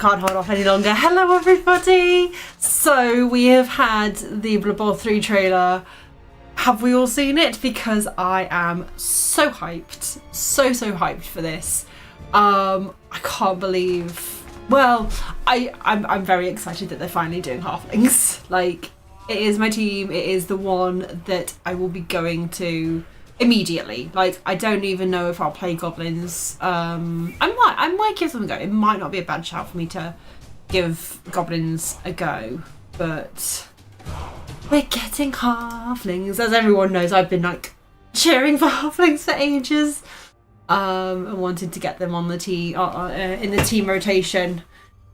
can't hold off any longer. Hello everybody! So we have had the BB3 trailer. Have we all seen it? Because I am so hyped. So hyped for this. I can't believe... Well, I'm very excited that they're finally doing halflings. Like, it is my team. It is the one that I will be going to immediately. Like, I don't even know if I'll play goblins. I might give them a go. It might not be a bad shout for me to give goblins a go, but we're getting halflings. As everyone knows, I've been like cheering for halflings for ages, and wanted to get them on the team in the team rotation.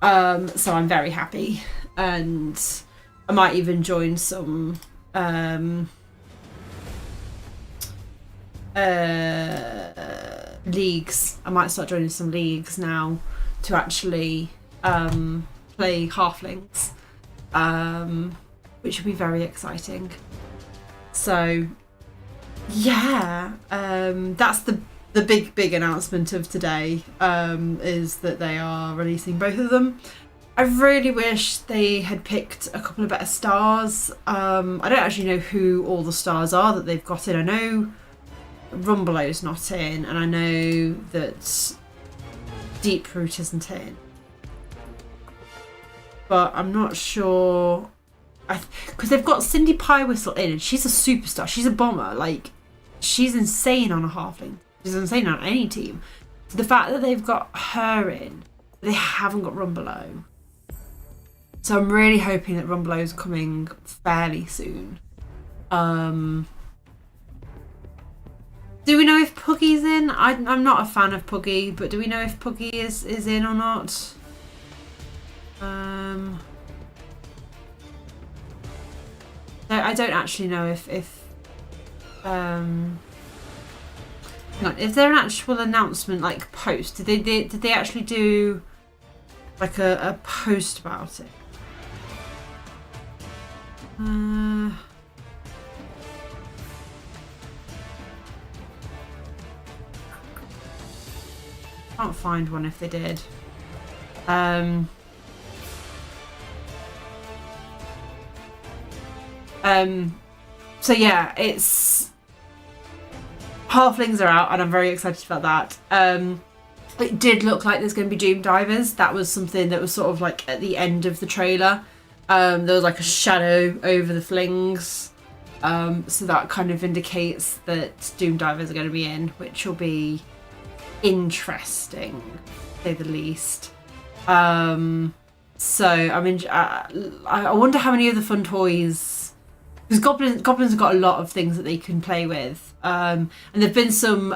So I'm very happy, and I might even join some leagues. I might start joining some leagues now to actually play halflings, which will be very exciting. So yeah, that's the big announcement of today, is that they are releasing both of them. I really wish they had picked a couple of better stars. I don't actually know who all the stars are that they've got in. I know Rumblow's not in, and I know that Deeproot isn't in, but I'm not sure. Because they've got Cindy Piewhistle in, and she's a superstar. She's a bomber. Like, she's insane on a halfling. She's insane on any team. So the fact that they've got her in, they haven't got Rumblow. So I'm really hoping that Rumblow's coming fairly soon. Do we know if Puggy's in? I'm not a fan of Puggy, but do we know if Puggy is in or not? I don't actually know if hang on, is there an actual announcement, like post? Did they actually do like a post about it? Can't find one if they did. So yeah, it's halflings are out, and I'm very excited about that. It did look like there's going to be Doom Divers. That was something that was sort of like at the end of the trailer. There was like a shadow over the flings. So that kind of indicates that Doom Divers are going to be in, which will be interesting, to say the least. So I mean, I wonder how many of the fun toys, because goblins have got a lot of things that they can play with, and there've been some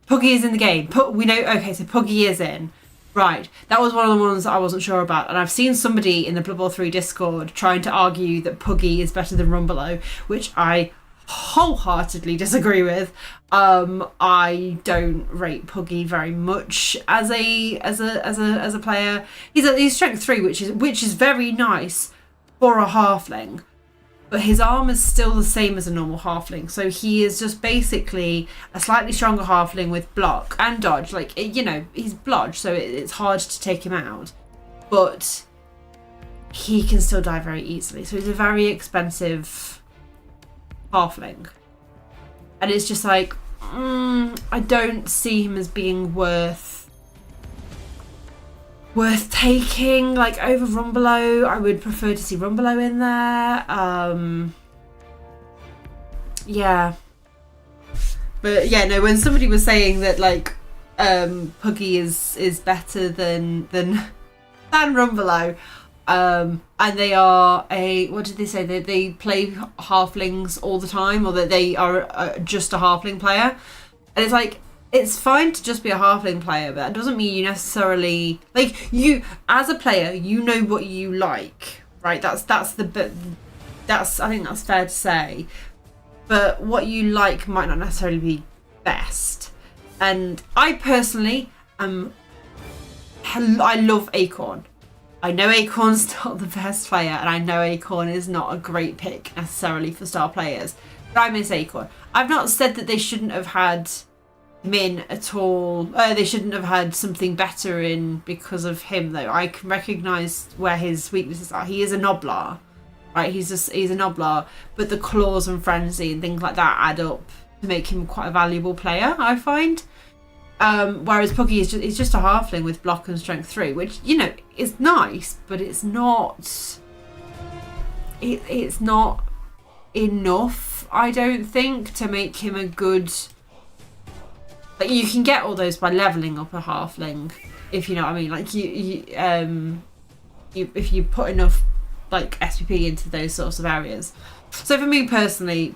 Puggy is in the game. We know, okay, so Puggy is in. Right, that was one of the ones that I wasn't sure about, and I've seen somebody in the BB3 Discord trying to argue that Puggy is better than Rumbelow, which I wholeheartedly disagree with. I don't rate Puggy very much as a player. He's strength 3, which is very nice for a halfling, but his armor's still the same as a normal halfling, so he is just basically a slightly stronger halfling with block and dodge. Like, you know, he's blodge, so it's hard to take him out, but he can still die very easily. So he's a very expensive halfling, and it's just like, I don't see him as being worth taking, like, over Rumbelow. I would prefer to see Rumbelow in there. Yeah, but yeah, no, when somebody was saying that, like, Puggy is better than Rumbelow, and they are what did they say? They play halflings all the time, or that they are just a halfling player. And it's like, it's fine to just be a halfling player, but that doesn't mean you necessarily, like, you as a player, you know what you like, right? I think that's fair to say. But what you like might not necessarily be best. And I personally I love Acorn. I know Acorn's not the best player, and I know Acorn is not a great pick necessarily for star players, but I miss Acorn. I've not said that they shouldn't have had him in at all. They shouldn't have had something better in because of him, though. I can recognise where his weaknesses are. He is a Noblar, right? He's a Noblar, but the claws and frenzy and things like that add up to make him quite a valuable player, I find. Whereas Puggy is just a halfling with block and strength 3, which, you know, is nice, but it's not. It's not enough, I don't think, to make him a good. Like, you can get all those by leveling up a halfling, if you know what I mean. Like if you put enough like SPP into those sorts of areas. So for me personally,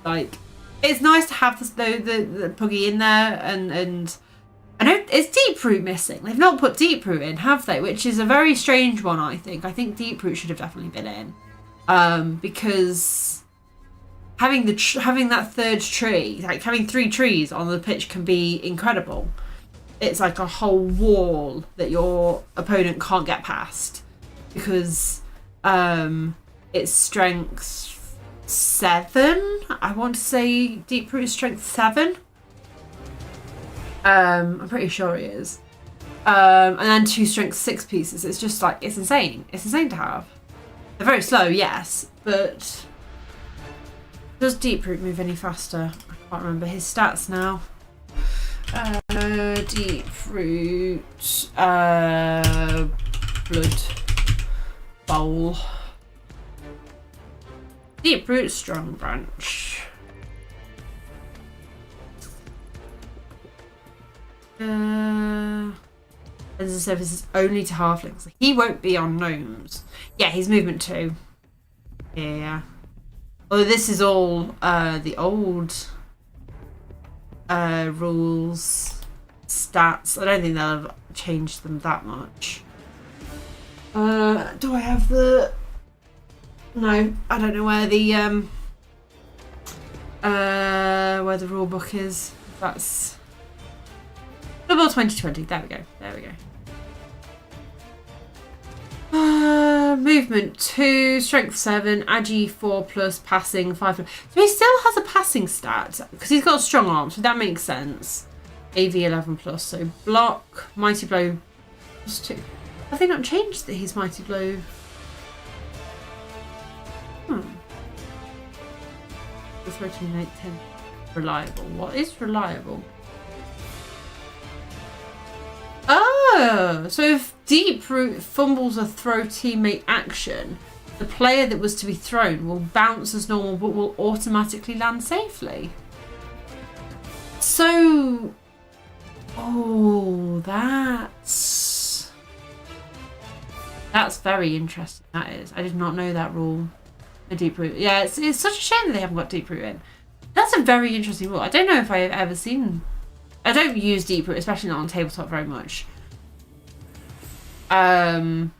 like, it's nice to have the Puggy in there, and I know it's Deep Root missing. They've not put Deep Root in, have they? Which is a very strange one, I think. I think Deep Root should have definitely been in, because having that third tree, like having 3 trees on the pitch, can be incredible. It's like a whole wall that your opponent can't get past, because it's strength 7. I want to say Deep Root is strength 7. I'm pretty sure it is. And then 2 strength 6 pieces. It's just like, it's insane. It's insane to have. They're very slow, yes, but does Deep Root move any faster? I can't remember his stats now. Deep Root, Blood Bowl. Deep Root, Strong Branch. As a service is only to halflings. He won't be on gnomes. Yeah, he's movement 2. Yeah. Although this is all the old rules, stats. I don't think they'll have changed them that much. Do I have the? No, I don't know where the rule book is. That's Football 2020. There we go. There we go. Movement 2, strength 7, agi 4+, passing 5+. So he still has a passing stat because he's got a strong arm, so that makes sense. AV 11+, so block, mighty blow +2. Have they not changed that he's mighty blow? The 13, 8, 10. Reliable. What is reliable? Oh, so if Deep Root fumbles a throw teammate action, the player that was to be thrown will bounce as normal but will automatically land safely. So, oh, that's very interesting. That is. I did not know that rule. A Deep Root. Yeah, it's such a shame that they haven't got Deep Root in. That's a very interesting rule. I don't know if I've ever seen. I don't use Deep Root, especially not on tabletop, very much. And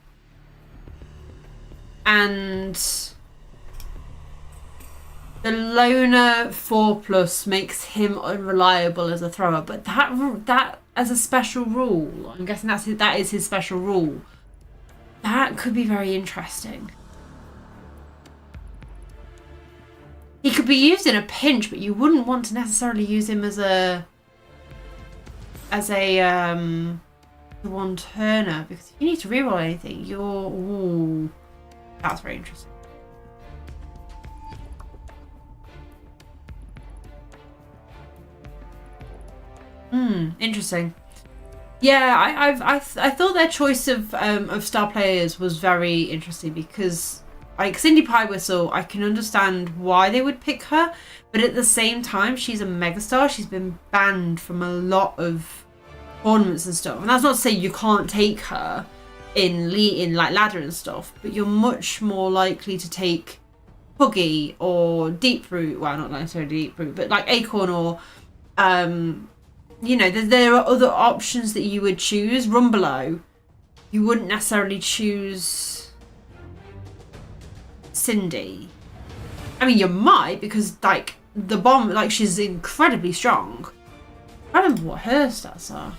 the loner 4+ makes him unreliable as a thrower, but that as a special rule, I'm guessing that is his special rule. That could be very interesting. He could be used in a pinch, but you wouldn't want to necessarily use him as a one turner, because if you need to reroll anything, that's very interesting. Interesting. Yeah, I thought their choice of star players was very interesting, because like Cindy Pie Whistle, I can understand why they would pick her, but at the same time, she's a megastar. She's been banned from a lot of tournaments and stuff, and that's not to say you can't take her in like ladder and stuff, but you're much more likely to take Puggy or Deep Root. Well, not necessarily Deep Root, but like Acorn, or you know, there are other options that you would choose. Rumbelow, you wouldn't necessarily choose Cindy. I mean, you might, because like the bomb, like she's incredibly strong. I don't remember what her stats are.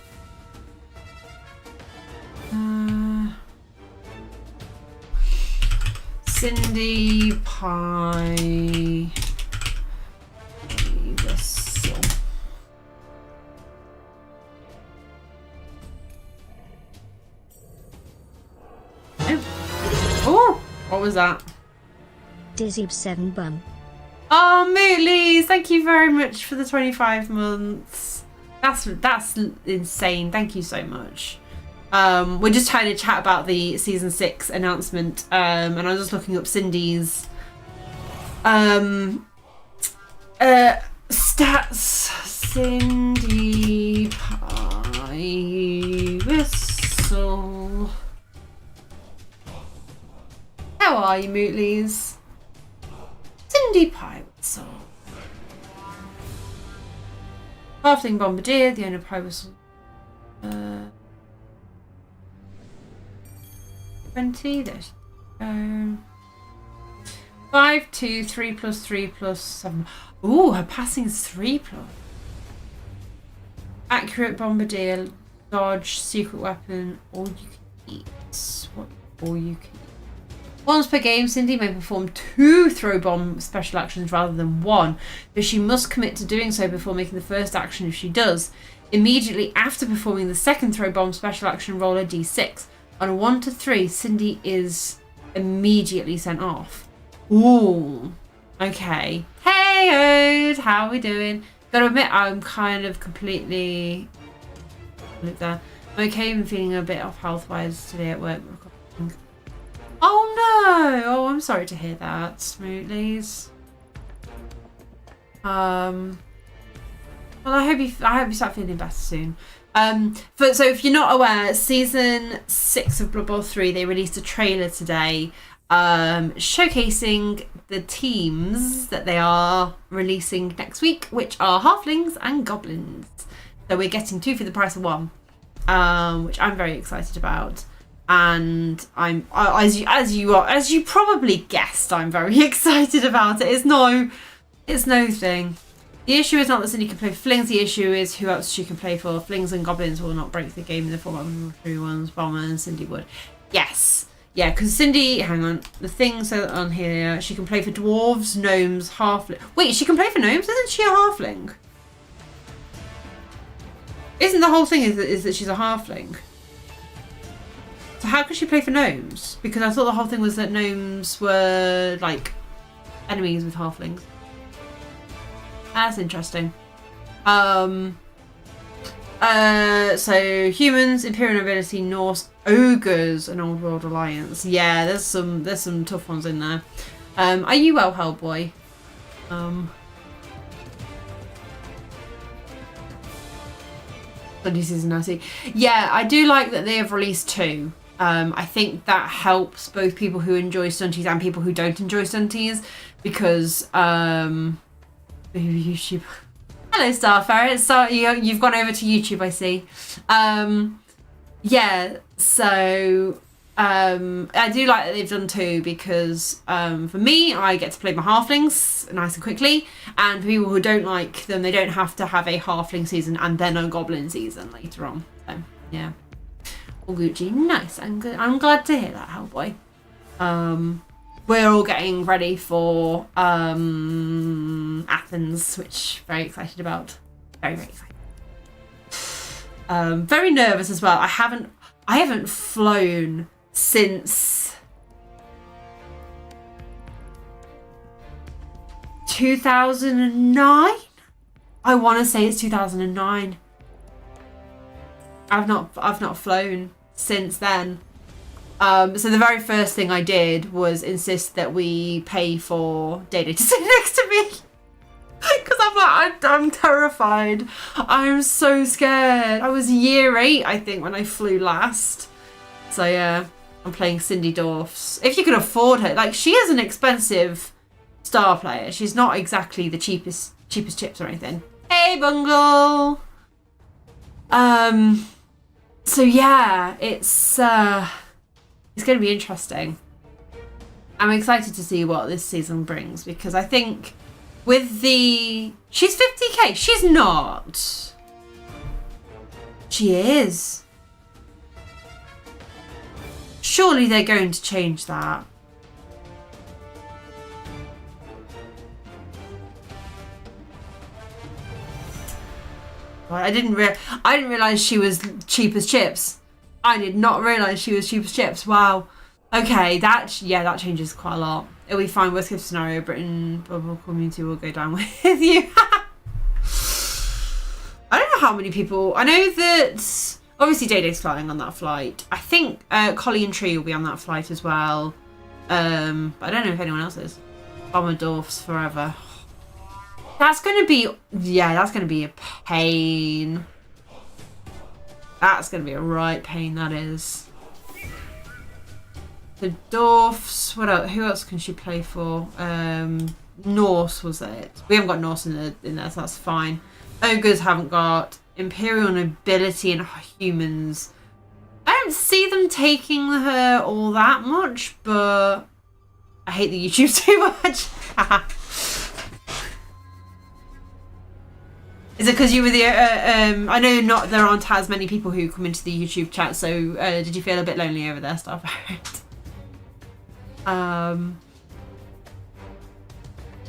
Cindy Pie Whistle. was that? Dizzy7 bum. Oh, Mootleys, thank you very much for the 25 months. That's insane. Thank you so much. We're just trying to chat about the season 6 announcement, and I was just looking up Cindy's stats. Cindy Pie Whistle. How are you, Mootleys? Cindy Pie Whistle. Halfling Bombardier, the owner of Pie Whistle. 20, there she go. 5, 2, 3 plus 3 plus 7. Ooh, her passing is 3 plus. Accurate Bombardier, dodge, secret weapon, all you can eat. What all you can eat? Once per game, Cindy may perform 2 throw bomb special actions rather than 1, but she must commit to doing so before making the first action if she does. Immediately after performing the second throw bomb special action, roll a d6. On a 1 to 3, Cindy is immediately sent off. Ooh, okay. Hey, Ode, how are we doing? Gotta admit, I'm kind of completely... Look there. I'm okay, I'm feeling a bit off health-wise today at work. Oh no! Oh, I'm sorry to hear that, Smootlies. Well, I hope you start feeling better soon. So if you're not aware, season 6 of Blood Bowl 3, they released a trailer today, showcasing the teams that they are releasing next week, which are halflings and goblins. So we're getting 2 for the price of 1, which I'm very excited about. And I'm as you probably guessed, I'm very excited about it. It's no thing. The issue is not that Cindy can play for Flings, the issue is who else she can play for. Flings and Goblins will not break the game in the format of true ones. Bomber and Cindy would. Yes. Yeah, because Cindy, hang on, the things on here, she can play for Dwarves, Gnomes, Halfling. Wait, she can play for Gnomes? Isn't she a Halfling? Isn't the whole thing is that she's a Halfling? So how could she play for Gnomes? Because I thought the whole thing was that Gnomes were, like, enemies with Halflings. That's interesting. So humans, Imperial Nobility, Norse, Ogres, and Old World Alliance. Yeah, there's some tough ones in there. Are you well, Hellboy? Sunday season 90. Yeah, I do like that they have released 2. I think that helps both people who enjoy stunties and people who don't enjoy stunties, because YouTube. Hello, Starfarer. So you've gone over to YouTube, I see. Yeah, so I do like that they've done 2, because for me, I get to play my halflings nice and quickly, and for people who don't like them, they don't have to have a halfling season and then a goblin season later on. So yeah, all Gucci, nice. I'm good. I'm glad to hear that, Hellboy. We're all getting ready for Athens, which very excited about. Very, very excited. Very nervous as well. I haven't flown since 2009. I want to say it's 2009. I've not flown since then. So the very first thing I did was insist that we pay for Day to sit next to me. Because I'm terrified. I'm so scared. I was year 8, I think, when I flew last. So yeah, I'm playing Cindy Dorfs. If you can afford her. Like, she is an expensive star player. She's not exactly the cheapest chips or anything. Hey, Bungle! So yeah, it's going to be interesting. I'm excited to see what this season brings, because I think with the... She's 50k. She's not. She is. Surely they're going to change that. I didn't realize she was cheap as chips. I did not realise she was cheap as chips. Wow. Okay, that changes quite a lot. It'll be fine. Worst case scenario, Britain bubble community will go down with you. I don't know how many people. I know that obviously Day-Day's flying on that flight. I think Collie and Tree will be on that flight as well. But I don't know if anyone else is. Bommerdorf's forever. That's gonna be a pain. That's gonna be a right pain. That is. The Dwarfs. What else? Who else can she play for? Norse was it? We haven't got Norse in there, so that's fine. Ogres haven't got Imperial Nobility and Humans. I don't see them taking her all that much, but I hate the YouTube too much. Is it because you were the? I know there aren't as many people who come into the YouTube chat, so did you feel a bit lonely over there, Starfire?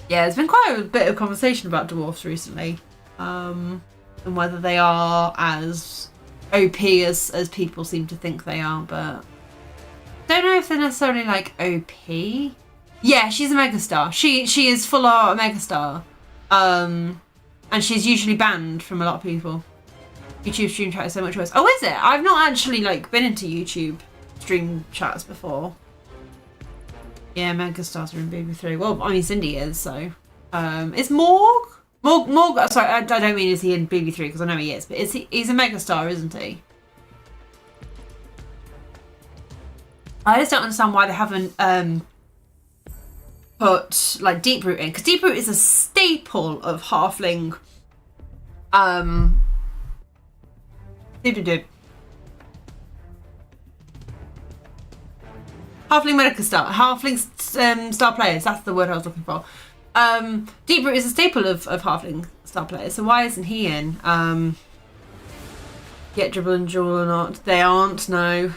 Yeah, there's been quite a bit of conversation about dwarfs recently, and whether they are as OP as people seem to think they are, but don't know if they're necessarily like OP. Yeah, she's a megastar. She is full on a megastar, and she's usually banned from a lot of people. YouTube stream chat is so much worse. Oh, is it? I've not actually like been into YouTube stream chats before. Yeah, megastars are in BB3. Well, I mean, Cindy is, so. Is Morg? Morg, sorry, I don't mean is he in BB3 because I know he is, but he's a megastar, isn't he? I just don't understand why they haven't put like Deep Root in, because Deep Root is a staple of Halfling. Halfling Medical Star. Halfling star players. That's the word I was looking for. Deep Root is a staple of Halfling star players. So why isn't he in? Yet Dribble and Jewel or not? They aren't, no.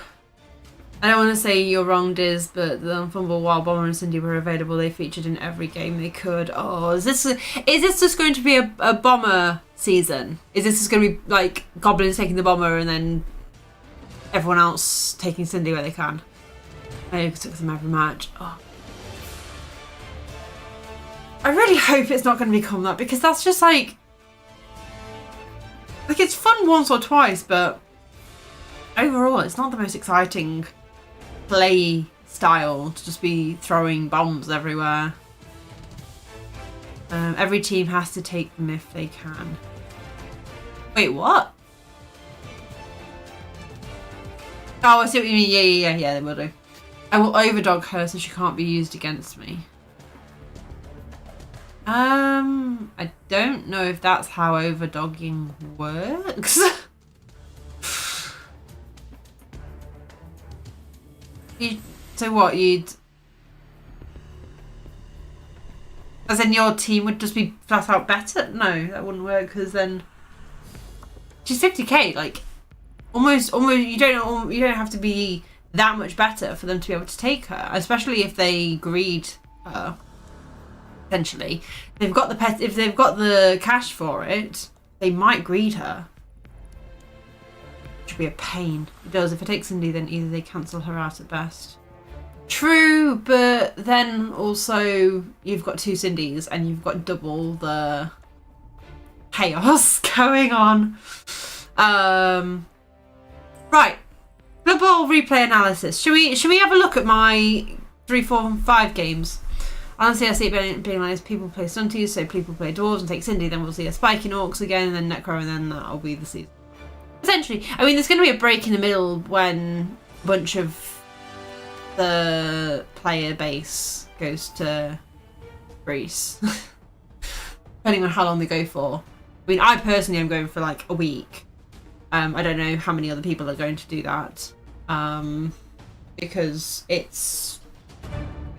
I don't want to say you're wrong, Diz, but the Unfumble while Bomber and Cindy were available, they featured in every game they could. Oh, is this just going to be a Bomber season? Is this just going to be like Goblins taking the Bomber and then everyone else taking Cindy where they can? I took them every match. Oh. I really hope it's not going to become that, because that's just like it's fun once or twice, but overall it's not the most exciting play style to just be throwing bombs everywhere. Every team has to take them if they can. Wait, what? Oh, I see what you mean. Yeah, they will do. I will overdog her so she can't be used against me. I don't know if that's how overdogging works. So what, as in your team would just be flat out better? No, that wouldn't work, because then she's 50k, like almost you don't have to be that much better for them to be able to take her, especially if they greed her. Essentially, if they've got the cash for it, they might greed her. Which would be a pain. It does. If it takes Cindy, then either they cancel her out at best. True, but then also you've got two Cindys and you've got double the chaos going on. Right. Blood Bowl replay analysis. Should we have a look at my 3, 4, and 5 games? Honestly, I see it being like this. People play Stunties, so people play Dwarves and take Cindy, then we'll see a spike in Orcs again, and then Necro, and then that'll be the season. Essentially, I mean, there's going to be a break in the middle when a bunch of the player base goes to Greece. Depending on how long they go for. I mean, I personally am going for like a week. I don't know how many other people are going to do that. Because it's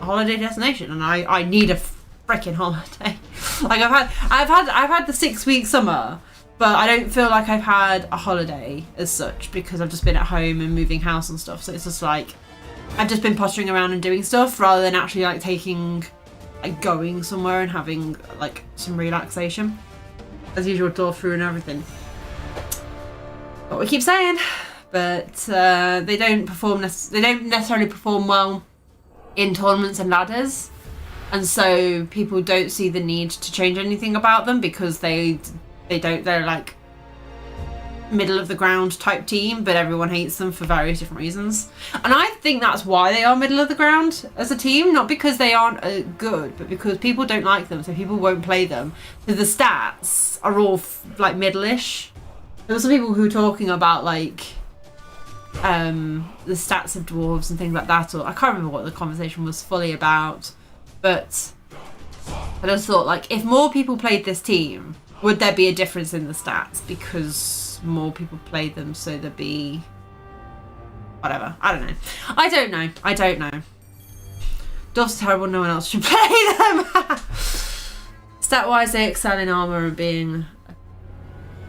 a holiday destination and I need a freaking holiday. Like I've had the 6-week summer, but I don't feel like I've had a holiday as such, because I've just been at home and moving house and stuff. So it's just like I've just been pottering around and doing stuff rather than actually like going somewhere and having like some relaxation. As usual, door through and everything. What we keep saying. but they don't necessarily perform well in tournaments and ladders, and so people don't see the need to change anything about them because they're like middle of the ground type team, but everyone hates them for various different reasons. And I think that's why they are middle of the ground as a team, not because they aren't good, but because people don't like them, so people won't play them. So the stats are all like middle-ish. There were some people who were talking about like the stats of dwarves and things like that, or I can't remember what the conversation was fully about, but I just thought, like, if more people played this team, would there be a difference in the stats because more people played them, so there'd be whatever. I don't know. Dwarves are terrible, no one else should play them. Stat wise they excel in armor and being a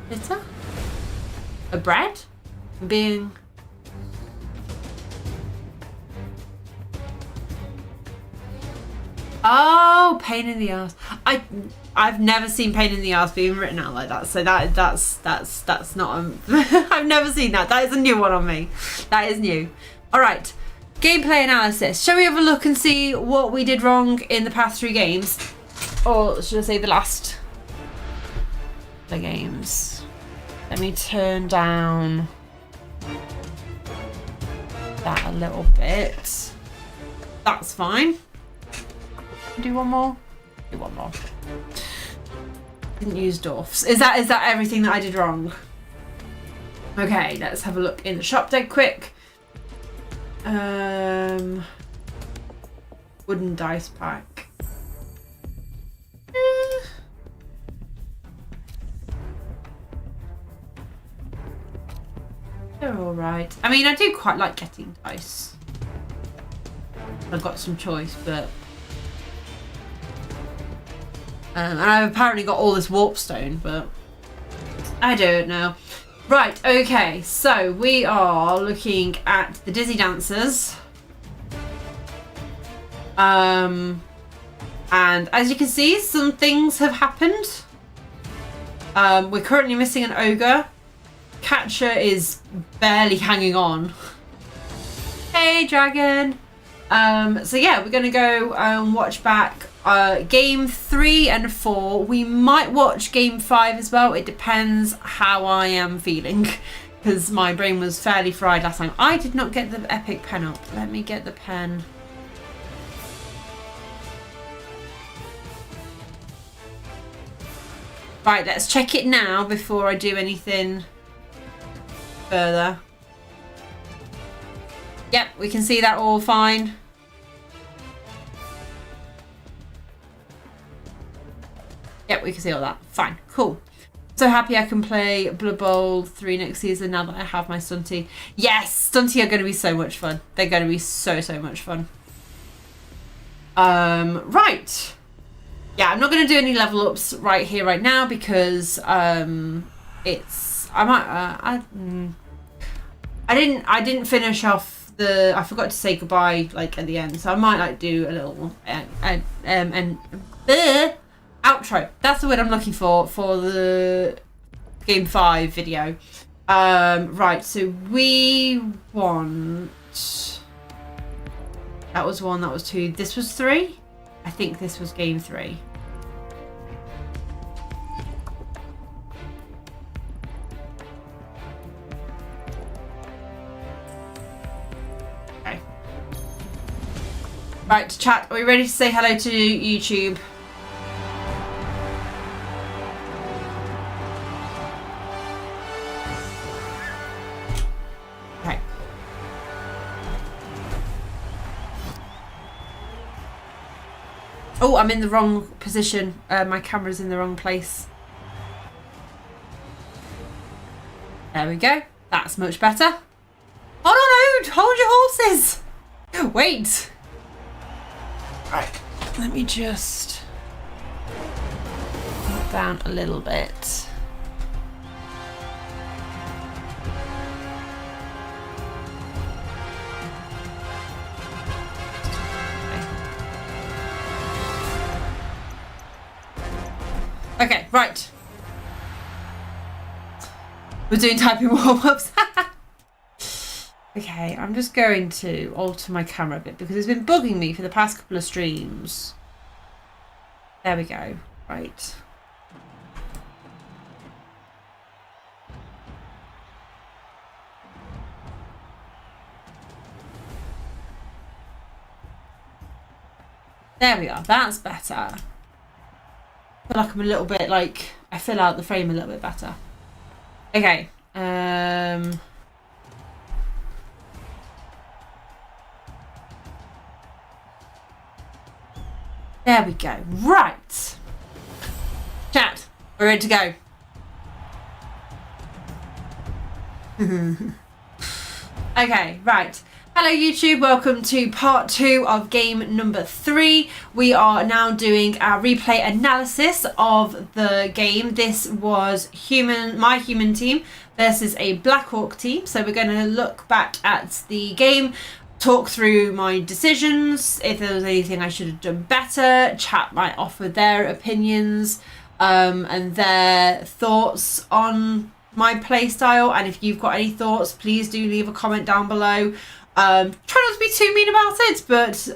bitter, a bread, being oh, pain in the ass. I've never seen pain in the ass being written out like that, so that's not I've never seen that. That is a new one on me. That is new. All right, gameplay analysis. Shall we have a look and see what we did wrong in the past 3 games, or should I say the last games? Let me turn down that a little bit. That's fine. Do one more. Do one more. Didn't use dwarfs. Is that everything that I did wrong? Okay, let's have a look in the shop dead quick. Wooden dice pack. They're all right. I mean, I do quite like getting dice. I've got some choice, but and I've apparently got all this warp stone, but I don't know. Right, okay, so we are looking at the Dizzy Dancers. And as you can see, some things have happened. We're currently missing an ogre. Catcher is barely hanging on. Hey, dragon. So yeah, we're gonna go watch back game 3 and 4. We might watch game 5 as well. It depends how I am feeling, because my brain was fairly fried last time. I did not get the epic pen up. Let me get the pen. Right, let's check it now before I do anything further. Yep, we can see that all fine. Yep, we can see all that. Fine, cool. So happy I can play Blood Bowl 3 next season now that I have my Stunty. Yes, Stunty are going to be so much fun. They're going to be so much fun. Right. Yeah, I'm not going to do any level ups right here, right now, because it's I didn't finish off the. I forgot to say goodbye like at the end, so I might like do a little outro. That's the word I'm looking for the game 5 video. Right, so we want. That was 1. That was 2. This was 3. I think this was game 3. Okay. Right, chat, are we ready to say hello to YouTube? Okay. Oh, I'm in the wrong position. My camera's in the wrong place. There we go. That's much better. Hold on, hold your horses. Wait. Right. Let me just put down a little bit. Okay, right. We're doing typing warm-ups. Okay, I'm just going to alter my camera a bit because it's been bugging me for the past couple of streams. There we go. Right. There we are. That's better. I feel like I'm a little bit like I fill out the frame a little bit better. Okay. There we go. Right. Chat. We're ready to go. Okay, right. Hello YouTube, welcome to part 2 of game number 3. We are now doing our replay analysis of the game. This was my human team versus a Black Hawk team. So we're going to look back at the game, talk through my decisions, if there was anything I should have done better, chat might offer their opinions and their thoughts on my playstyle. And if you've got any thoughts, please do leave a comment down below. Try not to be too mean about it, but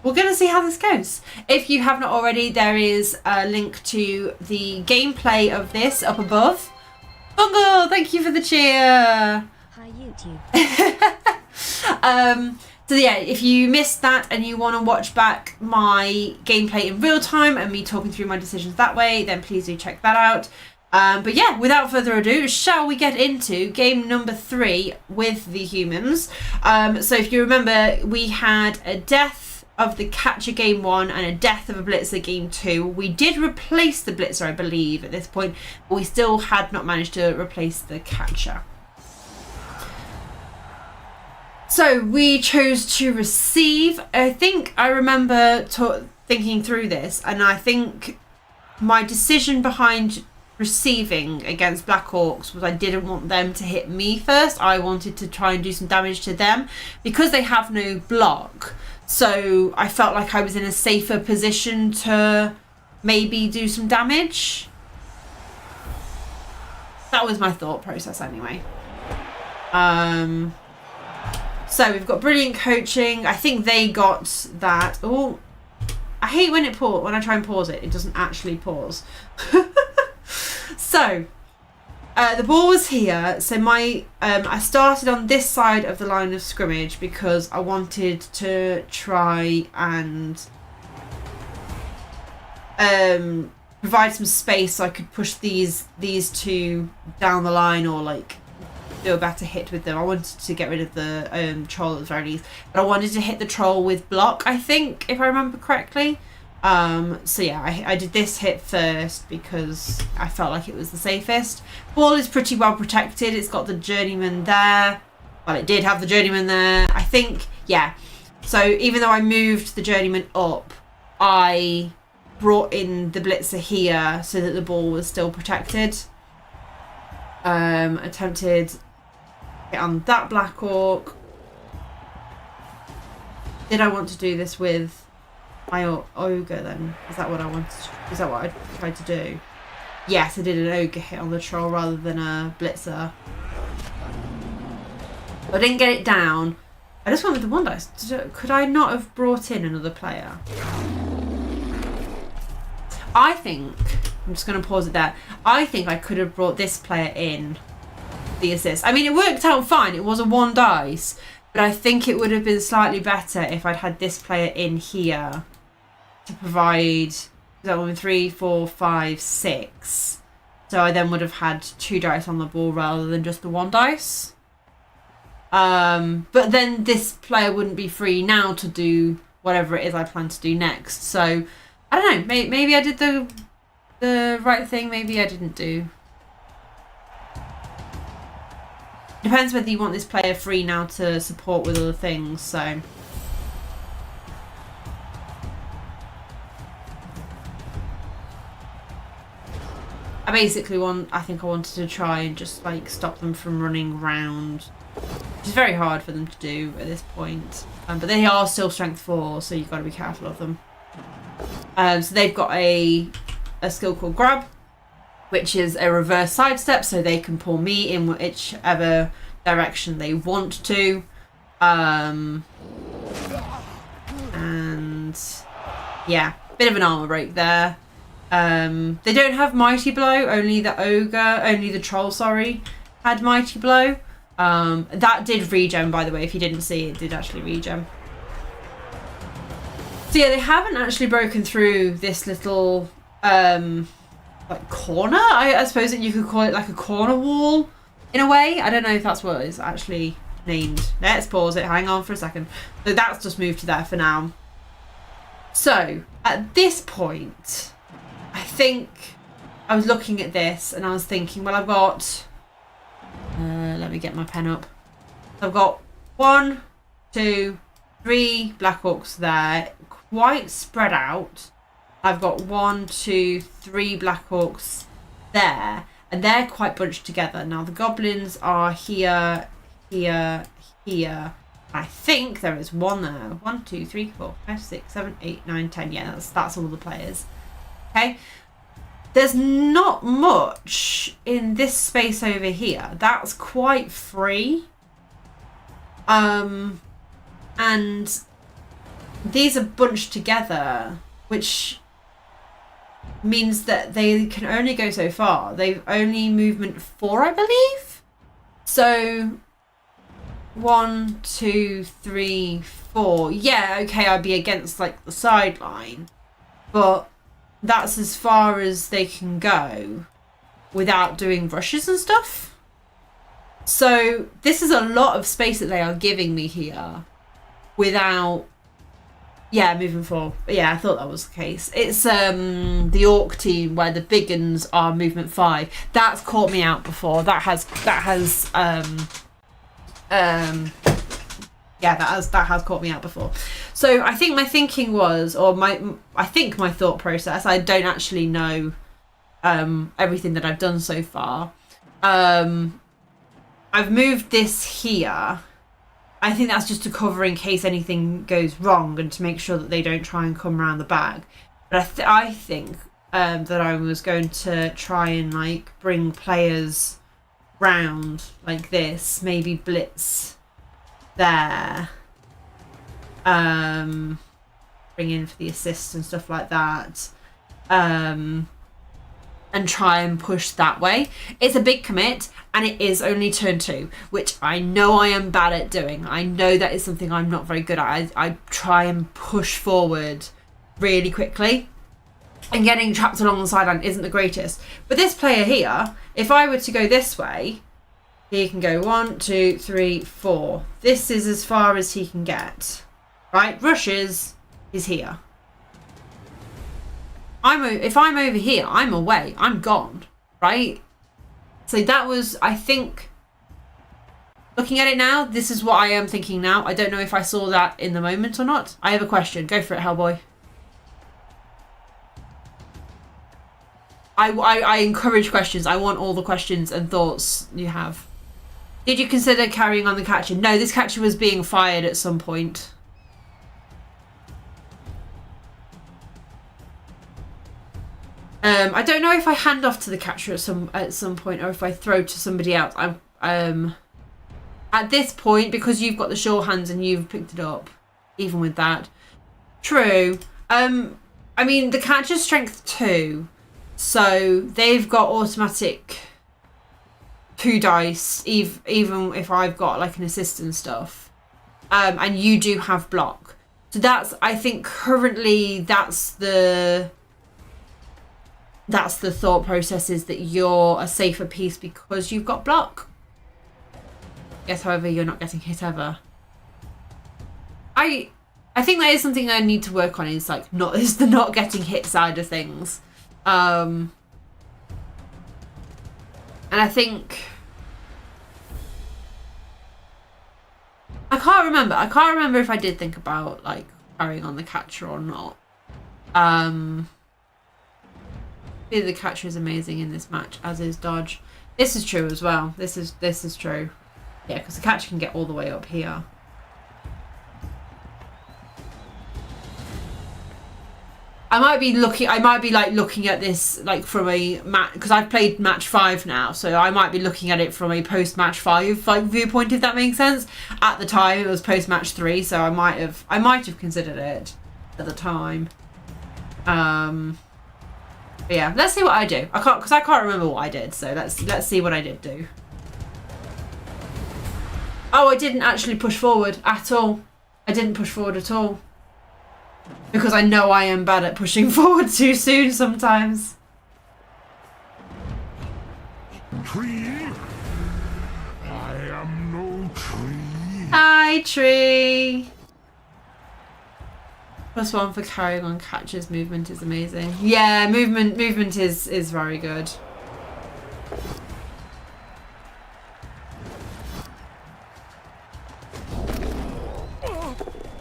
we're going to see how this goes. If you have not already, there is a link to the gameplay of this up above. Bungle, thank you for the cheer. Hi YouTube. So yeah, if you missed that and you want to watch back my gameplay in real time and me talking through my decisions that way, then please do check that out. But yeah, without further ado, shall we get into game number 3 with the humans? So if you remember, we had a death of the catcher game 1 and a death of a blitzer game 2. We did replace the blitzer, I believe, at this point, but we still had not managed to replace the catcher. So we chose to receive. I think I remember thinking through this, and I think my decision behind receiving against Black Hawks was I didn't want them to hit me first. I wanted to try and do some damage to them because they have no block. So I felt like I was in a safer position to maybe do some damage. That was my thought process anyway. So we've got brilliant coaching. I think they got that. Oh, I hate when I try and pause it, it doesn't actually pause. So the ball was here. So I started on this side of the line of scrimmage because I wanted to try and provide some space so I could push these two down the line or like do a better hit with them. I wanted to get rid of the troll at the very least, but I wanted to hit the troll with block, I think, if I remember correctly. So yeah, I did this hit first because I felt like it was the safest. Ball is pretty well protected. It's got the journeyman there. Well, it did have the journeyman there, I think. Yeah. So even though I moved the journeyman up, I brought in the blitzer here so that the ball was still protected. Attempted hit on that Black Hawk. Did I want to do this with my ogre then? Is that what I wanted? Is that what I tried to do? Yes, I did an ogre hit on the troll rather than a blitzer. I didn't get it down. I just went with the one dice. Could I not have brought in another player? I think, I'm just going to pause it there. I think I could have brought this player in the assist. I mean, it worked out fine. It was a one dice, but I think it would have been slightly better if I'd had this player in here to provide that 1, 3, 4, 5, 6. So I then would have had 2 dice on the ball rather than just the 1 dice. But then this player wouldn't be free now to do whatever it is I plan to do next. So I don't know. Maybe I did the right thing. Maybe I didn't do. Depends whether you want this player free now to support with other things. So. I basically I think I wanted to try and just like stop them from running round, which is very hard for them to do at this point. But they are still strength 4, so you've got to be careful of them. So they've got a skill called grab, which is a reverse sidestep, so they can pull me in whichever direction they want to. And yeah, bit of an armor break there. They don't have Mighty Blow, only the Troll, sorry, had Mighty Blow. That did regen, by the way, if you didn't see, it did actually regen. So yeah, they haven't actually broken through this little, like corner, I suppose that you could call it, like a corner wall, in a way. I don't know if that's what it's actually named. Let's pause it, hang on for a second. So that's just moved to there for now. So, at this point, I think I was looking at this and I was thinking, well, I've got, let me get my pen up. I've got 1, 2, 3 Black Orcs there, quite spread out. I've got 1, 2, 3 Black Orcs there, and they're quite bunched together. Now the goblins are here, here, here. I think there is one there. 1, 2, 3, 4, 5, 6, 7, 8, 9, 10. Yeah, that's all the players. Okay. There's not much in this space over here. That's quite free. And these are bunched together, which means that they can only go so far. They've only movement 4, I believe. So 1, 2, 3, 4. Yeah, okay, I'd be against like the sideline, but that's as far as they can go without doing rushes and stuff. So this is a lot of space that they are giving me here without, yeah, moving forward. But yeah, I thought that was the case. It's the Orc team where the big uns are movement 5. That's caught me out before. That has caught me out before. So I think my thinking was, or I think my thought process, I don't actually know everything that I've done so far. I've moved this here. I think that's just to cover in case anything goes wrong and to make sure that they don't try and come around the back. But I think that I was going to try and like bring players round like this, maybe blitz there, bring in for the assists and stuff like that, and try and push that way. It's a big commit, and it is only turn 2, which I know I am bad at doing. I know that is something I'm not very good at. I try and push forward really quickly, and getting trapped along the sideline isn't the greatest. But this player here, if I were to go this way, he can go 1, 2, 3, 4. This is as far as he can get. Right? Rushes is here. If I'm over here, I'm away. I'm gone. Right? So that was, I think, looking at it now, this is what I am thinking now. I don't know if I saw that in the moment or not. I have a question. Go for it, Hellboy. I encourage questions. I want all the questions and thoughts you have. Did you consider carrying on the catcher? No, this catcher was being fired at some point. I don't know if I hand off to the catcher at some point or if I throw to somebody else. At this point, because you've got the sure hands and you've picked it up, even with that. True. I mean, the catcher's strength 2, so they've got automatic 2 dice, even if I've got like an assist and stuff. And you do have block. So that's, I think currently that's the thought process, is that you're a safer piece because you've got block. Yes, however, you're not getting hit ever. I think that is something I need to work on, is like the not getting hit side of things. And I think I can't remember if I did think about like carrying on the catcher or not. The catcher is amazing in this match, as is dodge. This is true as well. This is true. Yeah, because the catcher can get all the way up here. I might be like looking at this like from a match, because I've played match 5 now, so I might be looking at it from a post match 5 like viewpoint, if that makes sense. At the time it was post match 3, so I might have considered it at the time. But yeah, let's see what I do. I can't remember what I did, so let's see what I did do. Oh, I didn't actually push forward at all. I didn't push forward at all. Because I know I am bad at pushing forward too soon sometimes. Tree? I am no tree. Hi, tree. +1 for carrying on catches. Movement is amazing. Yeah, movement is very good.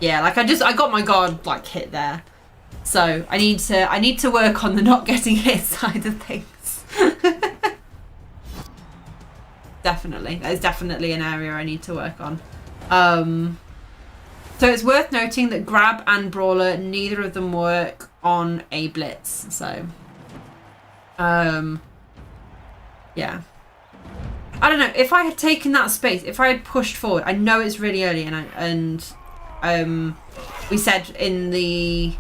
Yeah, like I got my guard like hit there, so I need to work on the not getting hit side of things. Definitely, that is definitely an area I need to work on. So it's worth noting that grab and brawler, neither of them work on a blitz. So, yeah. I don't know, if I had taken that space, if I had pushed forward, I know it's really early, and we said in the,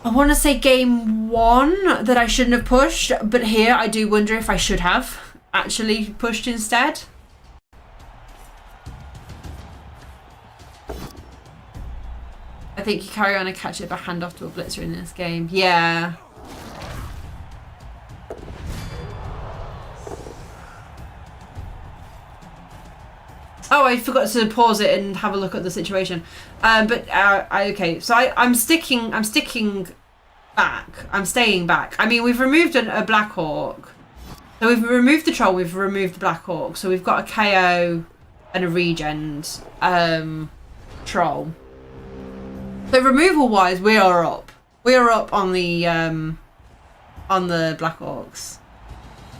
I want to say game 1 that I shouldn't have pushed, but here I do wonder if I should have actually pushed instead. I think you carry on and catch it, but hand off to a blitzer in this game. Yeah. Oh, I forgot to pause it and have a look at the situation. Okay, so I'm sticking back. I'm staying back. I mean, we've removed a Black Hawk. So we've removed the troll, we've removed the Black Hawk. So we've got a KO and a regen troll. So removal wise, we are up. We are up on the Black Hawks.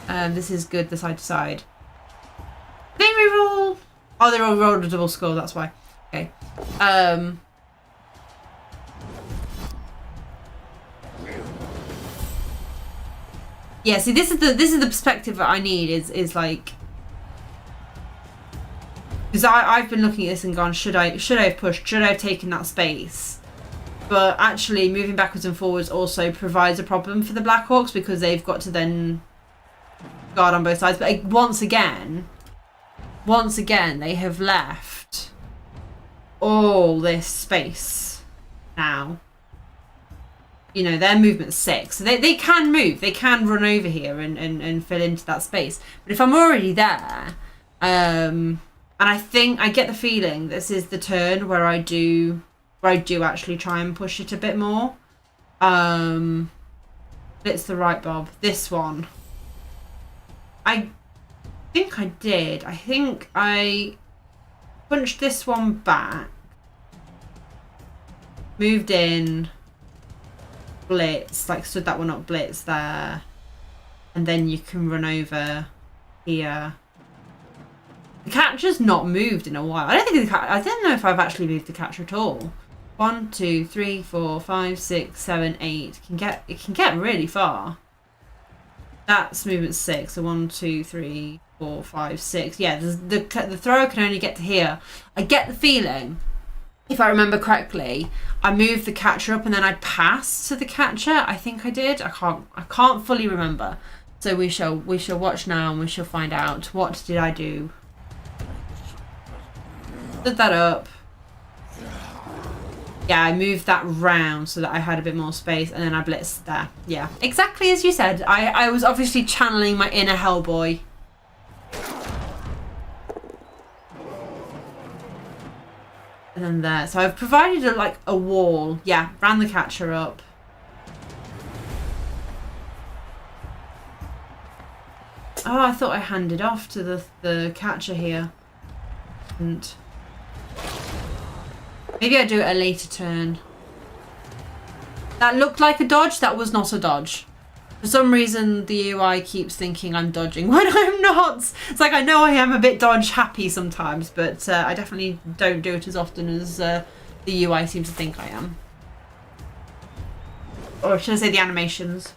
This is good, the side to side. They reroll. Oh, they all rolled a double score, that's why. Okay. Yeah, see, this is the perspective that I need, is like, because I've been looking at this and gone, should I have pushed? Should I have taken that space? But actually, moving backwards and forwards also provides a problem for the Blackhawks, because they've got to then guard on both sides. But once again, they have left all this space now. You know, their movement's 6. So they can move. They can run over here and fill into that space. But if I'm already there, and I think, I get the feeling this is the turn where I do actually try and push it a bit more. It's the right bob. This one. I think I did. I think I punched this one back. Moved in. Blitz, like stood that one up, blitz there, and then you can run over here. The catcher's not moved in a while. I don't know if I've actually moved the catcher at all. 1, 2, 3, 4, 5, 6, 7, 8. It can get really far. That's movement 6. So 1, 2, 3, 4, 5, 6. Yeah, the thrower can only get to here. I get the feeling, if I remember correctly, I moved the catcher up and then I passed to the catcher. I think I did. I can't fully remember. So we shall watch now and we shall find out. What did I do? Stood that up. Yeah, I moved that round so that I had a bit more space, and then I blitzed there. Yeah, exactly as you said. I was obviously channeling my inner Hellboy. And then there. So I've provided a wall. Yeah, ran the catcher up. Oh, I thought I handed off to the catcher here. And maybe I do it a later turn. That looked like a dodge. That was not a dodge. For some reason, the UI keeps thinking I'm dodging when I'm not. It's like, I know I am a bit dodge happy sometimes, but I definitely don't do it as often as the UI seems to think I am. or should I say the animations.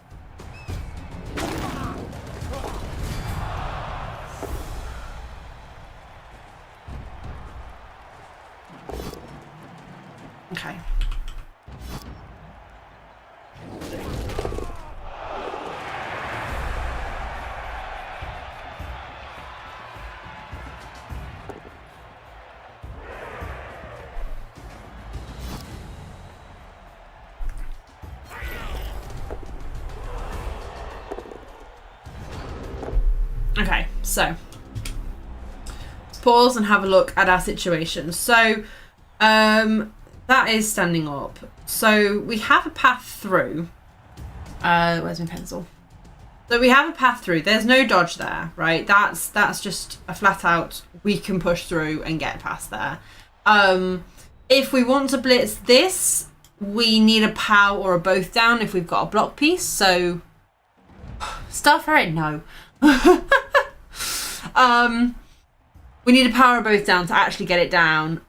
Okay. Okay, so let's pause and have a look at our situation. So that is standing up. So we have a path through. Where's my pencil? So we have a path through. There's no dodge there, right? That's just a flat out, we can push through and get past there. If we want to blitz this, we need a POW or a both down if we've got a block piece. So Star Ferret, no. We need a POW or both down to actually get it down.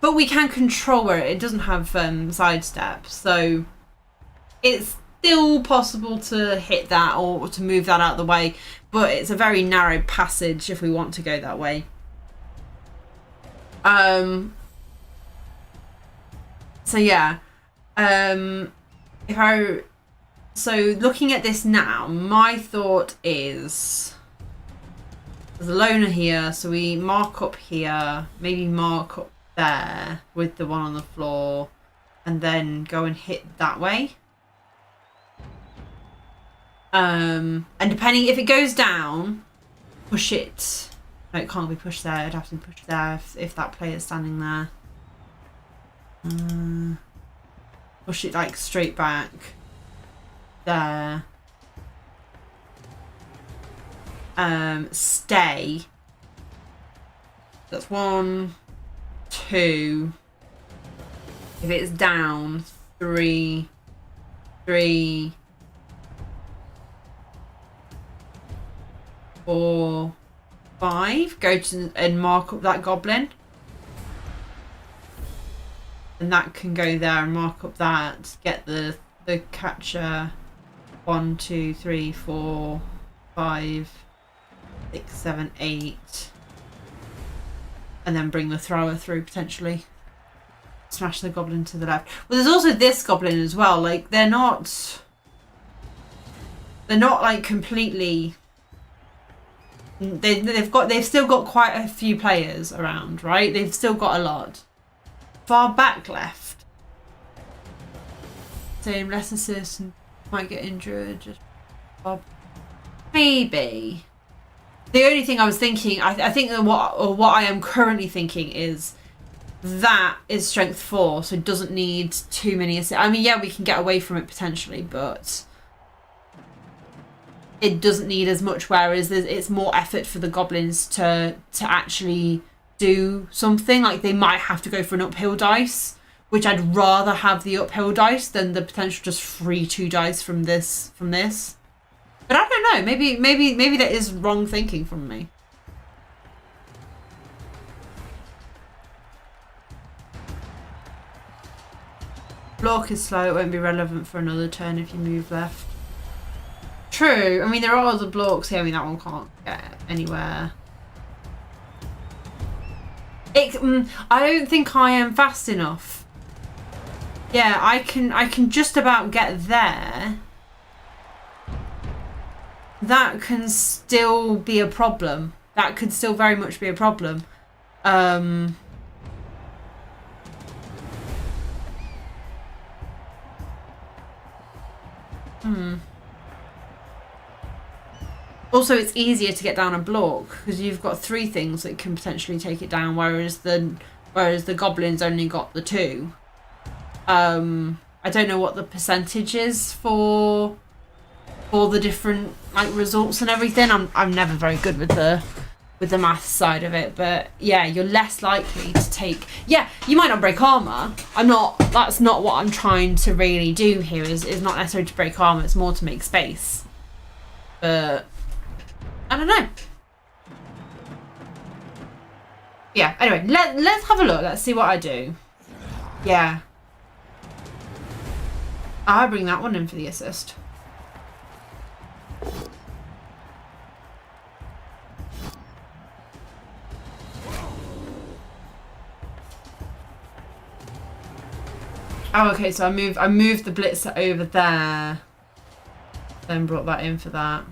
But we can control where it doesn't have sidestep, so it's still possible to hit that or to move that out of the way, but it's a very narrow passage if we want to go that way. So yeah, so looking at this now, my thought is there's a loner here, so we mark up here, maybe mark up there with the one on the floor, and then go and hit that way. And depending if it goes down, push it. No, it can't be pushed there. It'd have to be pushed there if that player's standing there. Push it like straight back there. Stay. That's 1, 2. If it's down, 3, 4, 5. Go to and mark up that goblin, and that can go there and mark up that. Get the catcher. 1, 2, 3, 4, 5, 6, 7, 8. And then bring the thrower through potentially. Smash the goblin to the left. Well, there's also this goblin as well. Like they're not like completely. They've still got quite a few players around, right? They've still got a lot. Far back left. Same less assist and might get injured. Just maybe. The only thing I was thinking, I think that what I am currently thinking is that is strength 4, so it doesn't need too many assists. I mean, yeah, we can get away from it potentially, but it doesn't need as much. Whereas it's more effort for the goblins to actually do something. Like they might have to go for an uphill dice, which I'd rather have the uphill dice than the potential just free 2 dice from this. But I don't know. Maybe that is wrong thinking from me. Block is slow. It won't be relevant for another turn if you move left. True. I mean, there are other blocks here. I mean, that one can't get anywhere. I don't think I am fast enough. Yeah, I can just about get there. That can still be a problem. That could still very much be a problem. Also, it's easier to get down a block because you've got 3 things that can potentially take it down, whereas the goblins only got the 2. I don't know what the percentage is for the different like results and everything. I'm never very good with the math side of it, but yeah, you're less likely to take. Yeah, you might not break armor. That's not what I'm trying to really do here. Is not necessarily to break armor. It's more to make space. But I don't know. Yeah. Anyway, let's have a look. Let's see what I do. Yeah. I'll bring that one in for the assist. Oh, okay, so I moved the blitzer over there. Then brought that in for that.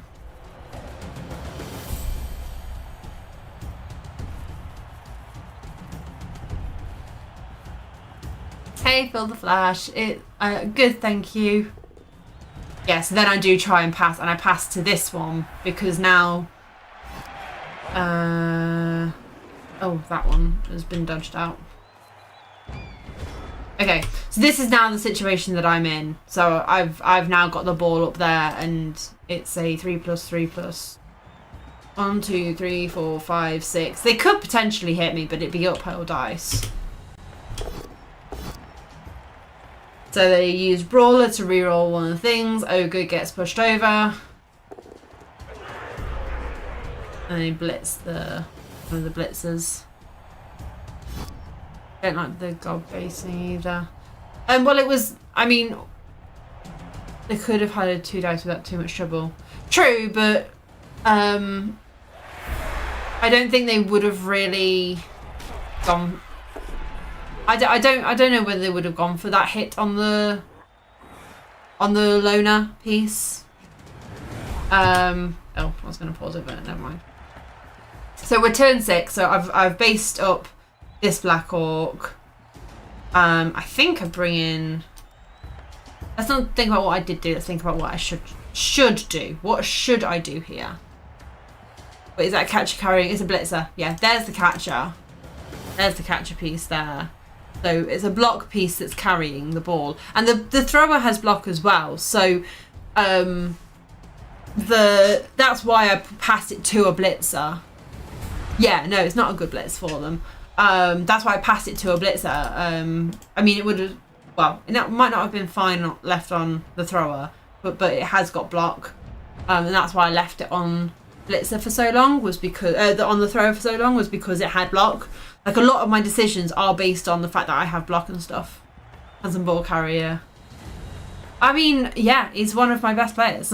Hey, Phil the Flash. Good, thank you. Yeah, so then I do try and pass, and I pass to this one because now. Oh, that one has been dodged out. Okay, so this is now the situation that I'm in. So I've now got the ball up there, and it's a 3+3+. 1, 2, 3, 4, 5, 6. They could potentially hit me, but it'd be uphill dice. So they use Brawler to reroll one of the things. Ogre gets pushed over. And they blitz one of the blitzers. Don't like the god basing either. Well, it was, I mean, they could have had a 2 dice without too much trouble. True, but I don't think they would have really gone. I don't know whether they would have gone for that hit on the loner piece. Oh, I was going to pause it, but never mind. So we're turn 6. So I've based up this Black Orc. I think I bring in. Let's not think about what I did do. Let's think about what I should do. What should I do here? Wait, is that a catcher carrying? It's a blitzer. Yeah, there's the catcher. There's the catcher piece there. So it's a block piece that's carrying the ball, and the thrower has block as well. So that's why I passed it to a blitzer. Yeah, no, it's not a good blitz for them. That's why I passed it to a blitzer. I mean, it would have, well, it might not have been fine left on the thrower, but it has got block, and that's why I left it on blitzer for so long, was because on the thrower for so long was because it had block. Like, a lot of my decisions are based on the fact that I have block and stuff. Handsome ball carrier. I mean, yeah, he's one of my best players.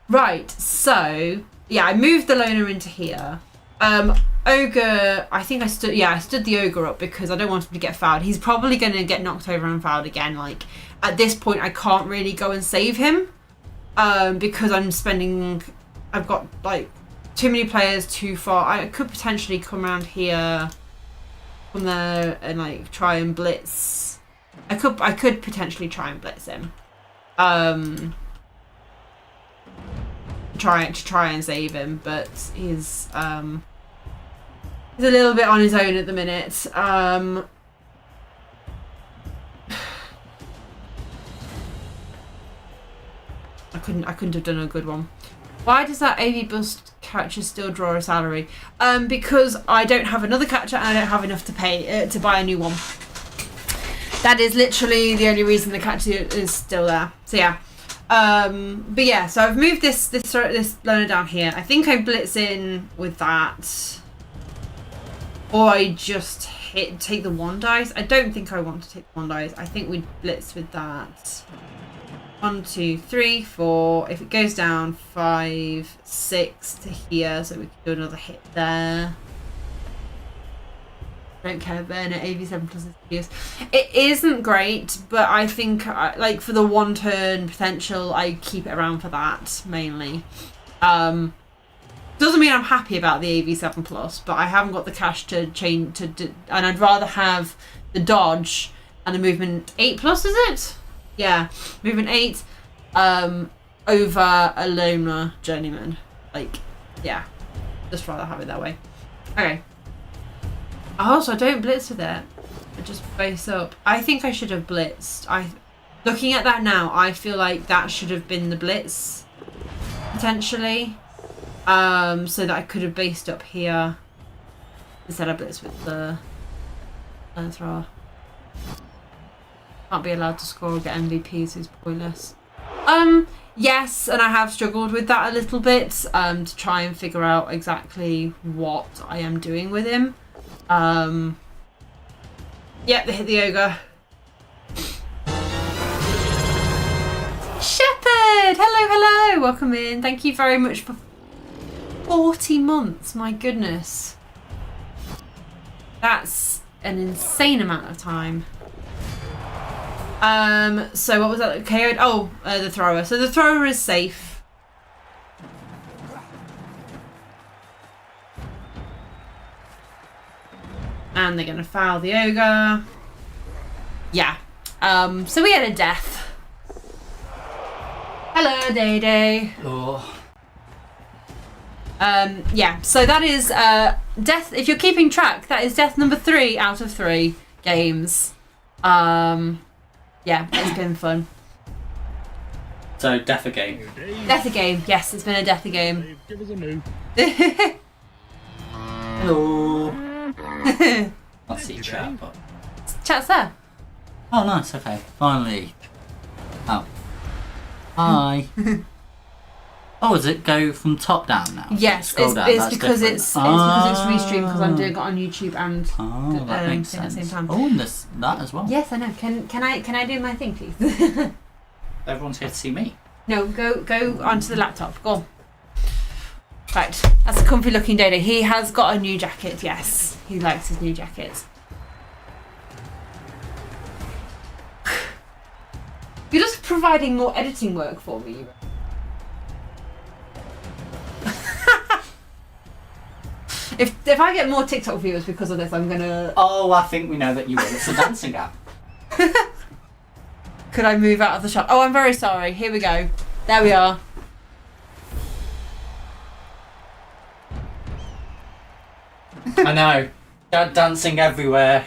Right, so yeah, I moved the loner into here. Ogre, I think I stood the ogre up because I don't want him to get fouled. He's probably going to get knocked over and fouled again. Like, at this point, I can't really go and save him because I've got like too many players too far. I could potentially come around here from there and like try and blitz. I could potentially try and blitz him. Try and save him, but he's a little bit on his own at the minute. I couldn't have done a good one. Why does that AV bust catcher still draw a salary? Because I don't have another catcher and I don't have enough to pay to buy a new one. That is literally the only reason the catcher is still there. So yeah. But yeah, so I've moved this loner down here. I think I blitz in with that, or I just take the 1 dice. I don't think I want to take the 1 dice. I think we blitz with that. 1, 2, 3, 4. If it goes down, 5, 6 to here, so we can do another hit there. Don't care, Burner. AV7 plus is it isn't great, but I think like for the 1 turn potential, I keep it around for that mainly. Doesn't mean I'm happy about the AV7 plus, but I haven't got the cash to change and I'd rather have the dodge and the movement 8 plus. Is it? Yeah, movement 8 over a loner journeyman. Like, yeah, just rather have it that way. Okay. Oh, so I don't blitz with it. I just base up. I think I should have blitzed. Looking at that now, I feel like that should have been the blitz potentially. So that I could have based up here instead of blitz with the thrower. Can't be allowed to score or get MVPs, who's pointless. Yes, and I have struggled with that a little bit to try and figure out exactly what I am doing with him. Yep, they hit the ogre. welcome in. Thank you very much for 40 months. My goodness. That's an insane amount of time. So what was that? KO'd? Oh, the thrower. So the thrower is safe. And they're gonna foul the ogre. Yeah. So we had a death. Hello, Day Day. Oh. Yeah, so that is death. If you're keeping track, that is death number 3 out of 3 games. Yeah, it's been fun. So, death a game. Death a game. Yes, it's been a death a game. Give us a move. Hello. I'll see chat, but... Chat's there. Oh, nice, okay. Finally. Oh. Hi. Oh, does it go from top down now? Yes, Scroll down, it's that's because different. it's because it's restreamed because I'm doing it on YouTube and Oh, that makes thing at the sense. same time. Oh, and this, that as well. Yes, I know. Can I do my thing, please? Everyone's here to see me. No, go onto the laptop. Go on. Right, that's a comfy looking Dodo. He has got a new jacket, yes. He likes his new jacket. You're just providing more editing work for me. If I get more TikTok viewers because of this, I'm gonna... Oh, I think we know that you will. It's a dancing app. Could I move out of the shot? Oh, I'm very sorry. Here we go. There we are. I know. Dancing everywhere.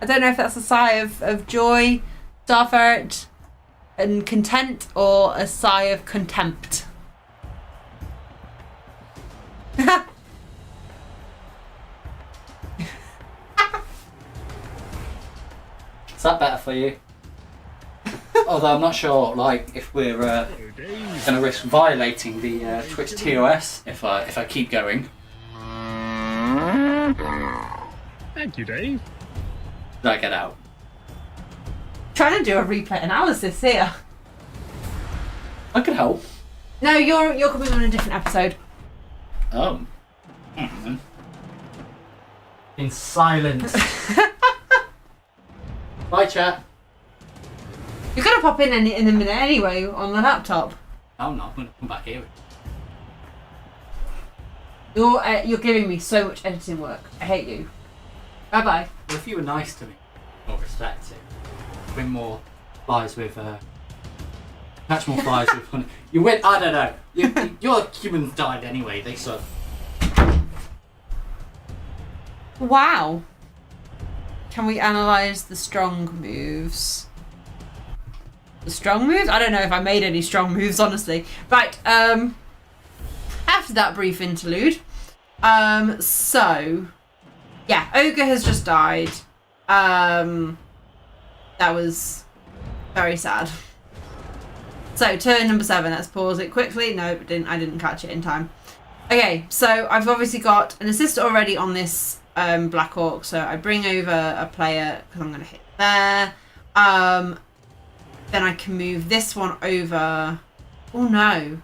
I don't know if that's a sigh of joy, starfert, and content, or a sigh of contempt. Is that better for you? Although I'm not sure, like, if we're going to risk violating the Twitch TOS if I keep going. Thank you, Dave. Did I get out? Trying to do a replay analysis here. I could help. No, you're coming on a different episode. Oh. Mm-hmm. In silence. Bye, chat. You're gonna pop in a minute anyway on the laptop. Oh no, I'm going to come back here. You're giving me so much editing work. I hate you. Bye bye. Well, if you were nice to me, more respect it. Win more flies with, catch more flies with honey. You win, I don't know. Your humans died anyway, they suck. Wow. Can we analyse the strong moves? The strong moves? I don't know if I made any strong moves, honestly. Right, after that brief interlude, so, yeah, Ogre has just died. That was very sad. So, turn number 7, let's pause it quickly. No, I didn't catch it in time. Okay, so I've obviously got an assist already on this Black Orc, so I bring over a player because I'm going to hit there. Then I can move this one over. Oh no.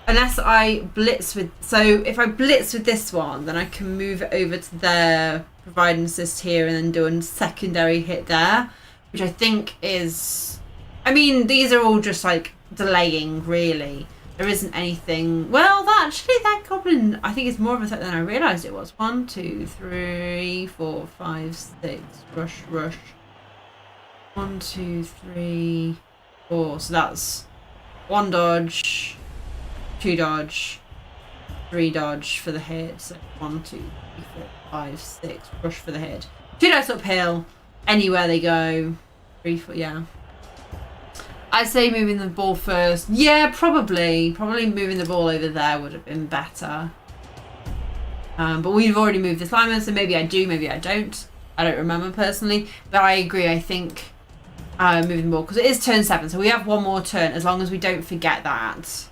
Unless I blitz with... So if I blitz with this one, then I can move it over to there, provide an assist here, and then do a secondary hit there, which I think is... I mean, these are all just like delaying, really. There isn't anything... Well, that goblin, I think it's more of a threat than I realised it was. 1, 2, 3, 4, 5, 6. Rush. 1, 2, 3, 4. So that's 1 dodge, 2 dodge, 3 dodge for the hit. So 1, 2, 3, 4, 5, 6. Rush for the hit. 2 dice uphill. Anywhere they go. 3, 4, yeah. I'd say moving the ball first. Yeah, probably. Probably moving the ball over there would have been better. But we've already moved this lineman, so maybe I do, maybe I don't. I don't remember personally. But I agree, I think moving the ball, because it is turn 7, so we have 1 more turn, as long as we don't forget that.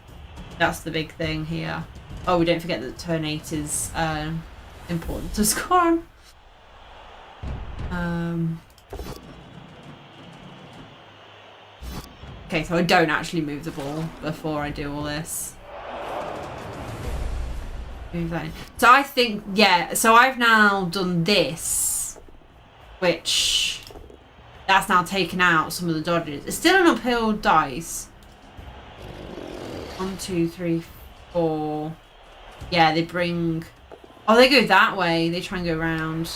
That's the big thing here. Oh, we don't forget that turn 8 is important to score. Okay, so I don't actually move the ball before I do all this. Move that in. So I think, yeah, so I've now done this, which that's now taken out some of the dodges. It's still an uphill dice. 1, 2, 3, 4. Yeah, they bring... Oh, they go that way. They try and go around.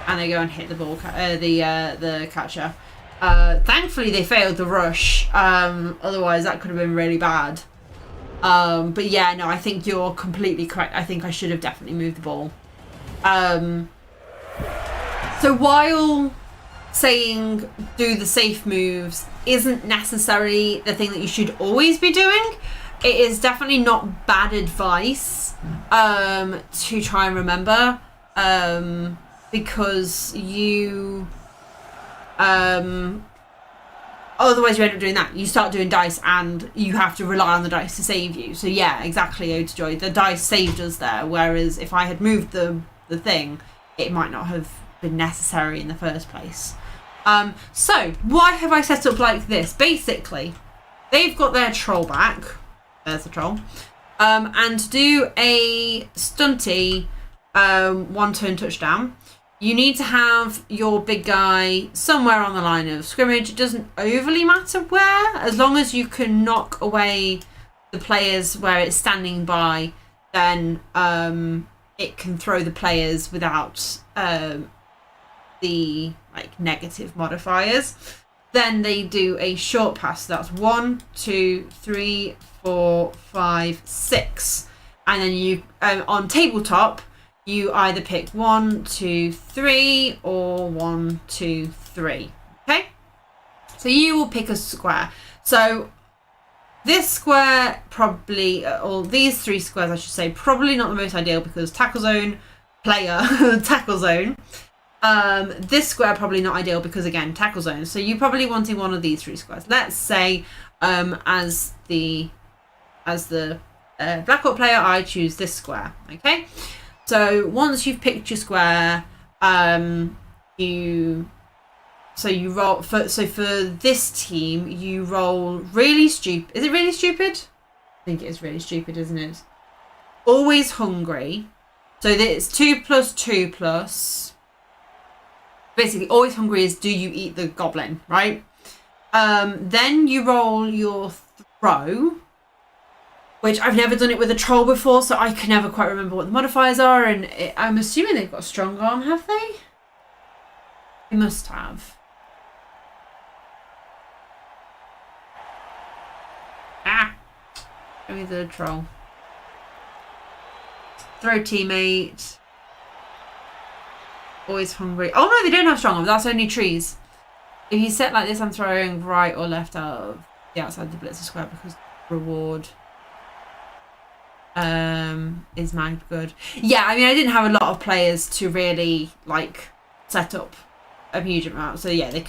And they go and hit the ball, the catcher. Thankfully, they failed the rush. Otherwise, that could have been really bad. But yeah, no, I think you're completely correct. I think I should have definitely moved the ball. So while saying do the safe moves isn't necessarily the thing that you should always be doing, it is definitely not bad advice to try and remember, because you otherwise you end up doing that. You start doing dice and you have to rely on the dice to save you. So yeah, exactly, Ode to Joy. The dice saved us there, whereas if I had moved the thing, it might not have been necessary in the first place. So why have I set up like this? Basically, they've got their troll back. There's the troll. And to do a stunty 1-turn touchdown, you need to have your big guy somewhere on the line of scrimmage. It doesn't overly matter where, as long as you can knock away the players where it's standing by, then it can throw the players without the negative modifiers. Then they do a short pass. So that's 1, 2, 3, 4, 5, 6, and then you on tabletop you either pick 1, 2, 3 or 1, 2, 3. Okay, so you will pick a square. So this square probably, or these 3 squares I should say, probably not the most ideal because tackle zone, player, tackle zone. This square probably not ideal because again tackle zone. So you're probably wanting one of these 3 squares. Let's say as the Black Hawk player, I choose this square. Okay, so once you've picked your square, you roll for this team you roll really stupid. Is it really stupid? I think it is really stupid, isn't it? Always hungry. So it's 2 plus 2 plus. Basically, always hungry is do you eat the goblin, right? Then you roll your throw, which I've never done it with a troll before, so I can never quite remember what the modifiers are. And I'm assuming they've got a strong arm, have they? They must have. Show me the troll. Throw teammate. Always hungry. Oh no, they don't have strong arm. That's only trees. If you set like this, I'm throwing right or left out of the outside the blitzer square because reward is marked good. Yeah, I mean, I didn't have a lot of players to really set up a huge amount. So yeah, they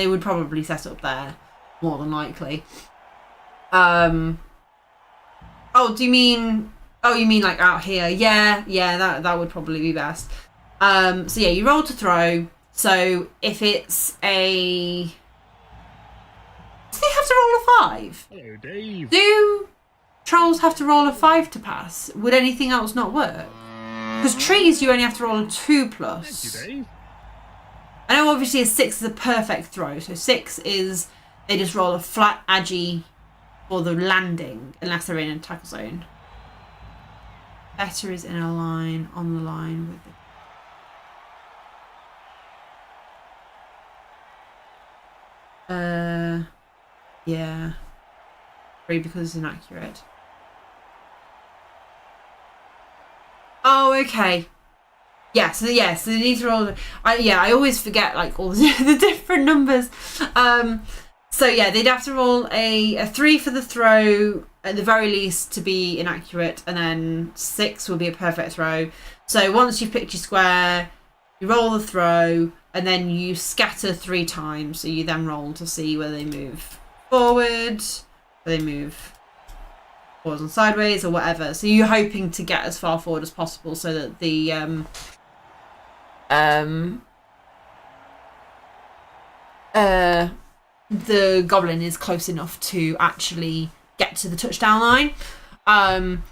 would probably set up there more than likely. Oh, do you mean? Oh, you mean out here? Yeah, that would probably be best. So yeah, you roll to throw. So if it's a... Do they have to roll a 5? Hello, Dave. Do trolls have to roll a 5 to pass? Would anything else not work? Because trees, you only have to roll a 2 plus. Thank you, Dave. I know obviously a 6 is a perfect throw. So 6 is they just roll a flat agi for the landing unless they're in a tackle zone. Better is in a line, on the line with the... Yeah. 3 because it's inaccurate. Oh, okay. Yeah, so they need to roll. I always forget all the different numbers. So yeah, they'd have to roll a 3 for the throw at the very least to be inaccurate, and then 6 will be a perfect throw. So once you've picked your square, you roll the throw, and then you scatter 3 times. So you then roll to see whether they move forward, whether they move forwards and sideways, or whatever. So you're hoping to get as far forward as possible so that the the goblin is close enough to actually get to the touchdown line.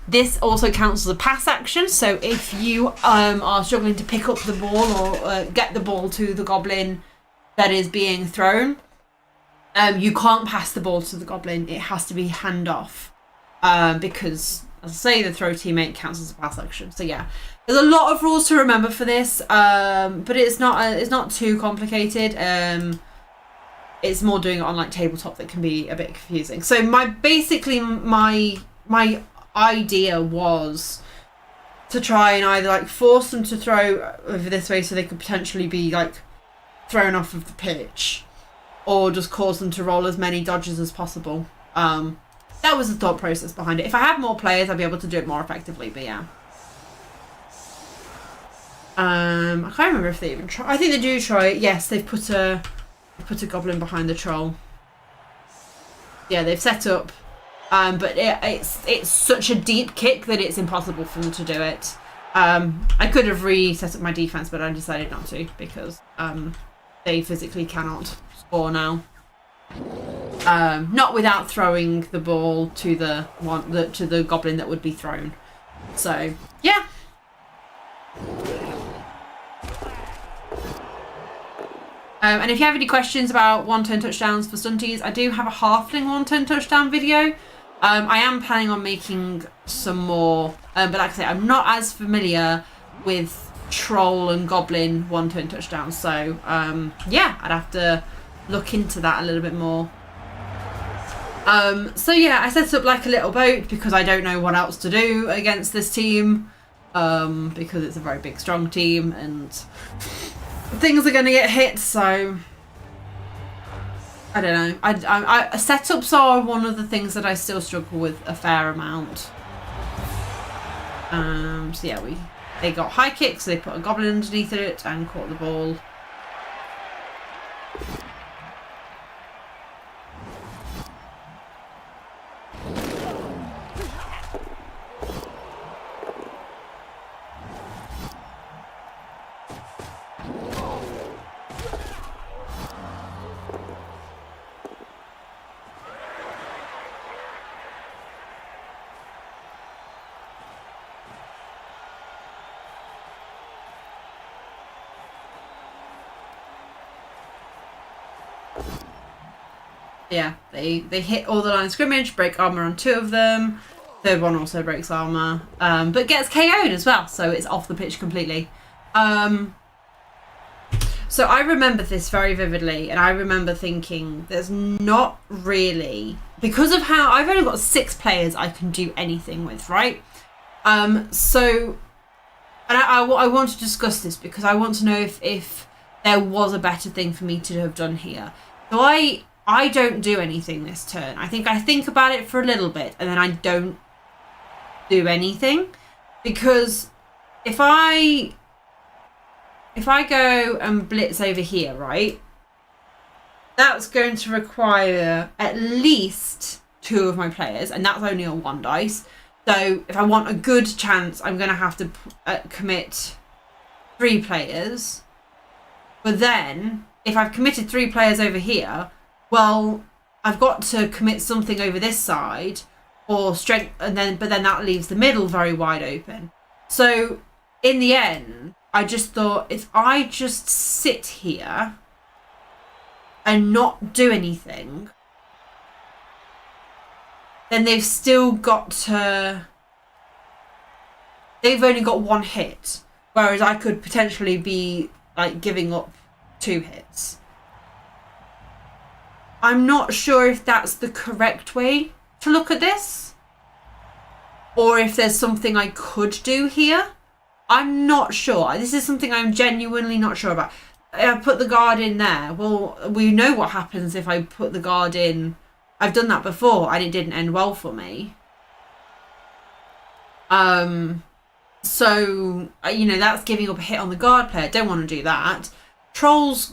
This also counts as a pass action, so if you are struggling to pick up the ball or get the ball to the goblin that is being thrown, you can't pass the ball to the goblin. It has to be handoff, because, as I say, the throw teammate counts as a pass action. So yeah, there's a lot of rules to remember for this, but it's not too complicated. It's more doing it on like tabletop that can be a bit confusing. So my idea was to try and either like force them to throw over this way so they could potentially be like thrown off of the pitch, or just cause them to roll as many dodges as possible. That was the thought process behind it. If I had more players, I'd be able to do it more effectively, but yeah. I can't remember if they even try. I think they do try it. Yes, they've put a goblin behind the troll. Yeah, they've set up, but it's such a deep kick that it's impossible for them to do it. I could have reset up my defense, but I decided not to because they physically cannot score now. Not without throwing the ball to the goblin that would be thrown. So yeah. And if you have any questions about one-turn touchdowns for stunties, I do have a halfling one-turn touchdown video. I am planning on making some more, but like I say, I'm not as familiar with troll and goblin one-turn touchdowns. So yeah, I'd have to look into that a little bit more. So yeah, I set up like a little boat because I don't know what else to do against this team, because it's a very big, strong team and things are going to get hit, so I don't know. Setups are one of the things that I still struggle with a fair amount. So yeah, they got high kicks, so they put a goblin underneath it and caught the ball. Yeah, they hit all the line of scrimmage, break armor on 2 of them. Third one also breaks armor, but gets KO'd as well, so it's off the pitch completely. So I remember this very vividly, and I remember thinking there's not really, because of how I've only got 6 players I can do anything with, right? So, and I want to discuss this because I want to know if there was a better thing for me to have done here. So I don't do anything this turn. I think about it for a little bit and then I don't do anything, because if I go and blitz over here, right, that's going to require at least 2 of my players, and that's only on 1 dice. So if I want a good chance, I'm going to have to commit 3 players. But then if I've committed 3 players over here, well, I've got to commit something over this side or strength, but then that leaves the middle very wide open. So in the end, I just thought, if I just sit here and not do anything, then they've only got 1 hit, whereas I could potentially be like giving up 2 hits. I'm not sure if that's the correct way to look at this, or if there's something I could do here. I'm not sure. This is something I'm genuinely not sure about. I put the guard in there. Well, we know what happens if I put the guard in. I've done that before and it didn't end well for me. So, that's giving up a hit on the guard player. Don't want to do that. Troll's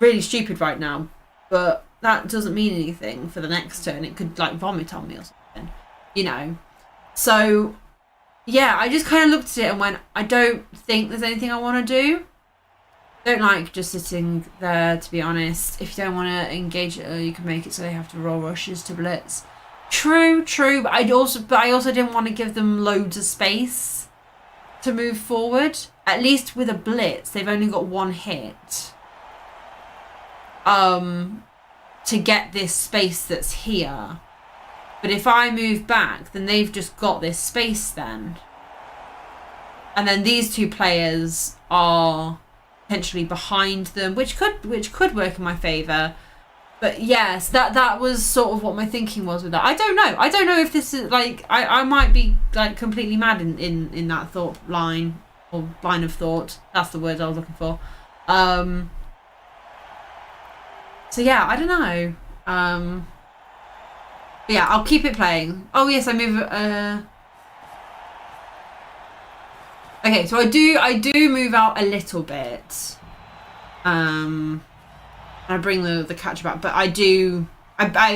really stupid right now, but that doesn't mean anything for the next turn. It could like vomit on me or something, So yeah, I just kind of looked at it and went, I don't think there's anything I want to do. Don't like just sitting there, to be honest. If you don't want to engage it, you can make it so they have to roll rushes to blitz. True, but I also didn't want to give them loads of space to move forward. At least with a blitz, they've only got one hit. To get this space that's here. But if I move back, then they've just got this space then. And then these two players are potentially behind them, which could work in my favour. But yes, that was sort of what my thinking was with that. I don't know if this is like I might be like completely mad in that thought line or line of thought. That's the word I was looking for. So yeah, I don't know. But yeah, I'll keep it playing. Oh yes, I move. Okay, so I do move out a little bit. I bring the catcher back, but I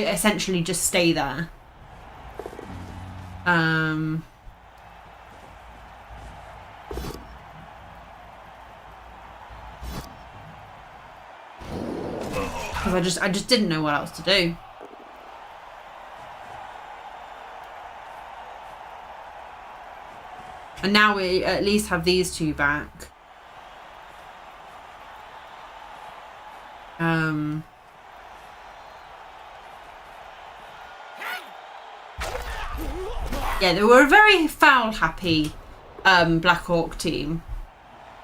essentially just stay there. Because I just didn't know what else to do. And now we at least have these two back. Yeah, they were a very foul-happy Black Hawk team.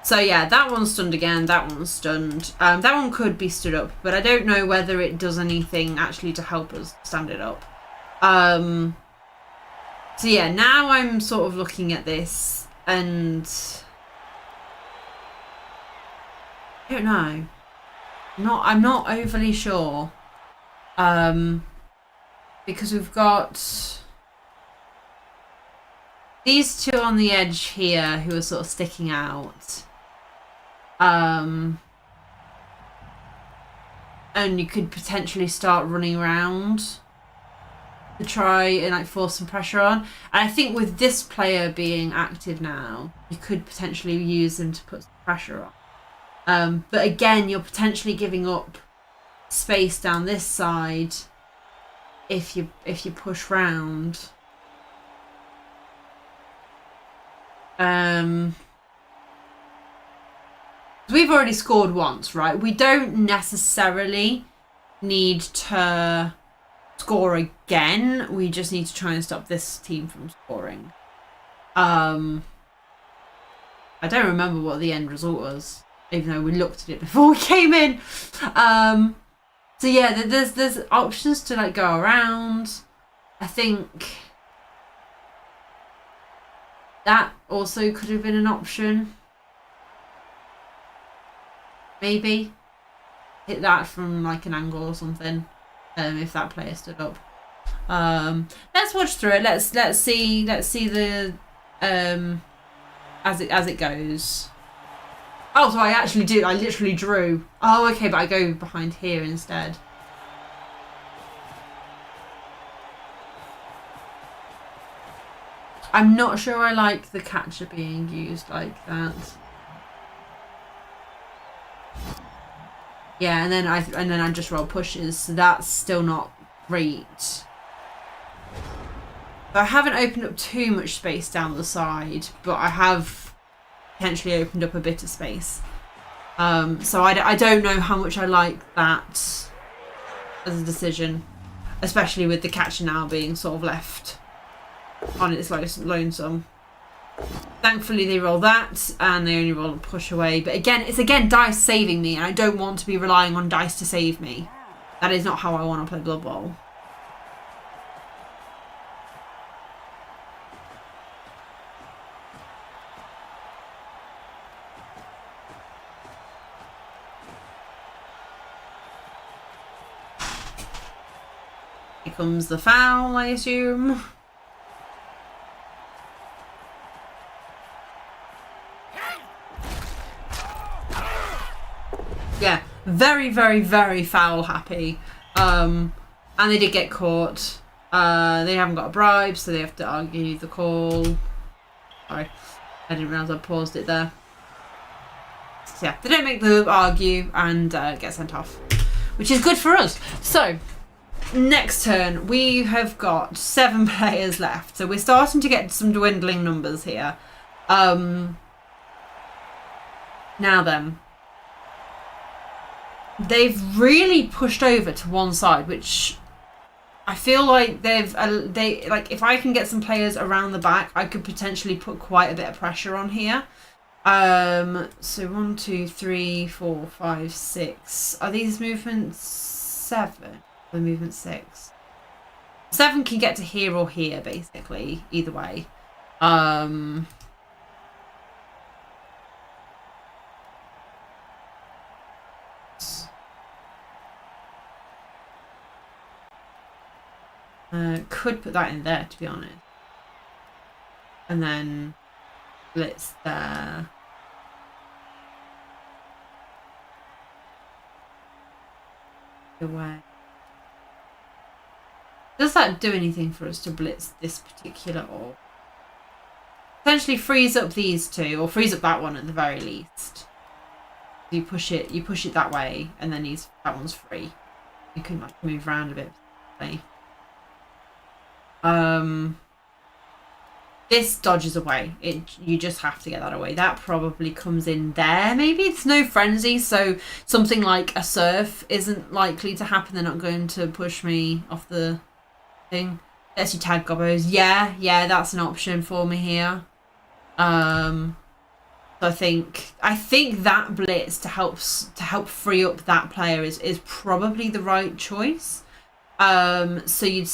So yeah, that one's stunned again, that one's stunned. That one could be stood up, but I don't know whether it does anything actually to help us stand it up. So yeah, now I'm sort of looking at this and I don't know. I'm not overly sure. Because we've got these two on the edge here who are sort of sticking out. And you could potentially start running around to try and like force some pressure on. And I think with this player being active now, you could potentially use them to put some pressure on. But again, you're potentially giving up space down this side if you push round. We've already scored once, right? We don't necessarily need to score again. We just need to try and stop this team from scoring. I don't remember what the end result was, even though we looked at it before we came in. So yeah, there's options to like go around. I think that also could have been an option. Maybe hit that from like an angle or something. If that player stood up. Let's watch through it. Let's see the as it goes. Oh, so I literally drew. Oh, okay, but I go behind here instead. I'm not sure I like the catcher being used like that. Yeah, and then I just roll pushes, so that's still not great. But I haven't opened up too much space down the side, but I have potentially opened up a bit of space. So I don't know how much I like that as a decision, especially with the catcher now being sort of left on its lonesome. Thankfully they roll that and they only roll a push away, but it's again dice saving me, and I don't want to be relying on dice to save me. That is not how I want to play Blood Bowl. Here comes the foul, I assume. Yeah, very, very, very foul happy. And they did get caught. They haven't got a bribe, so they have to argue the call. Sorry, I didn't realise I paused it there. So yeah, they don't make the argue and get sent off, which is good for us. So next turn, we have got 7 players left. So we're starting to get some dwindling numbers here. Now then, they've really pushed over to one side, which I feel like they like, if I can get some players around the back, I could potentially put quite a bit of pressure on here. So 1, 2, 3, 4, 5, 6. Are these movements 7? Or movement 6? 7 can get to here or here, basically. Either way. Could put that in there, to be honest. And then blitz there. Away. Does that do anything for us to blitz this particular orb? Essentially frees up these two, or frees up that one at the very least. You push it that way, and then that one's free. You can like move around a bit. This dodges away. You just have to get that away. That probably comes in there. Maybe it's no frenzy, so something like a surf isn't likely to happen. They're not going to push me off the thing. Let's you tag gobbos. Yeah, that's an option for me here. So I think that blitz to help free up that player is probably the right choice. So you'd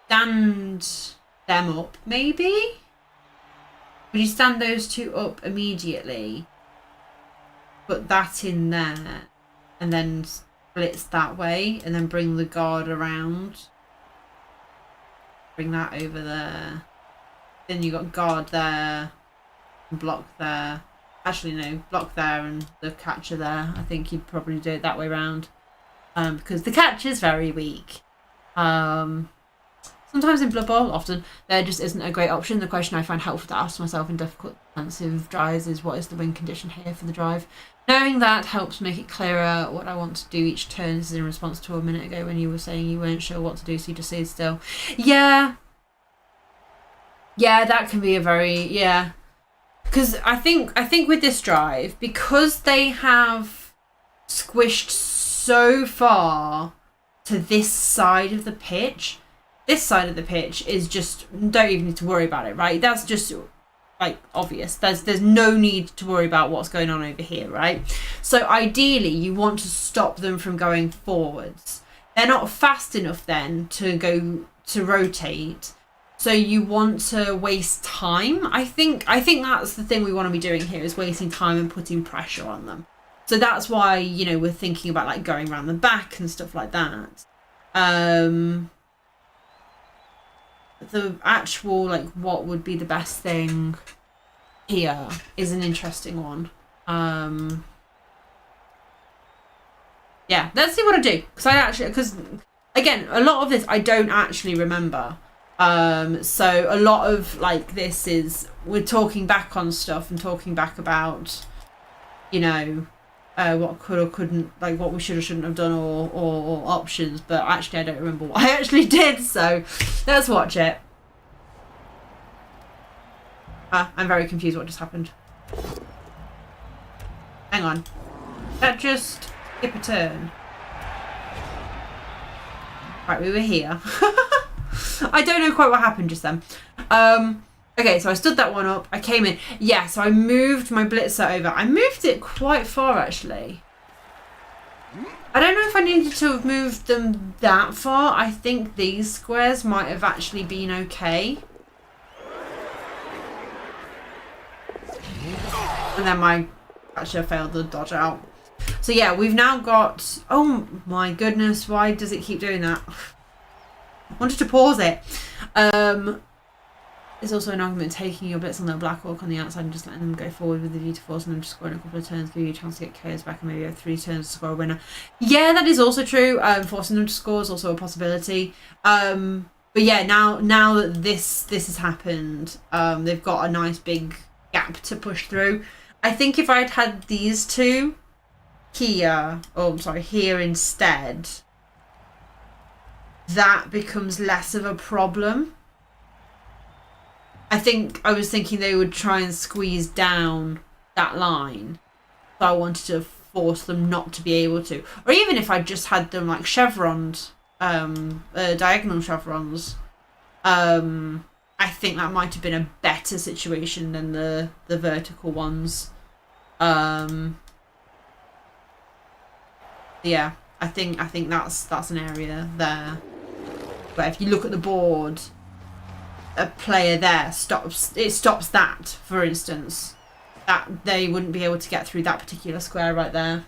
stand them up, maybe? Would you stand those two up immediately? Put that in there, and then blitz that way, and then bring the guard around. Bring that over there. Then you got guard there, block there. Actually, no, block there and the catcher there. I think you'd probably do it that way around, because the catcher's very weak. Sometimes in Blood Bowl, often, there just isn't a great option. The question I find helpful to ask myself in difficult defensive drives is, what is the win condition here for the drive? Knowing that helps make it clearer what I want to do each turn. This is in response to a minute ago when you were saying you weren't sure what to do, so you just stayed still. Yeah, that can be a very, because I think with this drive, because they have squished so far to this side of the pitch, this side of the pitch is just, don't even need to worry about it, right? That's just like obvious. There's no need to worry about what's going on over here, right? So ideally you want to stop them from going forwards. They're not fast enough then to rotate. So you want to waste time. I think that's the thing we want to be doing here, is wasting time and putting pressure on them. So that's why, we're thinking about like going around the back and stuff like that. The actual, like, what would be the best thing here is an interesting one. Yeah, let's see what I do. Because again, a lot of this I don't actually remember. So a lot of, like, this is, we're talking back on stuff and talking back about, what could or couldn't, like what we should or shouldn't have done, or options, but actually I don't remember what I actually did, so let's watch it. I'm very confused what just happened. Hang on. That just skip a turn. Right, we were here. I don't know quite what happened just then. Okay, so I stood that one up. I came in. Yeah, so I moved my blitzer over. I moved it quite far, actually. I don't know if I needed to have moved them that far. I think these squares might have actually been okay. And then my catcher failed the dodge out. So yeah, we've now got... Oh my goodness, why does it keep doing that? I wanted to pause it. There's also an argument taking your blitz on the Black Orc on the outside and just letting them go forward with the view to forcing them to score in a couple of turns, give you a chance to get KOs back and maybe have 3 turns to score a winner. Yeah, that is also true. Forcing them to score is also a possibility. But yeah, now that this has happened, they've got a nice big gap to push through. I think if I'd had these two here, oh, I'm sorry, here instead, that becomes less of a problem. I think I was thinking they would try and squeeze down that line. So I wanted to force them not to be able to. Or even if I just had them like chevrons, diagonal chevrons, I think that might have been a better situation than the vertical ones. Yeah, I think that's an area there. But if you look at the board, a player there stops that, for instance. That they wouldn't be able to get through that particular square right there.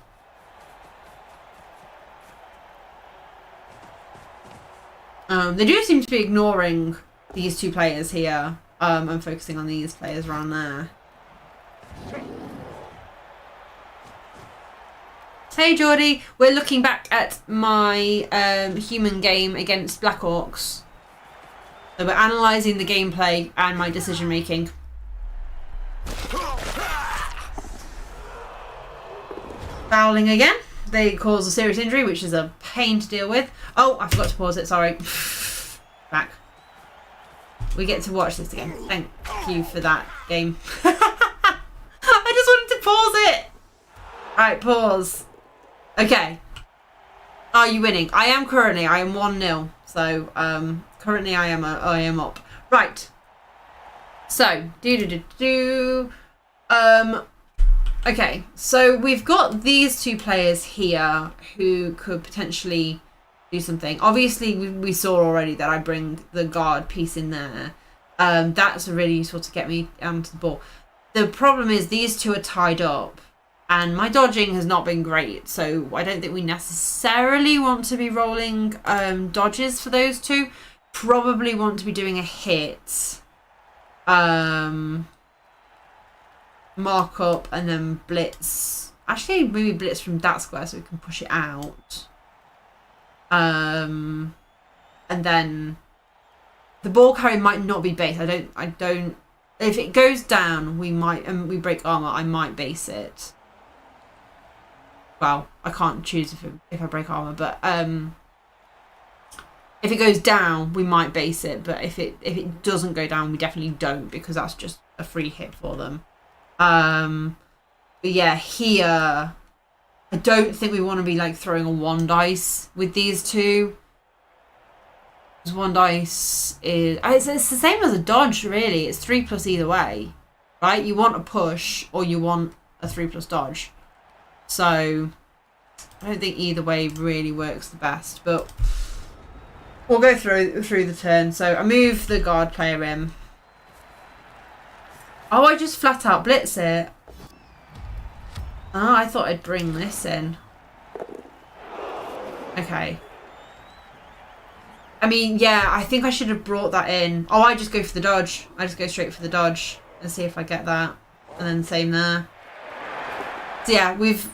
They do seem to be ignoring these two players here. I'm focusing on these players around there. Hey Geordie, we're looking back at my human game against Black Orcs. So we're analysing the gameplay and my decision making. Fouling again. They cause a serious injury, which is a pain to deal with. Oh, I forgot to pause it, sorry. Back. We get to watch this again. Thank you for that game. I just wanted to pause it. Alright, pause. Okay. Are you winning? I am currently. I am 1-0. So, currently I am up. Right. So, okay, so we've got these two players here who could potentially do something. Obviously, we saw already that I bring the guard piece in there. That's really useful to get me onto the ball. The problem is these two are tied up, and my dodging has not been great, so I don't think we necessarily want to be rolling dodges for those two. Probably want to be doing a hit. Mark up and then blitz. Actually, maybe blitz from that square so we can push it out. And then the ball carry might not be base. I don't. If it goes down, we might, and we break armor. I might base it. Well, I can't choose if I break armor, but if it goes down, we might base it. But if it doesn't go down, we definitely don't, because that's just a free hit for them. But yeah, here I don't think we want to be like throwing a 1 dice with these two. Because 1 dice is it's the same as a dodge, really. It's 3+ either way, right? You want a push or you want a 3+ dodge. So I don't think either way really works the best, but we'll go through the turn. So I move the guard player in. Oh, I just flat out blitz it. Oh, I thought I'd bring this in. Okay. I mean, yeah, I think I should have brought that in. Oh, I just go for the dodge. I just go straight for the dodge and see if I get that. And then same there. So yeah, we've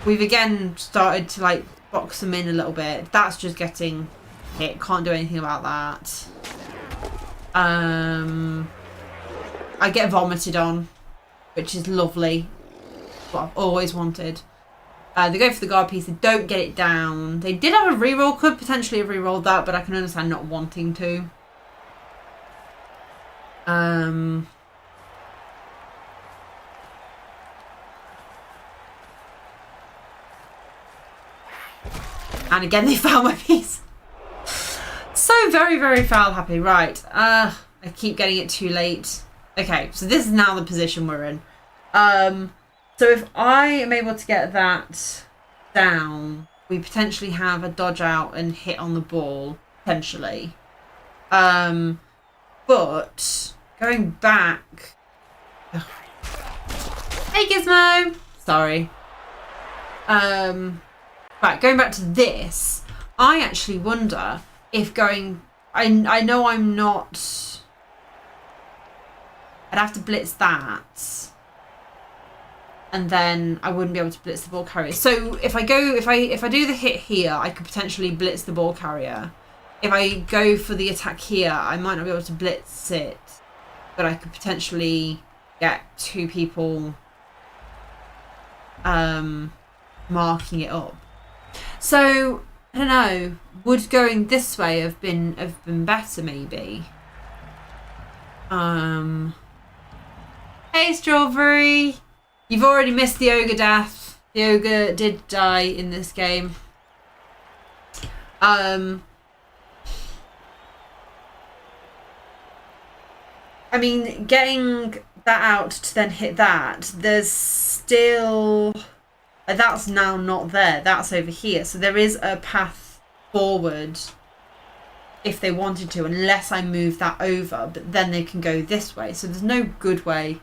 again started to like box them in a little bit. That's just getting hit. Can't do anything about that. I get vomited on, which is lovely. What I've always wanted. They go for the guard piece. They don't get it down. They did have a reroll. Could potentially have rerolled that, but I can understand not wanting to. And again, they found my piece. So very, very foul happy. Right. I keep getting it too late. Okay, so this is now the position we're in. So if I am able to get that down, we potentially have a dodge out and hit on the ball, potentially. But going back... Ugh. Hey Gizmo! Sorry. Right, going back to this, I actually wonder if going... I know I'm not... I'd have to blitz that. And then I wouldn't be able to blitz the ball carrier. So if I do the hit here, I could potentially blitz the ball carrier. If I go for the attack here, I might not be able to blitz it, but I could potentially get 2 people marking it up. So I don't know. Would going this way have been better maybe? Hey Strawberry, you've already missed the ogre death. The ogre did die in this game. I mean, getting that out to then hit that, there's still... That's now not there. That's over here. So there is a path forward if they wanted to, unless I move that over. But then they can go this way. So there's no good way.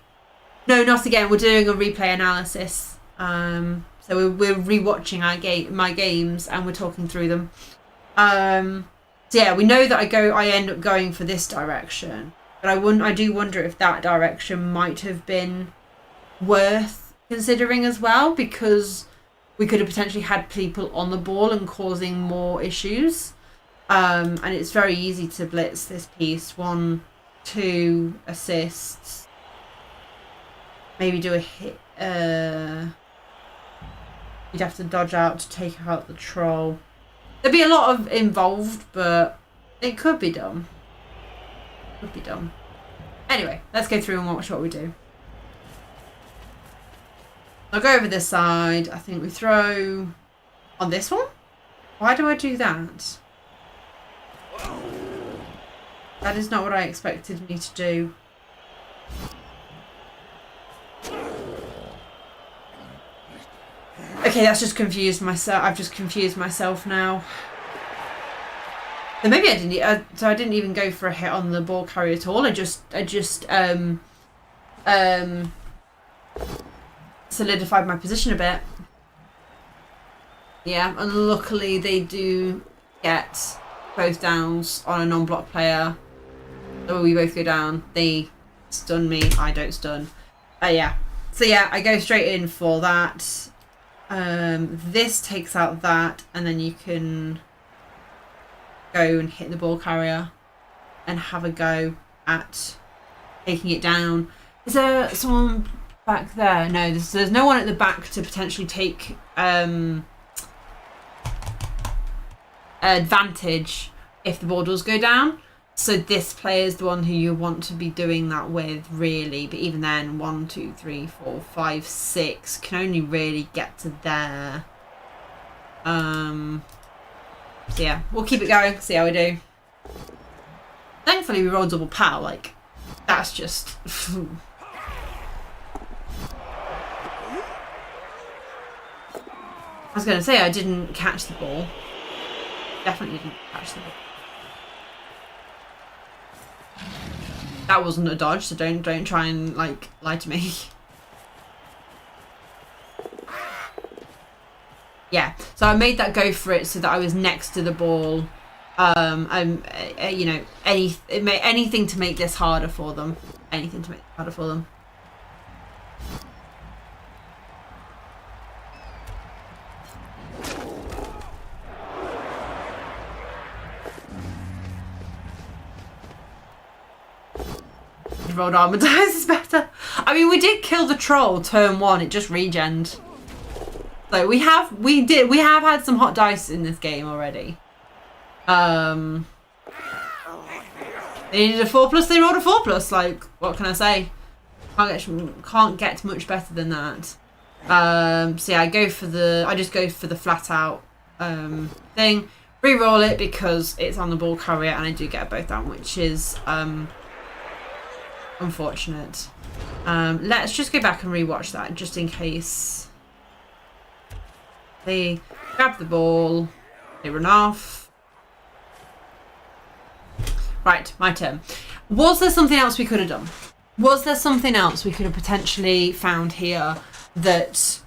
No, not again. We're doing a replay analysis. So we're rewatching my games and we're talking through them. So yeah, we know that I end up going for this direction. But I do wonder if that direction might have been worth considering as well, because we could have potentially had people on the ball and causing more issues. And it's very easy to blitz this piece. 1, 2 assists. Maybe do a hit. You'd have to dodge out to take out the troll. There'd be a lot of involved, but it could be done. Could be done. Anyway, let's go through and watch what we do. I'll go over this side. I think we throw on this one. Why do I do that? That is not what I expected me to do. Okay, that's just confused myself. I've just confused myself now. So maybe I didn't. So I didn't even go for a hit on the ball carrier at all. I just solidified my position a bit. Yeah, and luckily they do get both downs on a non-block player. So we both go down. They stun me. I don't stun. Yeah. So yeah, I go straight in for that. This takes out that, and then you can go and hit the ball carrier and have a go at taking it down. Is there someone back there? No, there's no one at the back to potentially take advantage if the ball does go down. So this player is the one who you want to be doing that with, really. But even then, 1, 2, 3, 4, 5, 6 can only really get to there. So yeah, we'll keep it going, see how we do. Thankfully we rolled double pow, like, that's just... I was going to say I didn't catch the ball. Definitely didn't catch the ball. That wasn't a dodge, so don't try and, like, lie to me. Yeah, so I made that go for it so that I was next to the ball. You know, anything to make this harder for them. Anything to make it harder for them. Rolled armor dice is better. I mean, we did kill the troll turn 1. It just regened. So we have had some hot dice in this game already. They needed a 4+. They rolled a 4+. Like, what can I say? Can't get much better than that. So yeah, I just go for the flat out thing. Re-roll it because it's on the ball carrier, and I do get both down, which is unfortunate. Let's just go back and rewatch that just in case. They grab the ball, they run off. Right, my turn. Was there something else we could have done? Was there something else we could have potentially found here that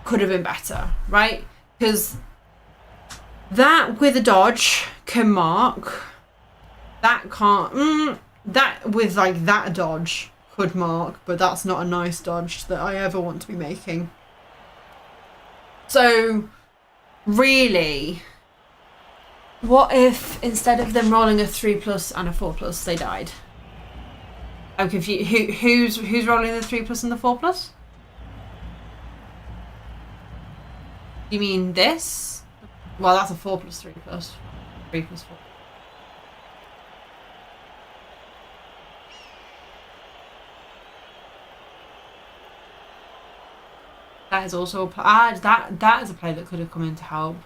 could have been better, right? Because that with a dodge can mark. That can't... that with, like, that dodge could mark, but that's not a nice dodge that I ever want to be making. So, really, what if instead of them rolling a 3+ and a 4+, they died? I'm confused. Who's rolling the 3+ and the 4+? You mean this? Well, that's a 4 plus 3 plus 3 plus 4. That is also a that is a play that could have come in to help.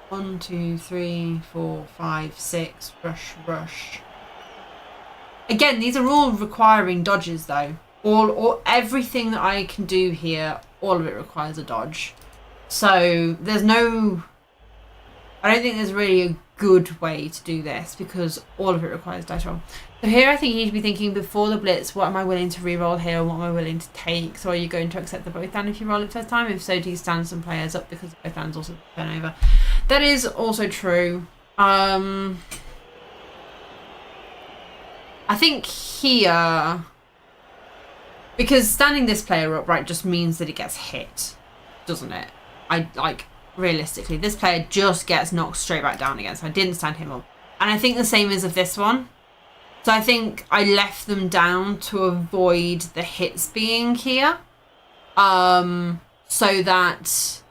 1, 2, 3, 4, 5, 6. Rush. Again, these are all requiring dodges though. Everything that I can do here, all of it requires a dodge. So there's no. I don't think there's really a good way to do this because all of it requires dice roll. So here I think you need to be thinking before the blitz, what am I willing to re-roll here and what am I willing to take? So are you going to accept the both down if you roll it first time? If so, do you stand some players up because both downs also turn over? That is also true. I think here, because standing this player up, right, just means that it gets hit, doesn't it? Realistically, this player just gets knocked straight back down again, so I didn't stand him up. And I think the same is of this one. So I think I left them down to avoid the hits being here. So that...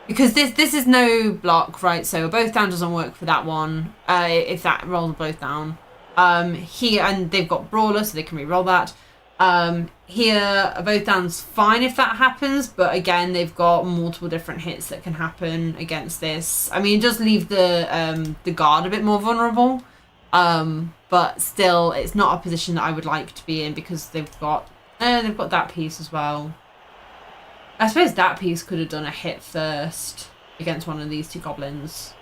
Because this is no block, right? So both down doesn't work for that one. If that rolls both down. Here, and they've got Brawler, so they can re-roll that. Here, both down's fine if that happens, but again, they've got multiple different hits that can happen against this. I mean, it does leave the guard a bit more vulnerable, but still, it's not a position that I would like to be in because they've got that piece as well. I suppose that piece could have done a hit first against one of these two goblins.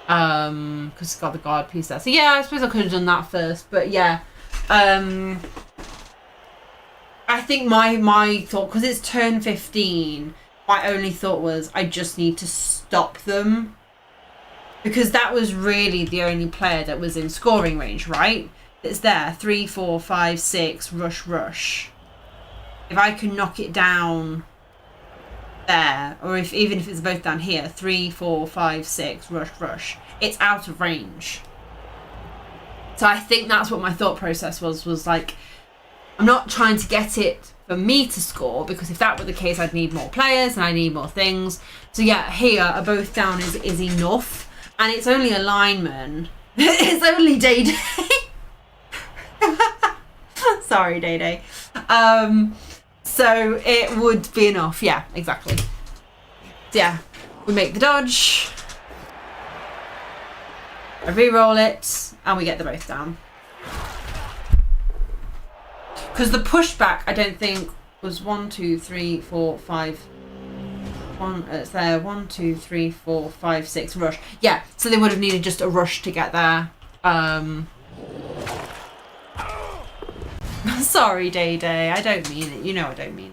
Because it's got the guard piece there. So yeah, I suppose I could have done that first, but yeah. I think my thought, because it's turn 15, my only thought was I just need to stop them. Because that was really the only player that was in scoring range, right? It's there, 3, 4, 5, 6, rush. If I can knock it down there, or even if it's both down here, 3, 4, 5, 6, rush, it's out of range. So I think that's what my thought process was like, I'm not trying to get it for me to score, because if that were the case, I'd need more players and I need more things. So yeah, here, a both down is enough. And it's only a lineman. It's only Day Day. Sorry, Day Day. So it would be enough. Yeah, exactly. So yeah, we make the dodge. I re-roll it, and we get the both down. Because the pushback, I don't think, was 1, 2, 3, 4, 5. It's there. 1, 2, 3, 4, 5, 6. Rush. Yeah. So they would have needed just a rush to get there. Sorry, Day Day. I don't mean it. You know I don't mean it.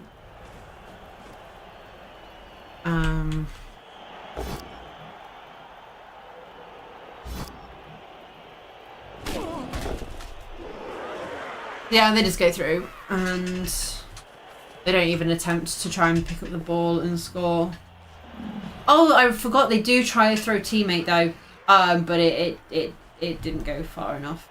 Yeah, they just go through and they don't even attempt to try and pick up the ball and score. Oh, I forgot they do try to throw teammate though, but it didn't go far enough.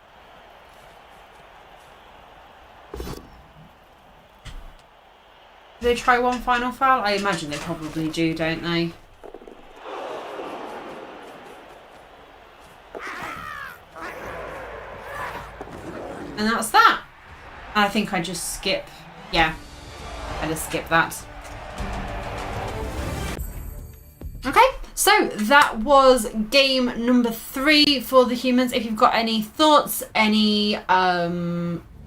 Do they try one final foul? I imagine they probably do, don't they? And that's that. I think I just skip. Yeah, I just skip that. Okay, so that was game number 3 for the humans. If you've got any thoughts, any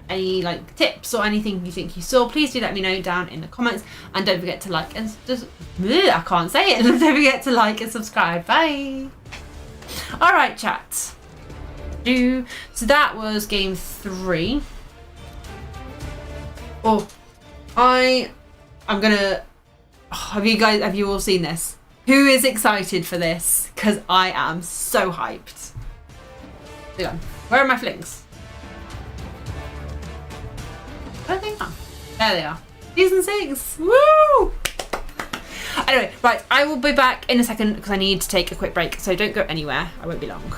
like tips or anything you think you saw, please do let me know down in the comments. And don't forget to like and I can't say it. Don't forget to like and subscribe. Bye. All right, chat. So that was game 3. Oh, I'm gonna. Have you all seen this? Who is excited for this? Because I am so hyped. Hang on. Where are my flings? Where are they now? There they are. Season 6. Woo! Anyway, right. I will be back in a second because I need to take a quick break. So don't go anywhere. I won't be long.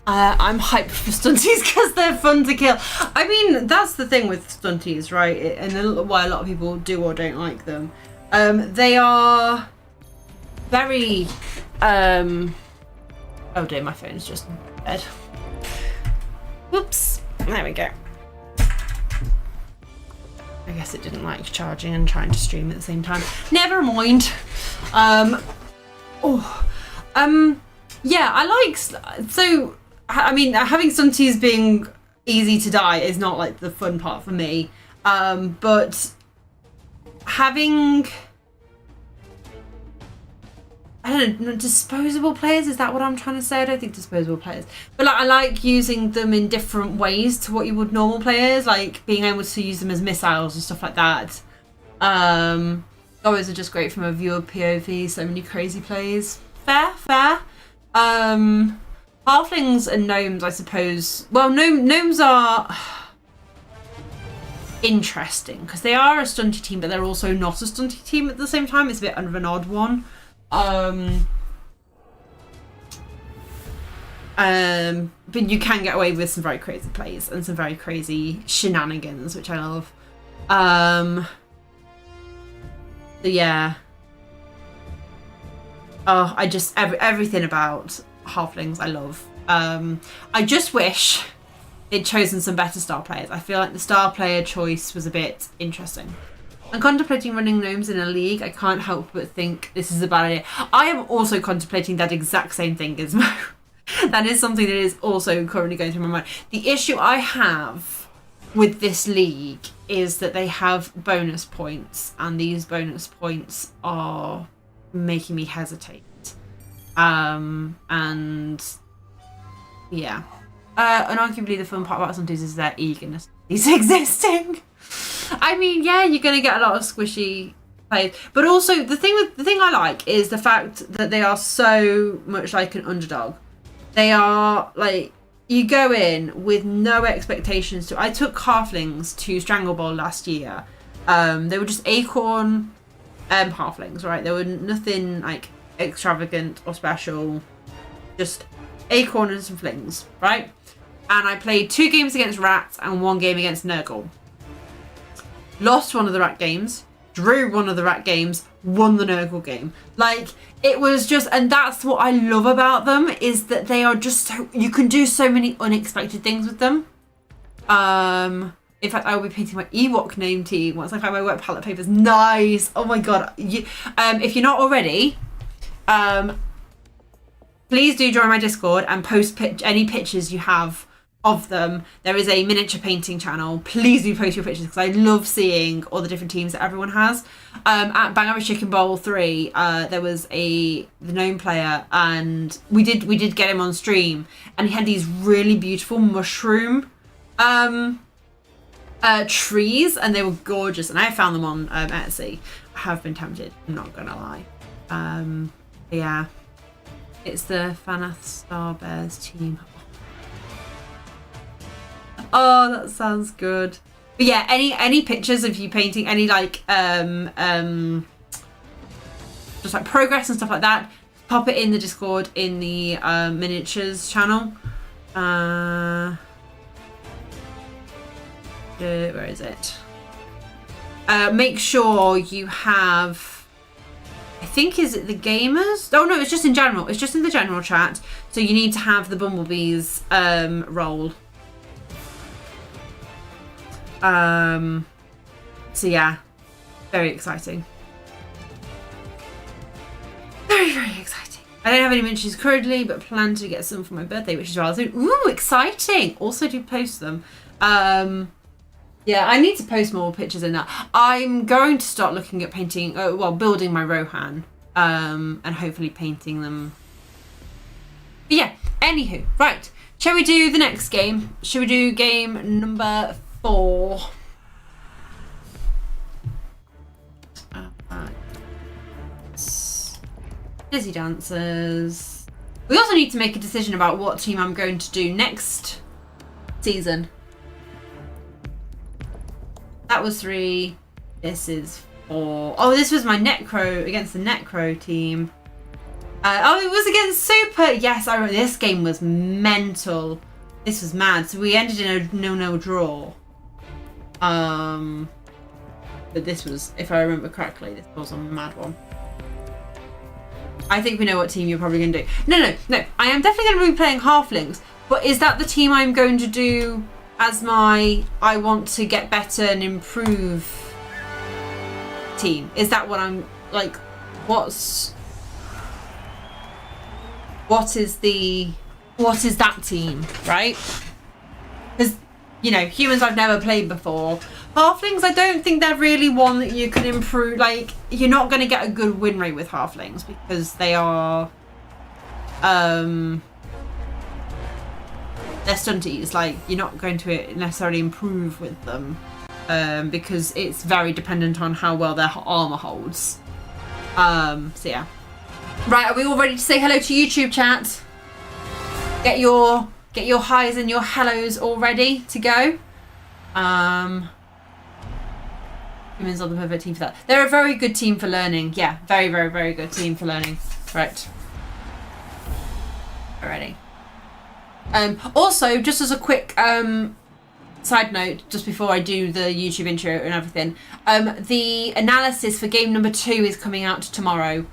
I'm hyped for stunties because they're fun to kill. I mean, that's the thing with stunties, right? And why a lot of people do or don't like them. They are very... Oh dear, my phone's just dead. Whoops. There we go. I guess it didn't like charging and trying to stream at the same time. Never mind. Yeah, I like... So, I mean, having stunties being easy to die is not like the fun part for me. But having... I don't know, disposable players, is that what I'm trying to say? I don't think disposable players. But like, I like using them in different ways to what you would normal players, like being able to use them as missiles and stuff like that. Those are just great from a viewer POV, so many crazy plays. Fair. Halflings and gnomes, I suppose. Well, gnomes are interesting because they are a stunty team, but they're also not a stunty team at the same time. It's a bit of an odd one. But you can get away with some very crazy plays and some very crazy shenanigans, which I love. So yeah. Oh, I just everything about halflings I love. I just wish they'd chosen some better star players. I feel like the star player choice was a bit interesting. I'm contemplating running gnomes in a league. I can't help but think this is a bad idea. I am also contemplating that exact same thing, Gizmo. That is something that is also currently going through my mind. The issue I have with this league is that they have bonus points, and these bonus points are making me hesitate. And yeah. And arguably the fun part about stunties is their eagerness is existing. I mean, yeah, you're going to get a lot of squishy plays, but also the thing I like is the fact that they are so much like an underdog. They are like, you go in with no expectations to. I took halflings to Strangle Bowl last year. They were just acorn halflings, right? They were nothing like extravagant or special, just acorn and some flings, right? And I played 2 games against rats and 1 game against Nurgle. Lost one of the rat games, drew one of the rat games, won the Nurgle game. Like, it was just, and that's what I love about them, is that they are just so, you can do so many unexpected things with them. In fact, I will be painting my Ewok name team once I find my wet palette papers. Nice. Oh my god. If you're not already, please do join my Discord and post any pictures you have of them. There is a miniature painting channel. Please do post your pictures because I love seeing all the different teams that everyone has. At Bang Average Chicken Bowl 3, there was the gnome player, and we did get him on stream, and he had these really beautiful mushroom trees, and they were gorgeous, and I found them on Etsy. I have been tempted, I'm not gonna lie. Yeah, it's the Fanath Star Bears team. Oh, that sounds good. But yeah, any pictures of you painting, any like just like progress and stuff like that, pop it in the Discord in the miniatures channel. Where is it? Make sure you have, I think, is it the gamers? Oh no, it's just in general. It's just in the general chat. So you need to have the bumblebees role. So yeah, very exciting. Very, very exciting. I don't have any miniatures currently, but plan to get some for my birthday, which is rather soon. Ooh, exciting! Also do post them. Yeah, I need to post more pictures in that. I'm going to start looking at painting, building my Rohan, and hopefully painting them. But yeah, anywho, right. Shall we do the next game? Shall we do game number 4? Dizzy Dancers. We also need to make a decision about what team I'm going to do next season. That was 3. This is 4. Oh, this was my Necro against the Necro team. It was against Super. Yes, I remember. This game was mental. This was mad. So we ended in a 0-0 draw. But this was, if I remember correctly, this was a mad one. I think we know what team you're probably going to do. No. I am definitely going to be playing Halflings. But is that the team I'm going to do as my I want to get better and improve team? Is that what I'm like? What is that team, right? Because humans I've never played before. Halflings, I don't think they're really one that you can improve. Like, you're not going to get a good win rate with Halflings because they are they're stunties. Like, you're not going to necessarily improve with them because it's very dependent on how well their armor holds. So yeah. Right, are we all ready to say hello to YouTube chat? Get your highs and your hellos all ready to go. Humans are the perfect team for that. They're a very good team for learning. Yeah, very, very, very good team for learning. Right. Alrighty. Also, just as a quick side note, just before I do the YouTube intro and everything, the analysis for game number 2 is coming out tomorrow.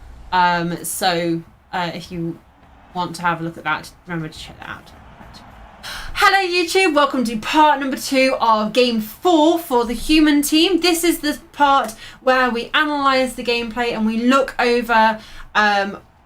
So if you want to have a look at that, remember to check that out. Hello YouTube, welcome to part number 2 of game 4 for the human team. This is the part where we analyse the gameplay and we look over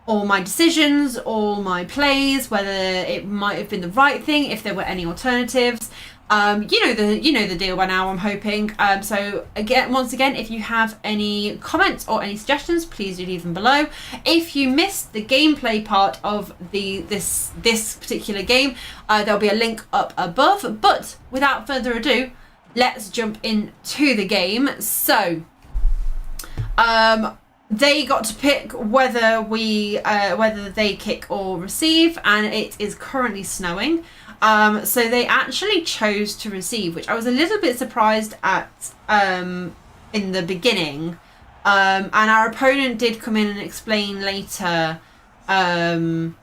all my decisions, all my plays, whether it might have been the right thing, if there were any alternatives. You know the deal by now, I'm hoping. So once again, if you have any comments or any suggestions, please do leave them below. If you missed the gameplay part of this particular game, there'll be a link up above. But without further ado, let's jump into the game. So they got to pick whether they kick or receive, and it is currently snowing. So they actually chose to receive, which I was a little bit surprised at in the beginning. And our opponent did come in and explain later that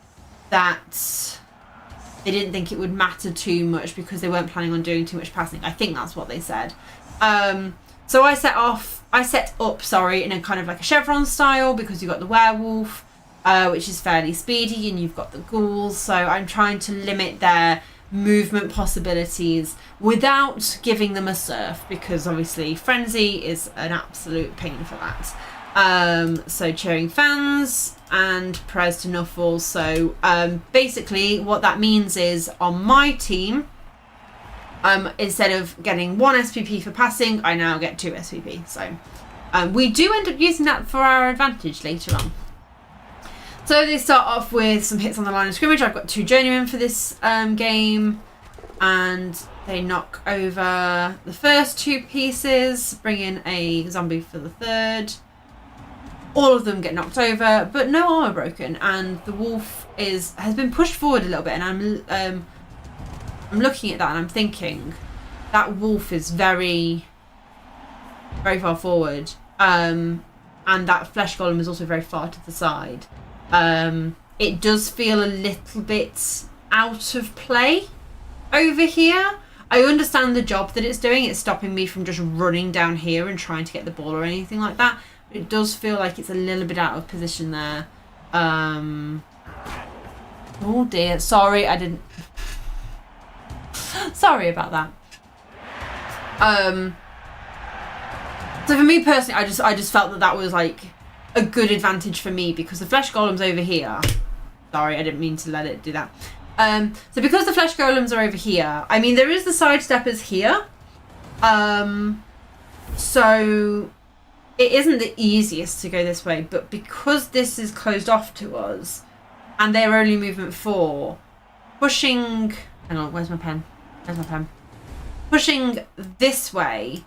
they didn't think it would matter too much because they weren't planning on doing too much passing. I think that's what they said. So I set up in a kind of like a chevron style because you've got the werewolf, which is fairly speedy, and you've got the ghouls. So I'm trying to limit their movement possibilities without giving them a surf, because obviously frenzy is an absolute pain for that. So cheering fans and prayers to Nuffle. So basically what that means is on my team, instead of getting 1 SPP for passing, I now get 2 SPP. So we do end up using that for our advantage later on. So they start off with some hits on the line of scrimmage. I've got 2 journeymen for this game, and they knock over the first 2 pieces, bring in a zombie for the 3rd. All of them get knocked over, but no armor broken, and the wolf has been pushed forward a little bit, and I'm looking at that and I'm thinking that wolf is very, very far forward, and that flesh golem is also very far to the side. It does feel a little bit out of play over here. I understand the job that it's doing. It's stopping me from just running down here and trying to get the ball or anything like that. But it does feel like it's a little bit out of position there. Oh dear. Sorry, I didn't... Sorry about that. So for me personally, I just felt that was like a good advantage for me because the flesh golem's over here. Sorry, I didn't mean to let it do that. So because the flesh golems are over here, I mean there is the sidesteppers here. So it isn't the easiest to go this way, but because this is closed off to us and they're only movement 4, pushing... Hang on, where's my pen? Where's my pen? Pushing this way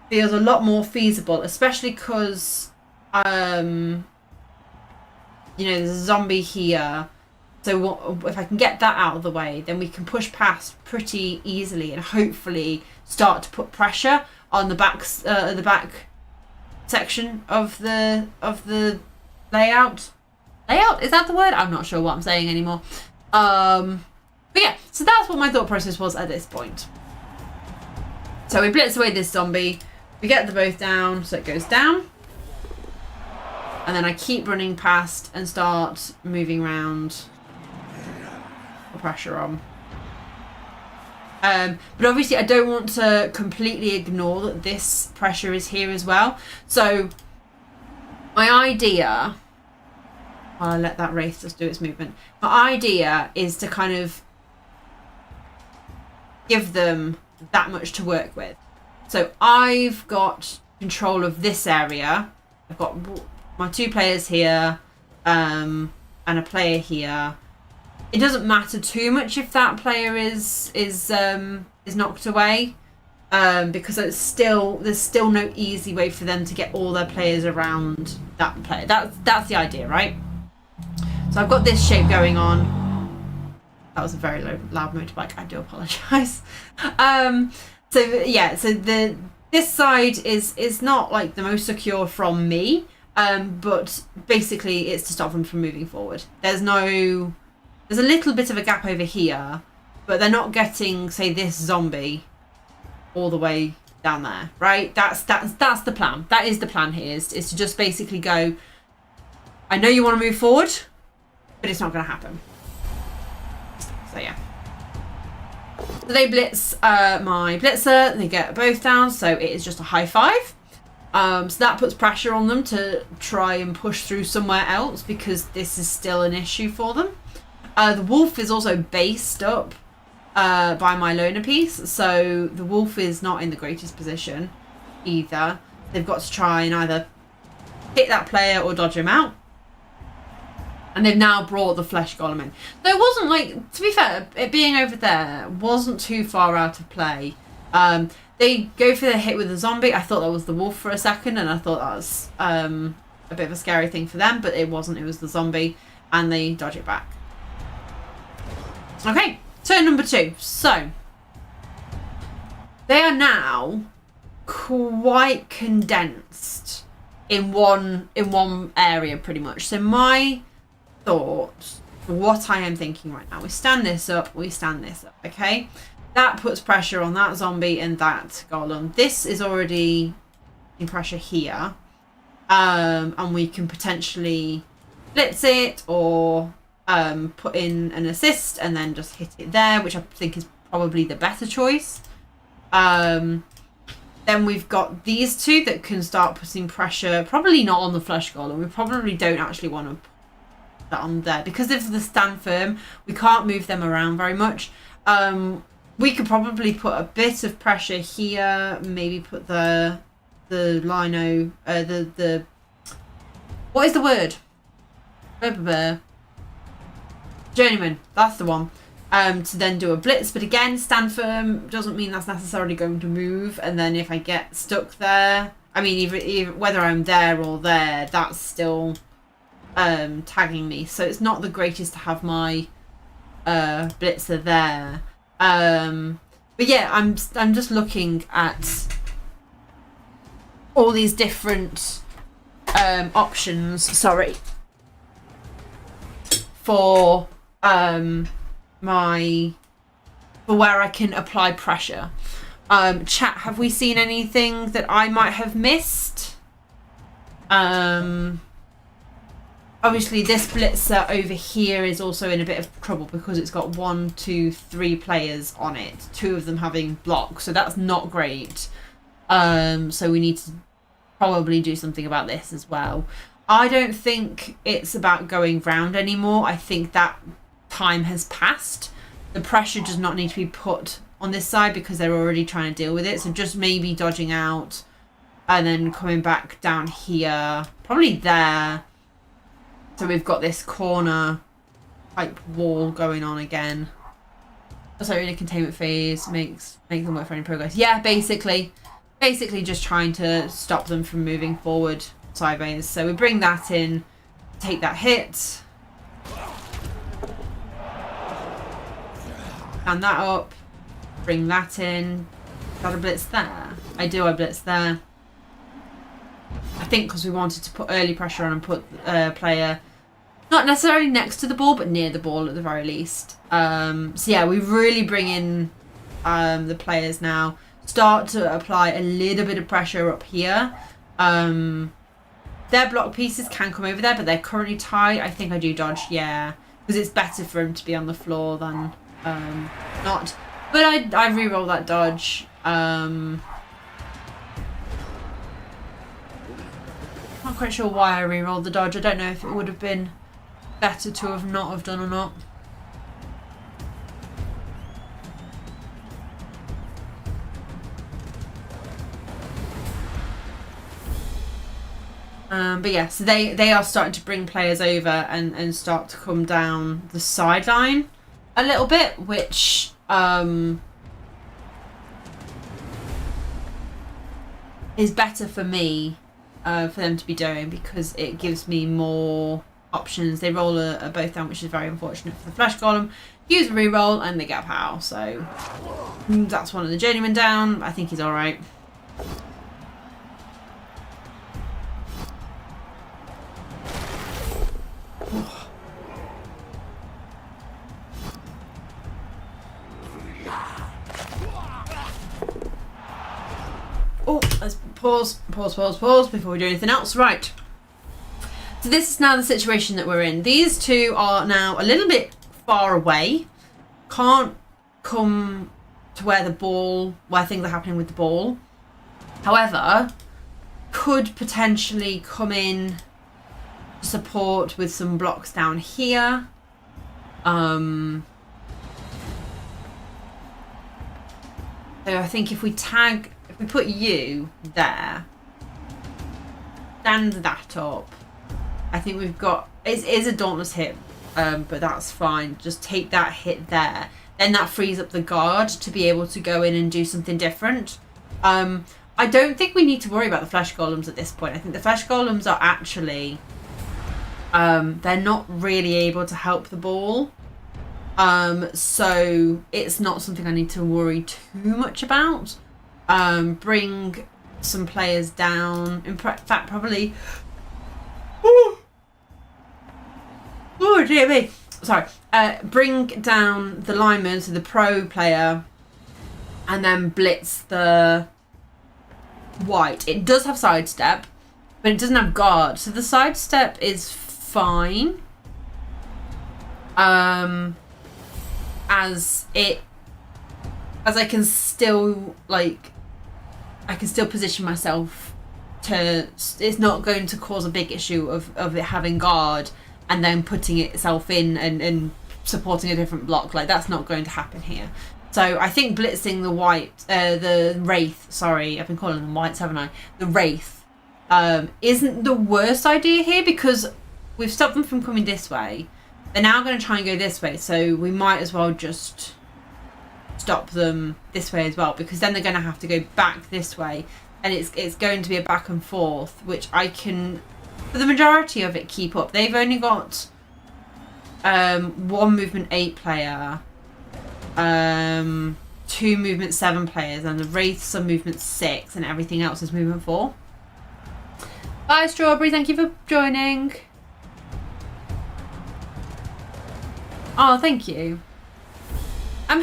feels a lot more feasible, especially because there's a zombie here. So if I can get that out of the way, then we can push past pretty easily and hopefully start to put pressure on the back section of the layout. layout. Is that the word? I'm not sure what I'm saying anymore. But yeah, so that's what my thought process was at this point. So we blitz away this zombie. We get the both down, so it goes down. And then I keep running past and start moving around. Put pressure on. But obviously I don't want to completely ignore that this pressure is here as well. So my idea, I'll let that wraith just do its movement. My idea is to kind of give them that much to work with. So I've got control of this area. I've got my 2 players here, and a player here. It doesn't matter too much if that player is knocked away, because there's still no easy way for them to get all their players around that player. That's the idea, right? So I've got this shape going on. That was a very loud motorbike. I do apologise. So yeah, so this side is not like the most secure from me, but basically it's to stop them from moving forward. There's a little bit of a gap over here, but they're not getting, say, this zombie all the way down there, right? That's the plan. That is the plan here, is to just basically go, I know you want to move forward, but it's not going to happen. So yeah. So they blitz my blitzer, they get both down, so it is just a high 5. So that puts pressure on them to try and push through somewhere else, because this is still an issue for them. The wolf is also based up by my loner piece, so the wolf is not in the greatest position either. They've got to try and either hit that player or dodge him out. And they've now brought the flesh golem in. So it wasn't like, to be fair, it being over there wasn't too far out of play. They go for the hit with the zombie. I thought that was the wolf for a second, and I thought that was a bit of a scary thing for them, but it wasn't. It was the zombie, and they dodge it back. Okay, turn number 2. So they are now quite condensed in one area, pretty much. So my thought, what I am thinking right now, we stand this up, okay? That puts pressure on that zombie and that golem. This is already in pressure here, and we can potentially blitz it or put in an assist and then just hit it there, which I think is probably the better choice. Then we've got these 2 that can start putting pressure, probably not on the flesh golem. We probably don't actually want to put that on there because of the stand firm. We can't move them around very much. We could probably put a bit of pressure here, maybe put the lino, the what is the word? Journeyman, that's the one. To then do a blitz, but again, stand firm doesn't mean that's necessarily going to move. And then if I get stuck there, I mean, even whether I'm there or there, that's still tagging me. So it's not the greatest to have my blitzer there. But yeah, I'm just looking at all these different options. Sorry. For where I can apply pressure. Chat, have we seen anything that I might have missed? Obviously this blitzer over here is also in a bit of trouble because it's got 1, 2, 3 players on it, 2 of them having blocks, so that's not great. So we need to probably do something about this as well. I don't think it's about going round anymore. I think that time has passed. The pressure does not need to be put on this side because they're already trying to deal with it. So just maybe dodging out and then coming back down here, probably there. So we've got this corner type wall going on again. So in a containment phase, make them work for any progress. Yeah, basically just trying to stop them from moving forward sideways. So we bring that in, take that hit, stand that up, bring that in. Got a blitz there. I do a blitz there. I think because we wanted to put early pressure on and put player not necessarily next to the ball, but near the ball at the very least. So yeah, we really bring in the players now. Start to apply a little bit of pressure up here. Their block pieces can come over there, but they're currently tied. I think I do dodge, yeah, because it's better for him to be on the floor than not. But I re-roll that dodge. Not quite sure why I re-rolled the dodge. I don't know if it would have been better to have not have done or not. But yeah, so they are starting to bring players over and start to come down the sideline a little bit, which is better for me, for them to be doing, because it gives me more options. They roll a both down, which is very unfortunate for the flesh golem. Use a re-roll and they get a pow. So that's one of the journeymen down. I think he's all right. Oh, let's pause before we do anything else. Right. So this is now the situation that we're in. These two are now a little bit far away. Can't come to where things are happening with the ball. However, could potentially come in to support with some blocks down here. So I think if we put you there, stand that up, I think we've got, it is a dauntless hit, but that's fine. Just take that hit there. Then that frees up the guard to be able to go in and do something different. I don't think we need to worry about the flesh golems at this point. I think the flesh golems are actually, they're not really able to help the ball. So it's not something I need to worry too much about. Bring some players down. In fact, probably. Oh dear me. Sorry. Bring down the lineman, so the pro player, and then blitz the white. It does have sidestep, but it doesn't have guard. So the sidestep is fine. As I can still I can still position myself to. It's not going to cause a big issue of it having guard and then putting itself in and supporting a different block. Like, that's not going to happen here. So I think blitzing the Wraith, sorry, I've been calling them whites, haven't I? The Wraith isn't the worst idea here, because we've stopped them from coming this way. They're now going to try and go this way, so we might as well just stop them this way as well, because then they're going to have to go back this way, and it's going to be a back and forth, which I can, for the majority of it, keep up. They've only got one movement 8 player, 2 movement 7 players, and the Wraiths are movement 6, and everything else is movement 4. Bye, Strawberry. Thank you for joining. Oh, thank you. I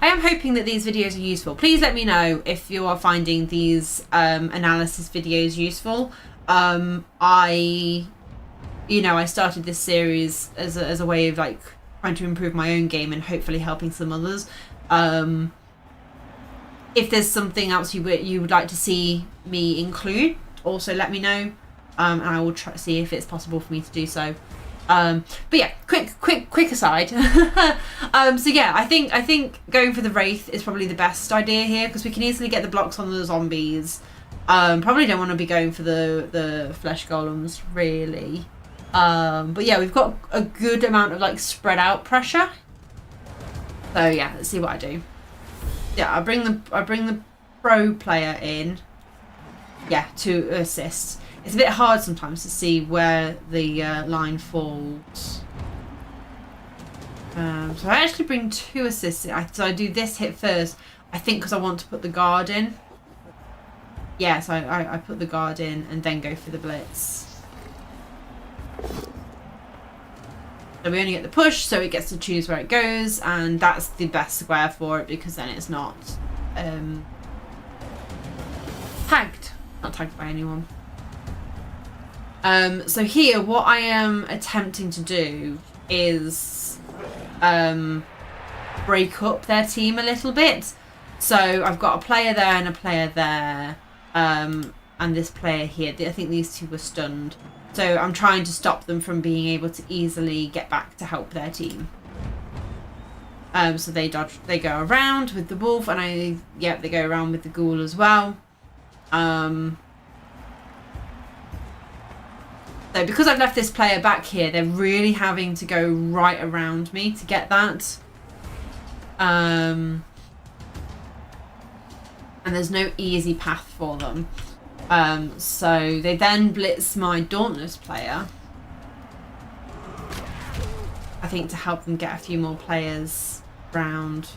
am hoping that these videos are useful. Please let me know if you are finding these analysis videos useful. I started this series as a way of trying to improve my own game and hopefully helping some others. If there's something else you would like to see me include, also let me know, and I will try to see if it's possible for me to do so. But yeah, quick aside. So yeah, I think going for the Wraith is probably the best idea here, because we can easily get the blocks on the zombies. Probably don't want to be going for the flesh golems, really. But yeah, we've got a good amount of spread out pressure. So yeah, let's see what I do. Yeah, I bring the pro player in. Yeah, to assist. It's a bit hard sometimes to see where the line falls. So I actually bring 2 assists. So I do this hit first, I think, because I want to put the guard in. Yeah, so I put the guard in and then go for the blitz. So we only get the push, so it gets to choose where it goes, and that's the best square for it because then it's not tagged. Not tagged by anyone. So here, what I am attempting to do is break up their team a little bit. So I've got a player there and a player there, and this player here. I think these two were stunned. So I'm trying to stop them from being able to easily get back to help their team. So they go around with the wolf, and they go around with the ghoul as well. So because I've left this player back here, they're really having to go right around me to get that. And there's no easy path for them. So they then blitz my Dauntless player, I think, to help them get a few more players round.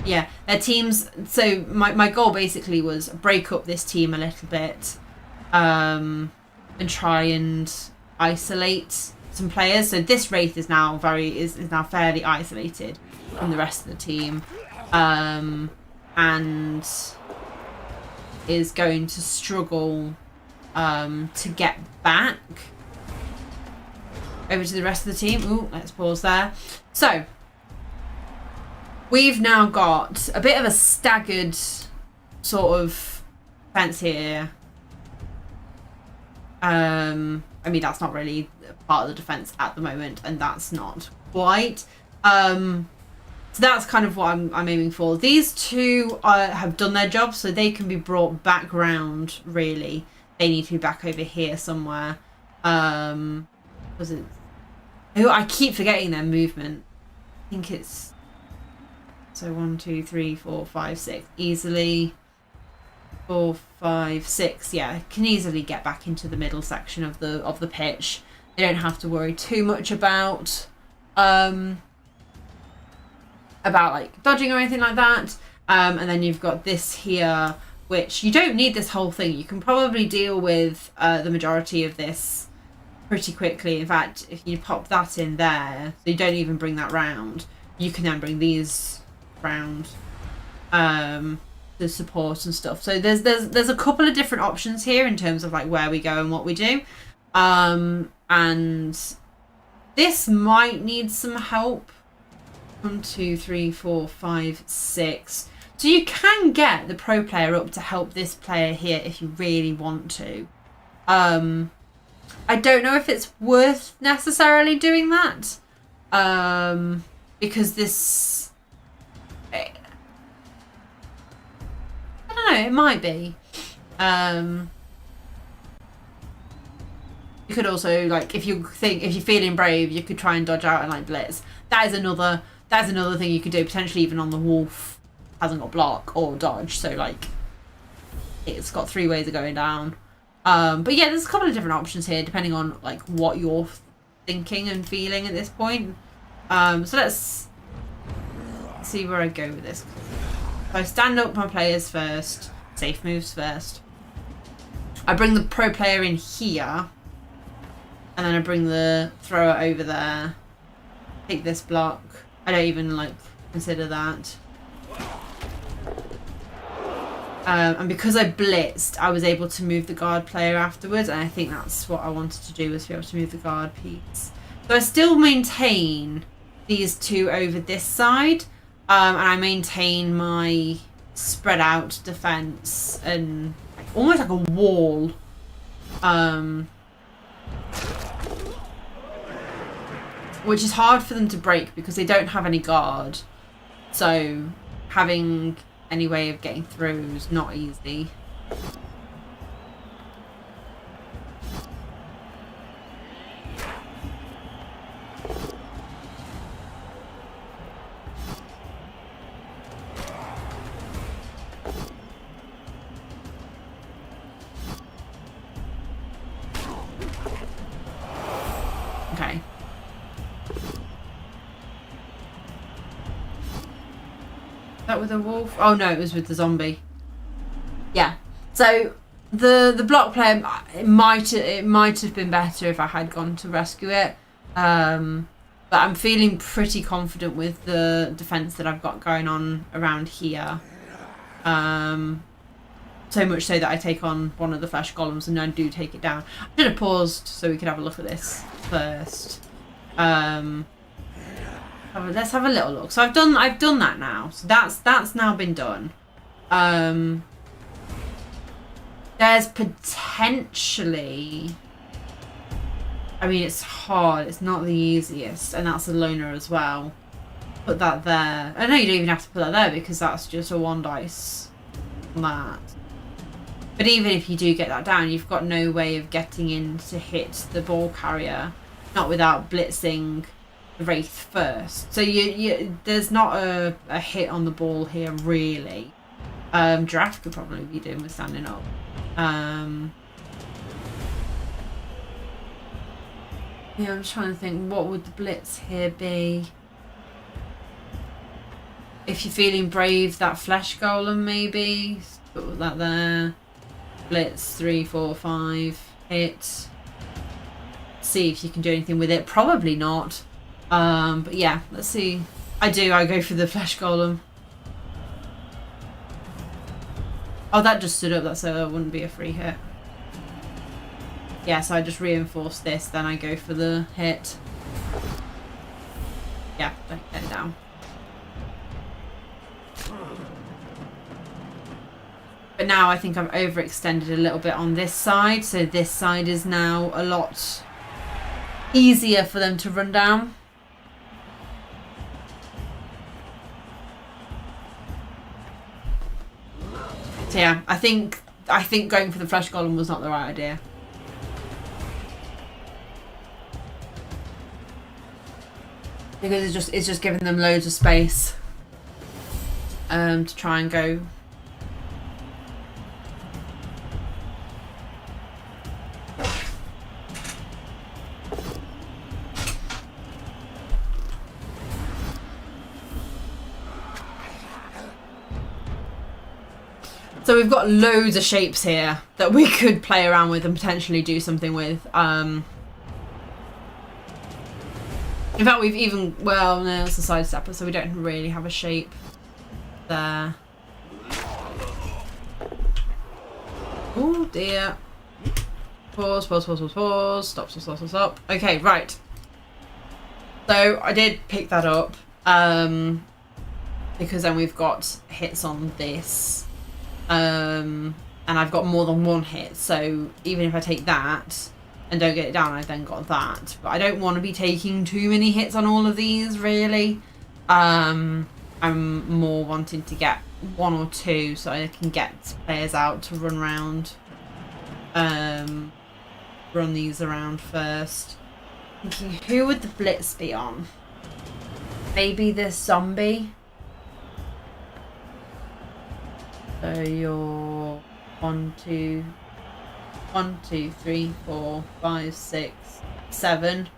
Yeah, their teams. So my goal basically was break up this team a little bit, and try and isolate some players. So this Wraith is now now fairly isolated from the rest of the team, and is going to struggle to get back over to the rest of the team. Ooh, let's pause there. So we've now got a bit of a staggered sort of fence here. I mean, that's not really part of the defense at the moment, and that's not quite. So that's kind of what I'm aiming for. These two have done their job, so they can be brought back round, really. They need to be back over here somewhere. Was it? Oh, I keep forgetting their movement. I think it's... So 1, 2, 3, 4, 5, 6. Easily. 4, 5, 6. Yeah, can easily get back into the middle section of the pitch. They don't have to worry too much about like dodging or anything like that. And then you've got this here, which you don't need this whole thing. You can probably deal with the majority of this pretty quickly. In fact, if you pop that in there, so you don't even bring that round, you can then bring these round. The support and stuff. So there's a couple of different options here in terms of like where we go and what we do. And this might need some help. 1, 2, 3, 4, 5, 6. So you can get the pro player up to help this player here if you really want to. I don't know if it's worth necessarily doing that. Because this... I don't know, it might be. You could also, like, if you're feeling brave, you could try and dodge out and like blitz. That's another thing you could do, potentially even on the wolf. Hasn't got block or dodge, so like it's got 3 ways of going down. But yeah, there's a couple of different options here depending on like what you're thinking and feeling at this point. So let's see where I go with this. So I stand up my players first, safe moves first. I bring the pro player in here, and then I bring the thrower over there. Take this block. I don't even like consider that. And because I blitzed, I was able to move the guard player afterwards, and I think that's what I wanted to do, was to be able to move the guard piece. So I still maintain these two over this side. And I maintain my spread out defense and almost like a wall. Which is hard for them to break because they don't have any guard. So having any way of getting through is not easy. Okay. That with a wolf? Oh no, it was with the zombie. Yeah. So the block player, it might have been better if I had gone to rescue it. But I'm feeling pretty confident with the defense that I've got going on around here. So much so that I take on one of the flesh golems and I do take it down. I should have paused so we could have a look at this first. Let's have a little look. So I've done that now. So that's now been done. There's potentially, I mean, it's hard. It's not the easiest, and that's a loner as well. Put that there. I know you don't even have to put that there because that's just a 1 dice on that. But even if you do get that down, you've got no way of getting in to hit the ball carrier, not without blitzing the wraith first. So there's not a hit on the ball here really. Giraffe could probably be doing with standing up. Yeah, I'm just trying to think, what would the blitz here be? If you're feeling brave, that flesh golem maybe. Put that there. Blitz 3, 4, 5. Hit. See if you can do anything with it. Probably not. But yeah, let's see. I go for the flesh golem. Oh, that just stood up, so it wouldn't be a free hit. Yeah, so I just reinforce this, then I go for the hit. Yeah, don't get it down. But now I think I've overextended a little bit on this side, so this side is now a lot easier for them to run down. So yeah, I think going for the flesh golem was not the right idea. Because it's just giving them loads of space to try and go. So we've got loads of shapes here that we could play around with and potentially do something with. In fact, we've even, well, no, it's a side stepper, so we don't really have a shape there. Oh dear. Pause, pause, pause, pause, pause. Stop, stop, stop, stop, stop. Okay, right. So I did pick that up because then we've got hits on this. And I've got more than one hit, so even if I take that and don't get it down, I then got that. But I don't want to be taking too many hits on all of these, really. I'm more wanting to get 1 or 2 so I can get players out to run around. Run these around first. Thinking, who would the blitz be on? Maybe this zombie? So you're 1, 2, 3, 4, 5, 6, 7,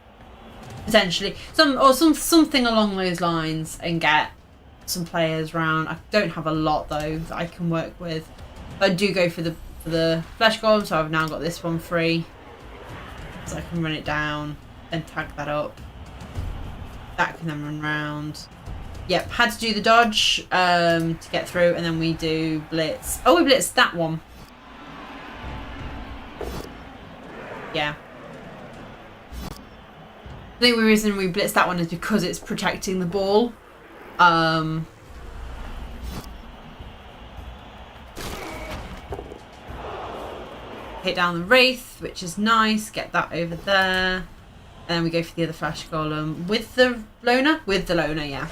potentially something along those lines, and get some players round. I don't have a lot though that I can work with. But I do go for the flesh golem, so I've now got this one free, so I can run it down and tag that up. That can then run round. Yep, had to do the dodge to get through, and then we do blitz. Oh, we blitzed that one. Yeah. I think the reason we blitzed that one is because it's protecting the ball. Hit down the wraith, which is nice. Get that over there. And then we go for the other flash golem with the loner? With the loner, yeah.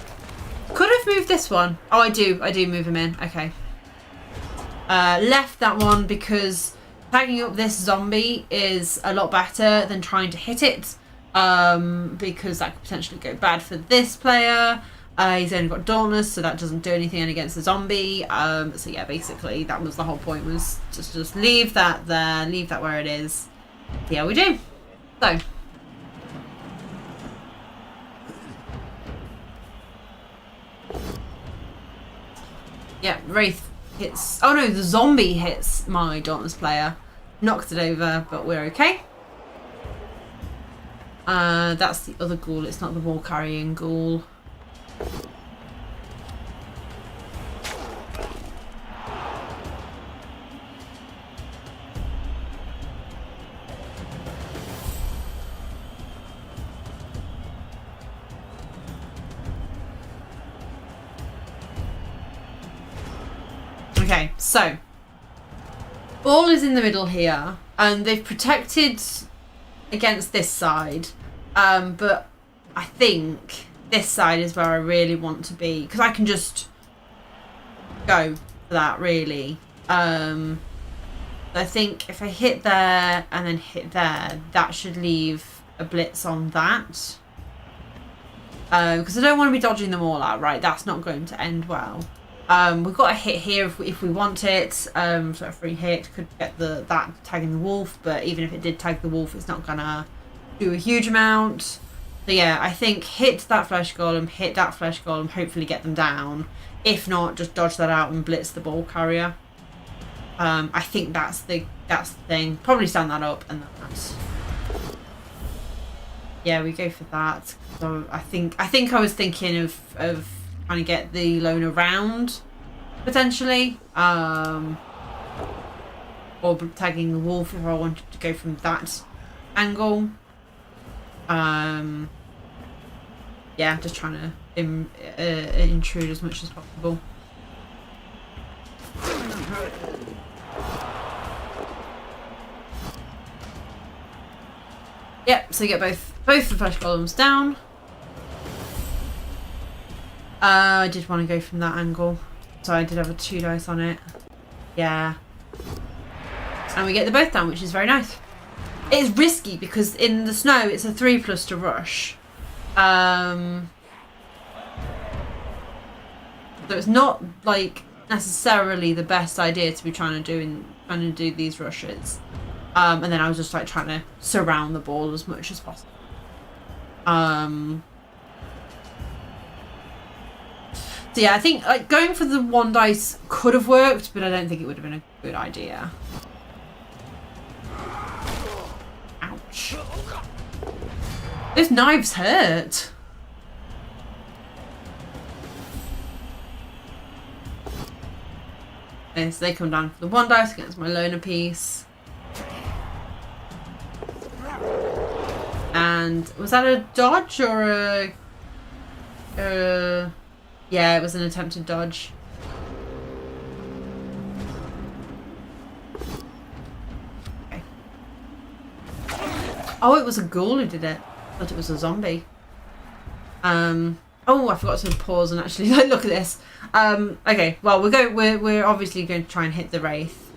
Could have moved this one. Oh, I do move him in. Okay. Left that one because tagging up this zombie is a lot better than trying to hit it. Because that could potentially go bad for this player. He's only got Dauntless, so that doesn't do anything against the zombie. So yeah, basically that was the whole point, was just leave that there, leave that where it is. See how we do. So. Yeah, Wraith hits... Oh no, the zombie hits my Dauntless player. Knocked it over, but we're okay. That's the other ghoul. It's not the ball carrying ghoul. Okay, so ball is in the middle here, and they've protected against this side, but I think this side is where I really want to be, because I can just go for that, really. I think if I hit there and then hit there, that should leave a blitz on that, because I don't want to be dodging them all out, right? That's not going to end well. We've got a hit here if we want it, so a free hit could get that tagging the wolf, but even if it did tag the wolf, it's not gonna do a huge amount. So yeah, I think hit that flesh golem, hopefully get them down. If not, just dodge that out and blitz the ball carrier. I think that's the thing. Probably stand that up and that's... Yeah, we go for that. So I think I was thinking of trying to get the lone around, potentially. Or tagging the wolf if I wanted to go from that angle. Yeah, just trying to intrude as much as possible. Yep, so you get both the flesh golems down. I did want to go from that angle, so I did have a 2 dice on it. Yeah. And we get the both down, which is very nice. It's risky because in the snow it's a 3+ to rush. So it's not like necessarily the best idea to be trying to do these rushes. And then I was just like trying to surround the ball as much as possible. So yeah, I think like going for the 1 dice could have worked, but I don't think it would have been a good idea. Ouch. Those knives hurt. Okay, so they come down for the 1 dice against my loner piece. And was that a dodge or a... yeah, it was an attempted dodge. Okay. Oh, it was a ghoul who did it. I thought it was a zombie. Oh, I forgot to pause and actually look at this. Okay, well we're obviously going to try and hit the wraith.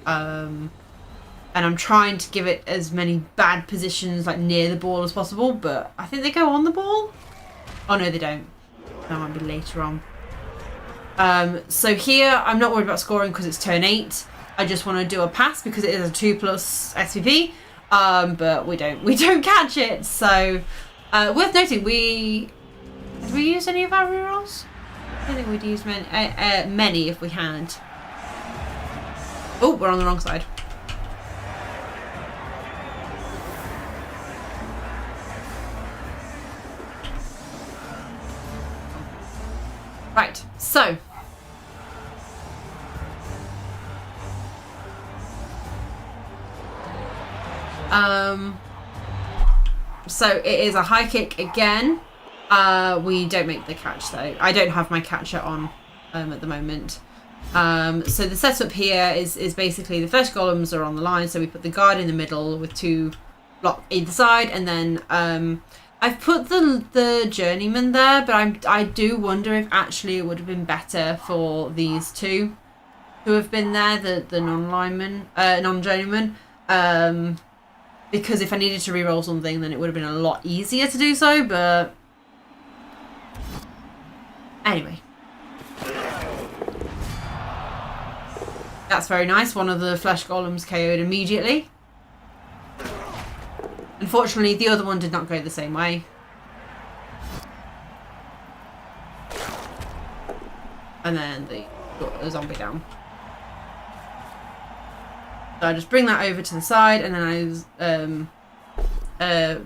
And I'm trying to give it as many bad positions like near the ball as possible, but I think they go on the ball. Oh no, they don't. That might be later on. So here I'm not worried about scoring because it's turn 8. I just want to do a pass because it is a 2+ SVP. But we don't catch it. So worth noting, did we use any of our rerolls? I don't think we'd use many if we had. Oh, we're on the wrong side. Right, so it is a high kick again. We don't make the catch though. I don't have my catcher on at the moment. So the setup here is basically the first golems are on the line, so we put the guard in the middle with 2 block either side, and then I've put the journeyman there, but I do wonder if actually it would have been better for these 2 who have been there, the non-journeyman, because if I needed to reroll something, then it would have been a lot easier to do so. But anyway, that's very nice. One of the flesh golems KO'd immediately. Unfortunately, the other one did not go the same way. And then they got a zombie down. So I just bring that over to the side, and then I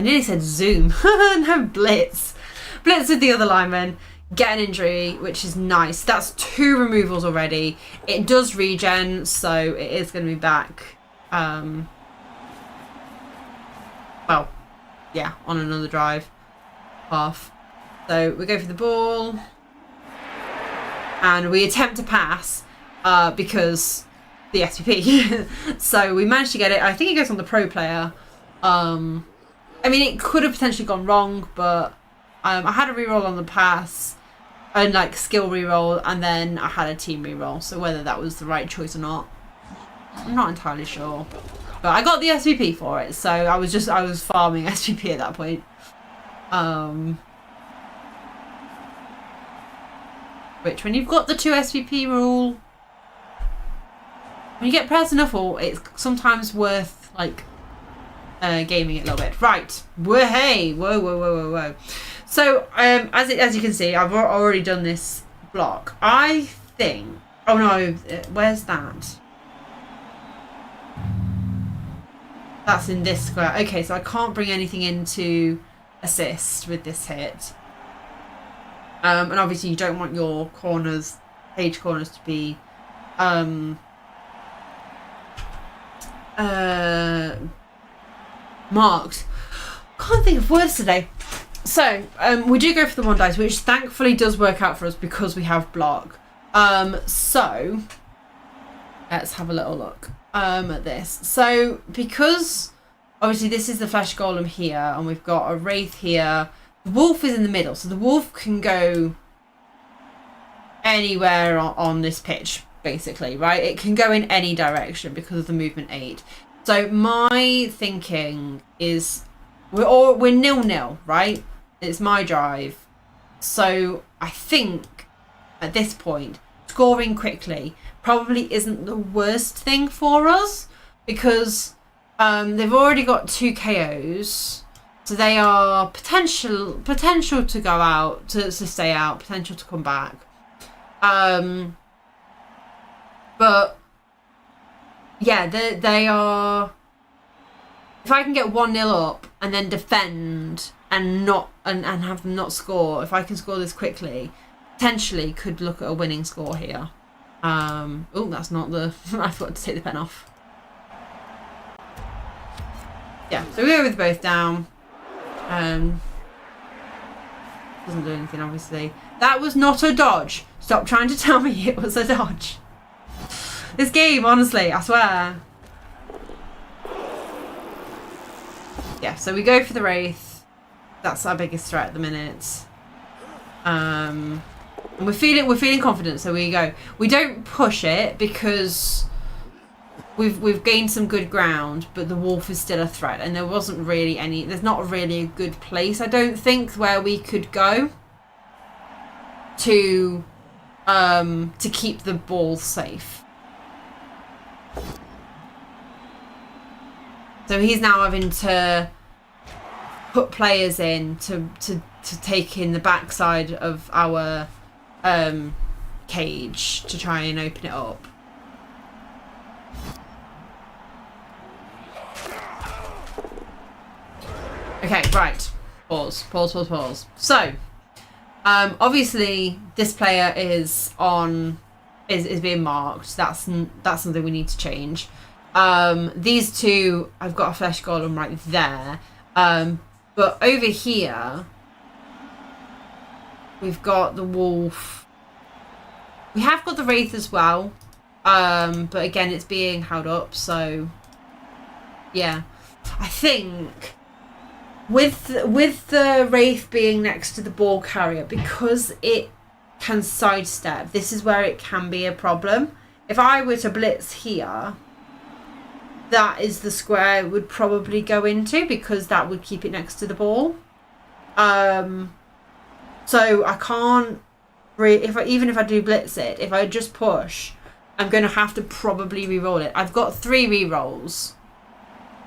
nearly said zoom. No, blitz. Blitz with the other lineman. Get an injury, which is nice. That's 2 removals already. It does regen, so it is going to be back. Well, yeah, on another drive. Half. So we go for the ball. And we attempt to pass because the SVP. So we managed to get it. I think it goes on the pro player. I mean, it could have potentially gone wrong, but I had a reroll on the pass and like skill reroll, and then I had a team reroll. So whether that was the right choice or not, I'm not entirely sure. But I got the SVP for it, so I was farming SVP at that point. Which, when you've got the 2 SVP rule, when you get pairs enough, it's sometimes worth like gaming it a little bit. Right, whoa. So as you can see, I've already done this block. I think. Oh no, where's that? That's in this square. Okay, so I can't bring anything into assist with this hit. And obviously you don't want your corners, page corners, to be marked. Can't think of words today. So we do go for the 1 dice, which thankfully does work out for us because we have block. So let's have a little look at this. So because obviously this is the flesh golem here, and we've got a wraith here. The wolf is in the middle, so the wolf can go anywhere on this pitch, basically, right? It can go in any direction because of the movement 8. So my thinking is we're 0-0, right? It's my drive. So I think at this point, scoring quickly probably isn't the worst thing for us because they've already got 2 KOs. So they are potential to go out, to stay out, potential to come back. But yeah, they are. If I can get 1-0 up and then defend and have them not score, if I can score this quickly, potentially could look at a winning score here. Oh, that's not the. I forgot to take the pen off. Yeah, so we go with both down. Doesn't do anything, obviously. That was not a dodge. Stop trying to tell me it was a dodge. This game, honestly, I swear. Yeah, so we go for the wraith. That's our biggest threat at the minute. And we're feeling confident, so we go. We don't push it because we've gained some good ground, but the wolf is still a threat, and there's not really a good place, I don't think, where we could go to keep the ball safe. So he's now having to put players in to take in the backside of our cage to try and open it up. Okay, right. Pause. So, obviously, this player is being marked. That's something we need to change. These 2, I've got a flesh golem right there. But over here, we've got the wolf. We have got the wraith as well. But again, it's being held up. So, yeah, I think. With the wraith being next to the ball carrier, because it can sidestep, this is where it can be a problem. If I were to blitz here, that is the square it would probably go into because that would keep it next to the ball. So I can't even if I do blitz it, if I just push, I'm going to have to probably re-roll it. I've got 3 re-rolls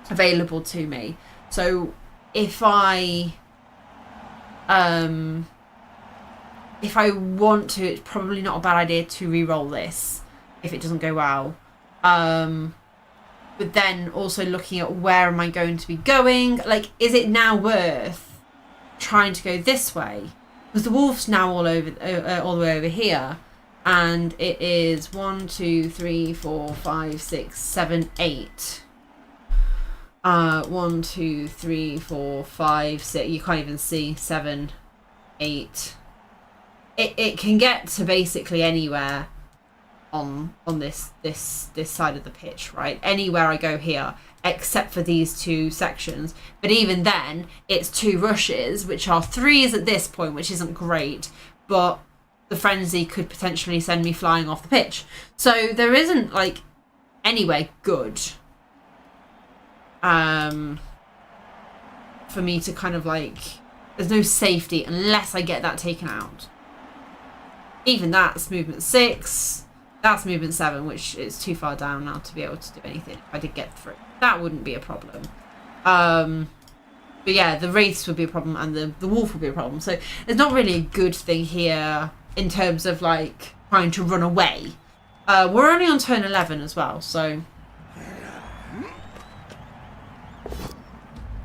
available to me. So if I want to, it's probably not a bad idea to re-roll this if it doesn't go well. but then also looking at where am I going to be going? Like, is it now worth trying to go this way? Because the wolf's now all the way over here, and it is 1, 2, 3, 4, 5, 6, 7, 8. 1, 2, 3, 4, 5, 6. You can't even see 7, 8. It can get to basically anywhere on this side of the pitch, right? Anywhere I go here, except for these 2 sections. But even then, it's 2 rushes, which are 3s at this point, which isn't great. But the frenzy could potentially send me flying off the pitch. So there isn't like anywhere good for me to kind of like, there's no safety unless I get that taken out. Even that's movement 6, that's movement 7, which is too far down now to be able to do anything. If I did get through, that wouldn't be a problem. But yeah, the wraiths would be a problem, and the wolf would be a problem. So there's not really a good thing here in terms of like trying to run away. We're only on turn 11 as well, so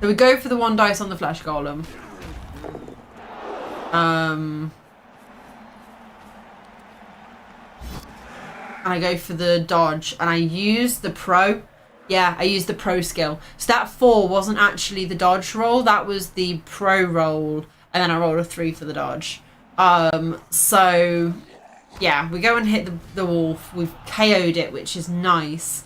we go for the 1 dice on the flesh golem. And I go for the dodge, and I use the pro. Yeah, I used the pro skill. So that 4 wasn't actually the dodge roll, that was the pro roll, and then I rolled a 3 for the dodge. So yeah, we go and hit the wolf. We've KO'd it, which is nice.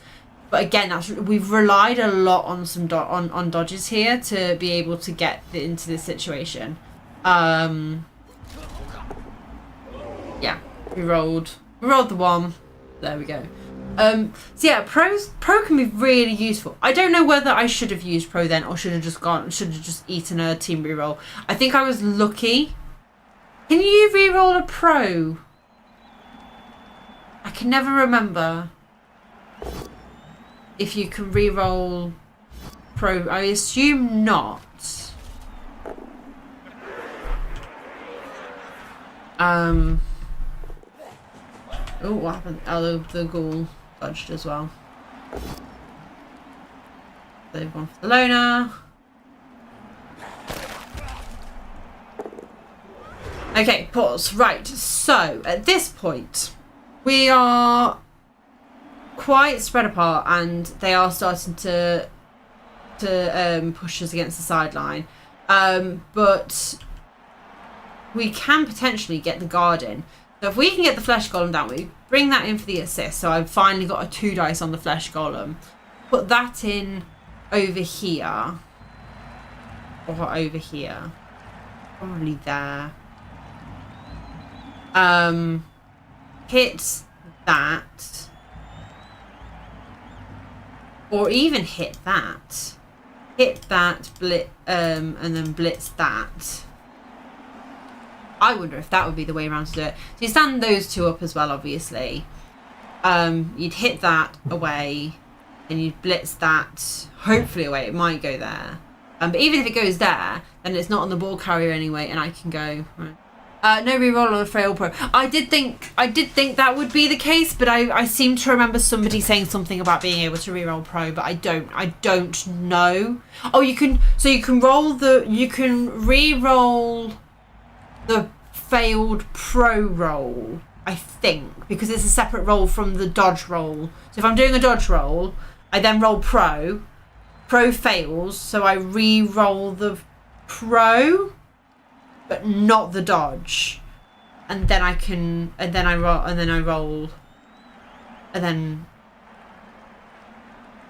But again, we've relied a lot on some on dodges here to be able to get into this situation. Yeah, we rolled the 1. There we go. So yeah, pro can be really useful. I don't know whether I should have used pro then, or should have just eaten a team reroll. I think I was lucky. Can you reroll a pro? I can never remember if you can reroll pro. I assume not. Oh, what happened? Oh, the ghoul dodged as well. They've gone for the loner. Okay, pause. Right, so at this point, we are quite spread apart, and they are starting to push us against the sideline. But we can potentially get the guard in. So if we can get the flesh golem down, we bring that in for the assist. So I've finally got a 2 dice on the flesh golem. Put that in over here. Or over here. Probably there. Hit that. Or even hit that. Hit that, and then blitz that. I wonder if that would be the way around to do it. So you stand those 2 up as well, obviously. You'd hit that away, and you'd blitz that, hopefully away. It might go there. But even if it goes there, then it's not on the ball carrier anyway, and I can go. Right. No reroll on a fail pro. I did think that would be the case, but I seem to remember somebody saying something about being able to reroll pro, but I don't know. Oh, you can reroll the failed pro roll, I think, because it's a separate roll from the dodge roll. So if I'm doing a dodge roll, I then roll pro fails, so I re-roll the pro but not the dodge, and then I roll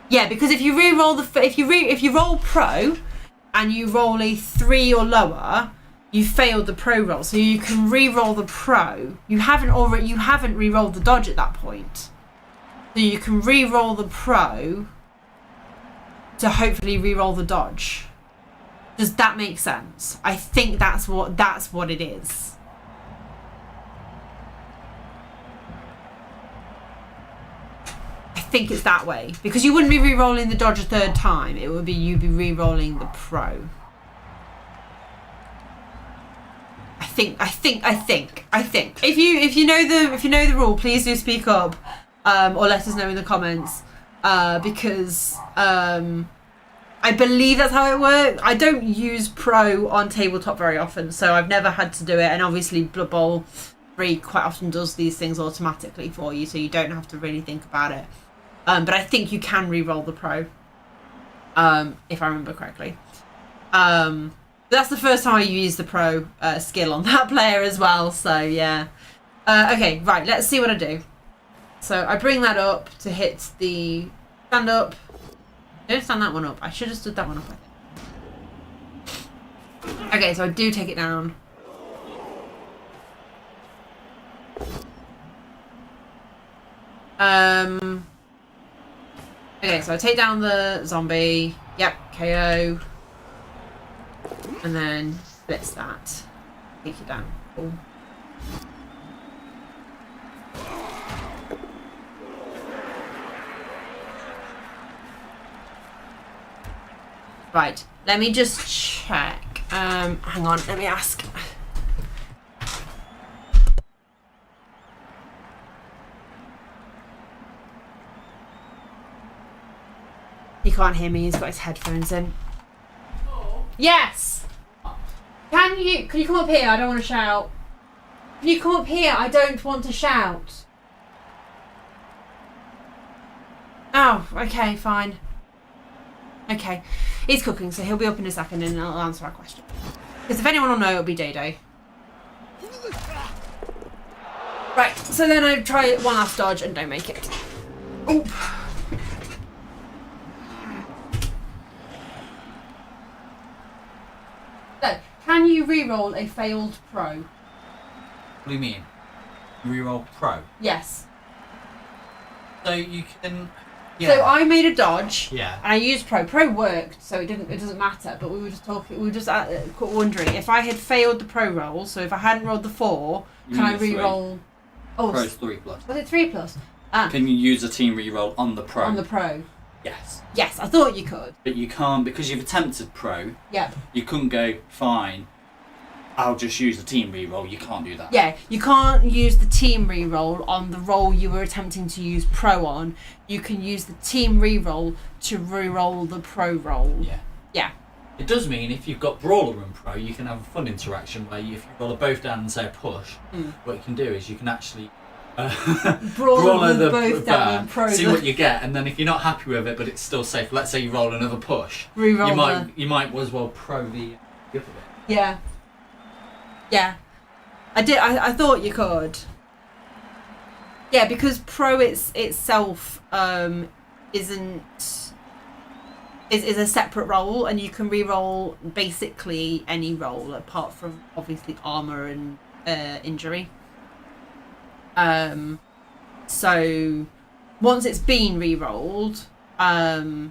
yeah, because if you re-roll if you roll pro and you roll a 3 or lower, you failed the pro roll, so you can re-roll the pro. You haven't re-rolled the dodge at that point, so you can re-roll the pro to hopefully re-roll the dodge. Does that make sense? I think that's what it is. I think it's that way, because you wouldn't be re-rolling the dodge a 3rd time. It would be you'd be re-rolling the pro. I think. If you know the rule, please do speak up, or let us know in the comments. because I believe that's how it works. I don't use Pro on tabletop very often, so I've never had to do it. And obviously Blood Bowl 3 quite often does these things automatically for you, so you don't have to really think about it. But I think you can re-roll the Pro, if I remember correctly. But that's the first time I used the Pro skill on that player as well, so yeah. Okay, right, let's see what I do. So I bring that up to hit the stand up. Don't stand that one up. I should have stood that one up, I think. Okay, so I do take it down. Okay, so I take down the zombie. Yep, KO. And then blitz that. Take it down. Cool. Right, let me just check. Hang on, let me ask. He can't hear me, he's got his headphones in. Oh. Yes! Can you come up here? I don't want to shout. Can you come up here? I don't want to shout. Oh, okay, fine. Okay. He's cooking, so he'll be up in a second and I'll answer our question. Because if anyone will know, it'll be Day Day. Right, so then I try one last dodge and don't make it. Oop. So, can you re-roll a failed Pro? What do you mean? Reroll Pro? Yes. So you can... Yeah. So I made a dodge. Yeah. And I used Pro. Pro worked, so it doesn't matter. But we were just talking. We were just wondering if I had failed the Pro roll. So if I hadn't rolled the 4, can I re-roll? Oh, Pro's 3+. Was it 3+? Can you use a team reroll on the Pro? On the Pro. Yes. Yes, I thought you could. But you can't because you've attempted Pro. Yep. You couldn't go fine. I'll just use the team reroll. You can't do that. Yeah, you can't use the team reroll on the roll you were attempting to use Pro on. You can use the team reroll to reroll the Pro roll. Yeah. Yeah. It does mean if you've got Brawler and Pro, you can have a fun interaction where if you roll both down and say a push, what you can do is you can actually Brawler the both down and Pro. See what you get, and then if you're not happy with it, but it's still safe. Let's say you roll another push. Reroll you might as well Pro the other bit. Yeah. Yeah, I did. I thought you could. Yeah, because Pro itself is a separate role, and you can re-roll basically any role apart from obviously armor and injury. So once it's been re-rolled, so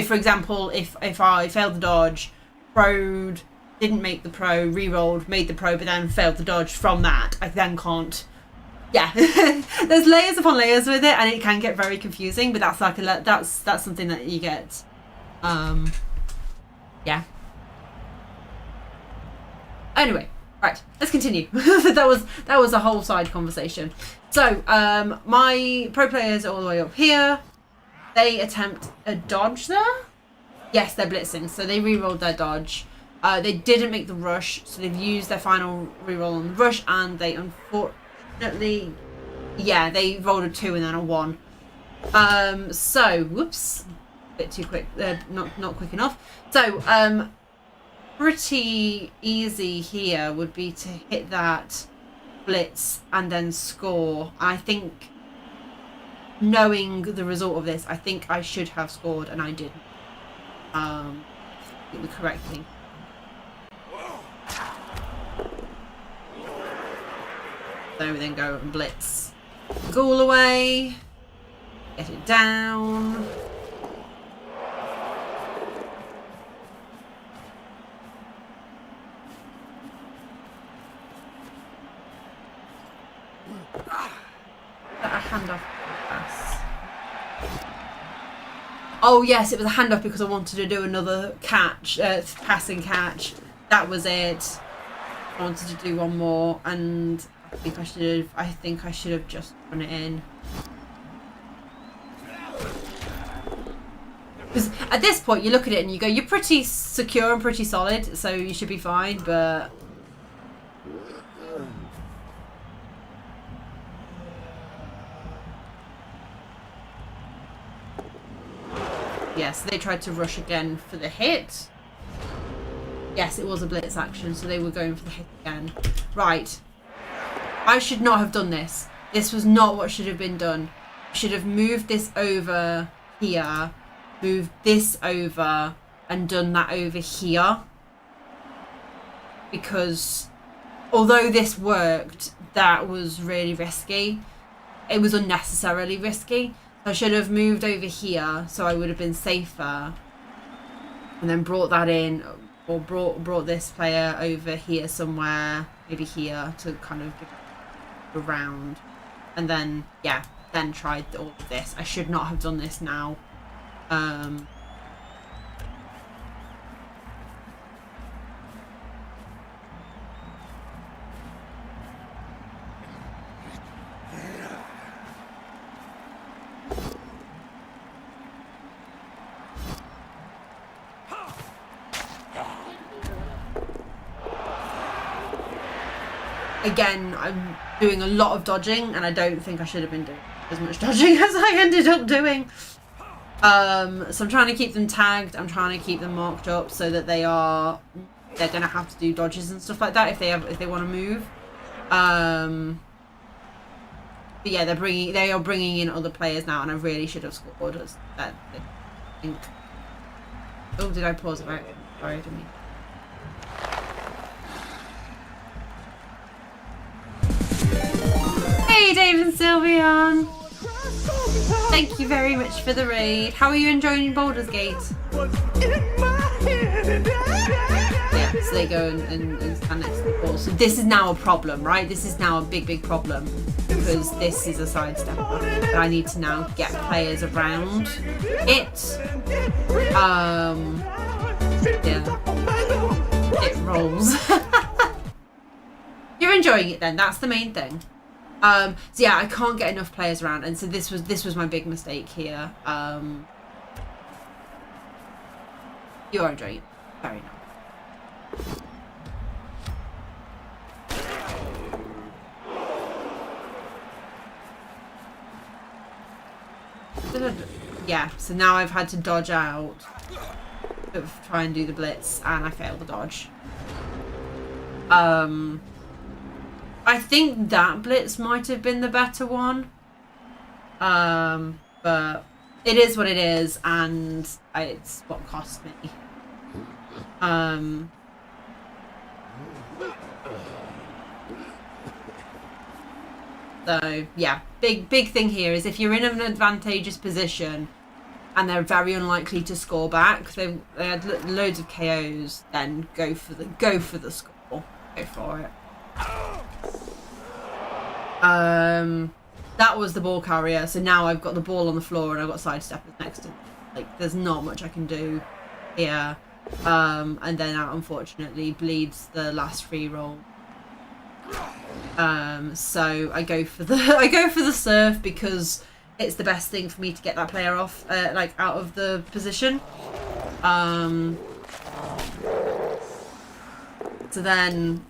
for example, if I failed the dodge, Pro'd, didn't make the Pro, re-rolled, made the Pro, but then failed the dodge from that, I then can't. Yeah, there's layers upon layers with it, and it can get very confusing. But that's like that's something that you get. Yeah. Anyway, right, let's continue. that was a whole side conversation. So my Pro players are all the way up here. They attempt a dodge there. Yes, they're blitzing, so they re-rolled their dodge. They didn't make the rush, so they've used their final reroll on the rush, and they unfortunately, yeah, they rolled a 2 and then a 1. So, whoops, a bit too quick, not quick enough. So, pretty easy here would be to hit that blitz and then score. I think, knowing the result of this, I think I should have scored, and I didn't. I think the correct thing. So we then go and blitz Ghoul away, get it down. A handoff pass. Oh yes, it was a handoff because I wanted to do another catch, passing catch. That was it. I wanted to do one more, and I think I should have just run it in. Because at this point, you look at it and you go, you're pretty secure and pretty solid, so you should be fine, but... Yes, they tried to rush again for the hit. Yes, it was a blitz action, so they were going for the hit again. Right. I should not have done this. This was not what should have been done. I should have moved this over here, moved this over, and done that over here. Because although this worked, that was really risky. It was unnecessarily risky. I should have moved over here so I would have been safer, and then brought that in, or brought this player over here somewhere, maybe here, to kind of give it around, and then yeah, then tried all of this. I should not have done this now. Again, I'm doing a lot of dodging, and I don't think I should have been doing as much dodging as I ended up doing. So I'm trying to keep them tagged. I'm trying to keep them marked up so that they're going to have to do dodges and stuff like that if they want to move. But yeah, they are bringing in other players now, and I really should have scored us. I think. Oh, did I pause it? Right. Sorry, I didn't mean. Hey, Dave and Sylvian! Thank you very much for the raid. How are you enjoying Baldur's Gate? Yeah, so they go and stand next to the ball. So this is now a problem, right? This is now a big problem because this is a sidestep. But I need to now get players around it. Yeah. It rolls. You're enjoying it then, that's the main thing. So yeah, I can't get enough players around, and so this was my big mistake here. You are enjoying it. Very nice. Yeah, so now I've had to dodge out of try and do the blitz, and I failed the dodge. I think that blitz might have been the better one. But it is what it is, and it's what cost me. So yeah, big thing here is if you're in an advantageous position and they're very unlikely to score back, they had loads of KOs, then go for the score. Go for it. That was the ball carrier, so now I've got the ball on the floor and I've got sidesteppers next to me. Like, there's not much I can do here. And then that unfortunately bleeds the last free roll. So I go for the surf because it's the best thing for me to get that player off, like out of the position. So then,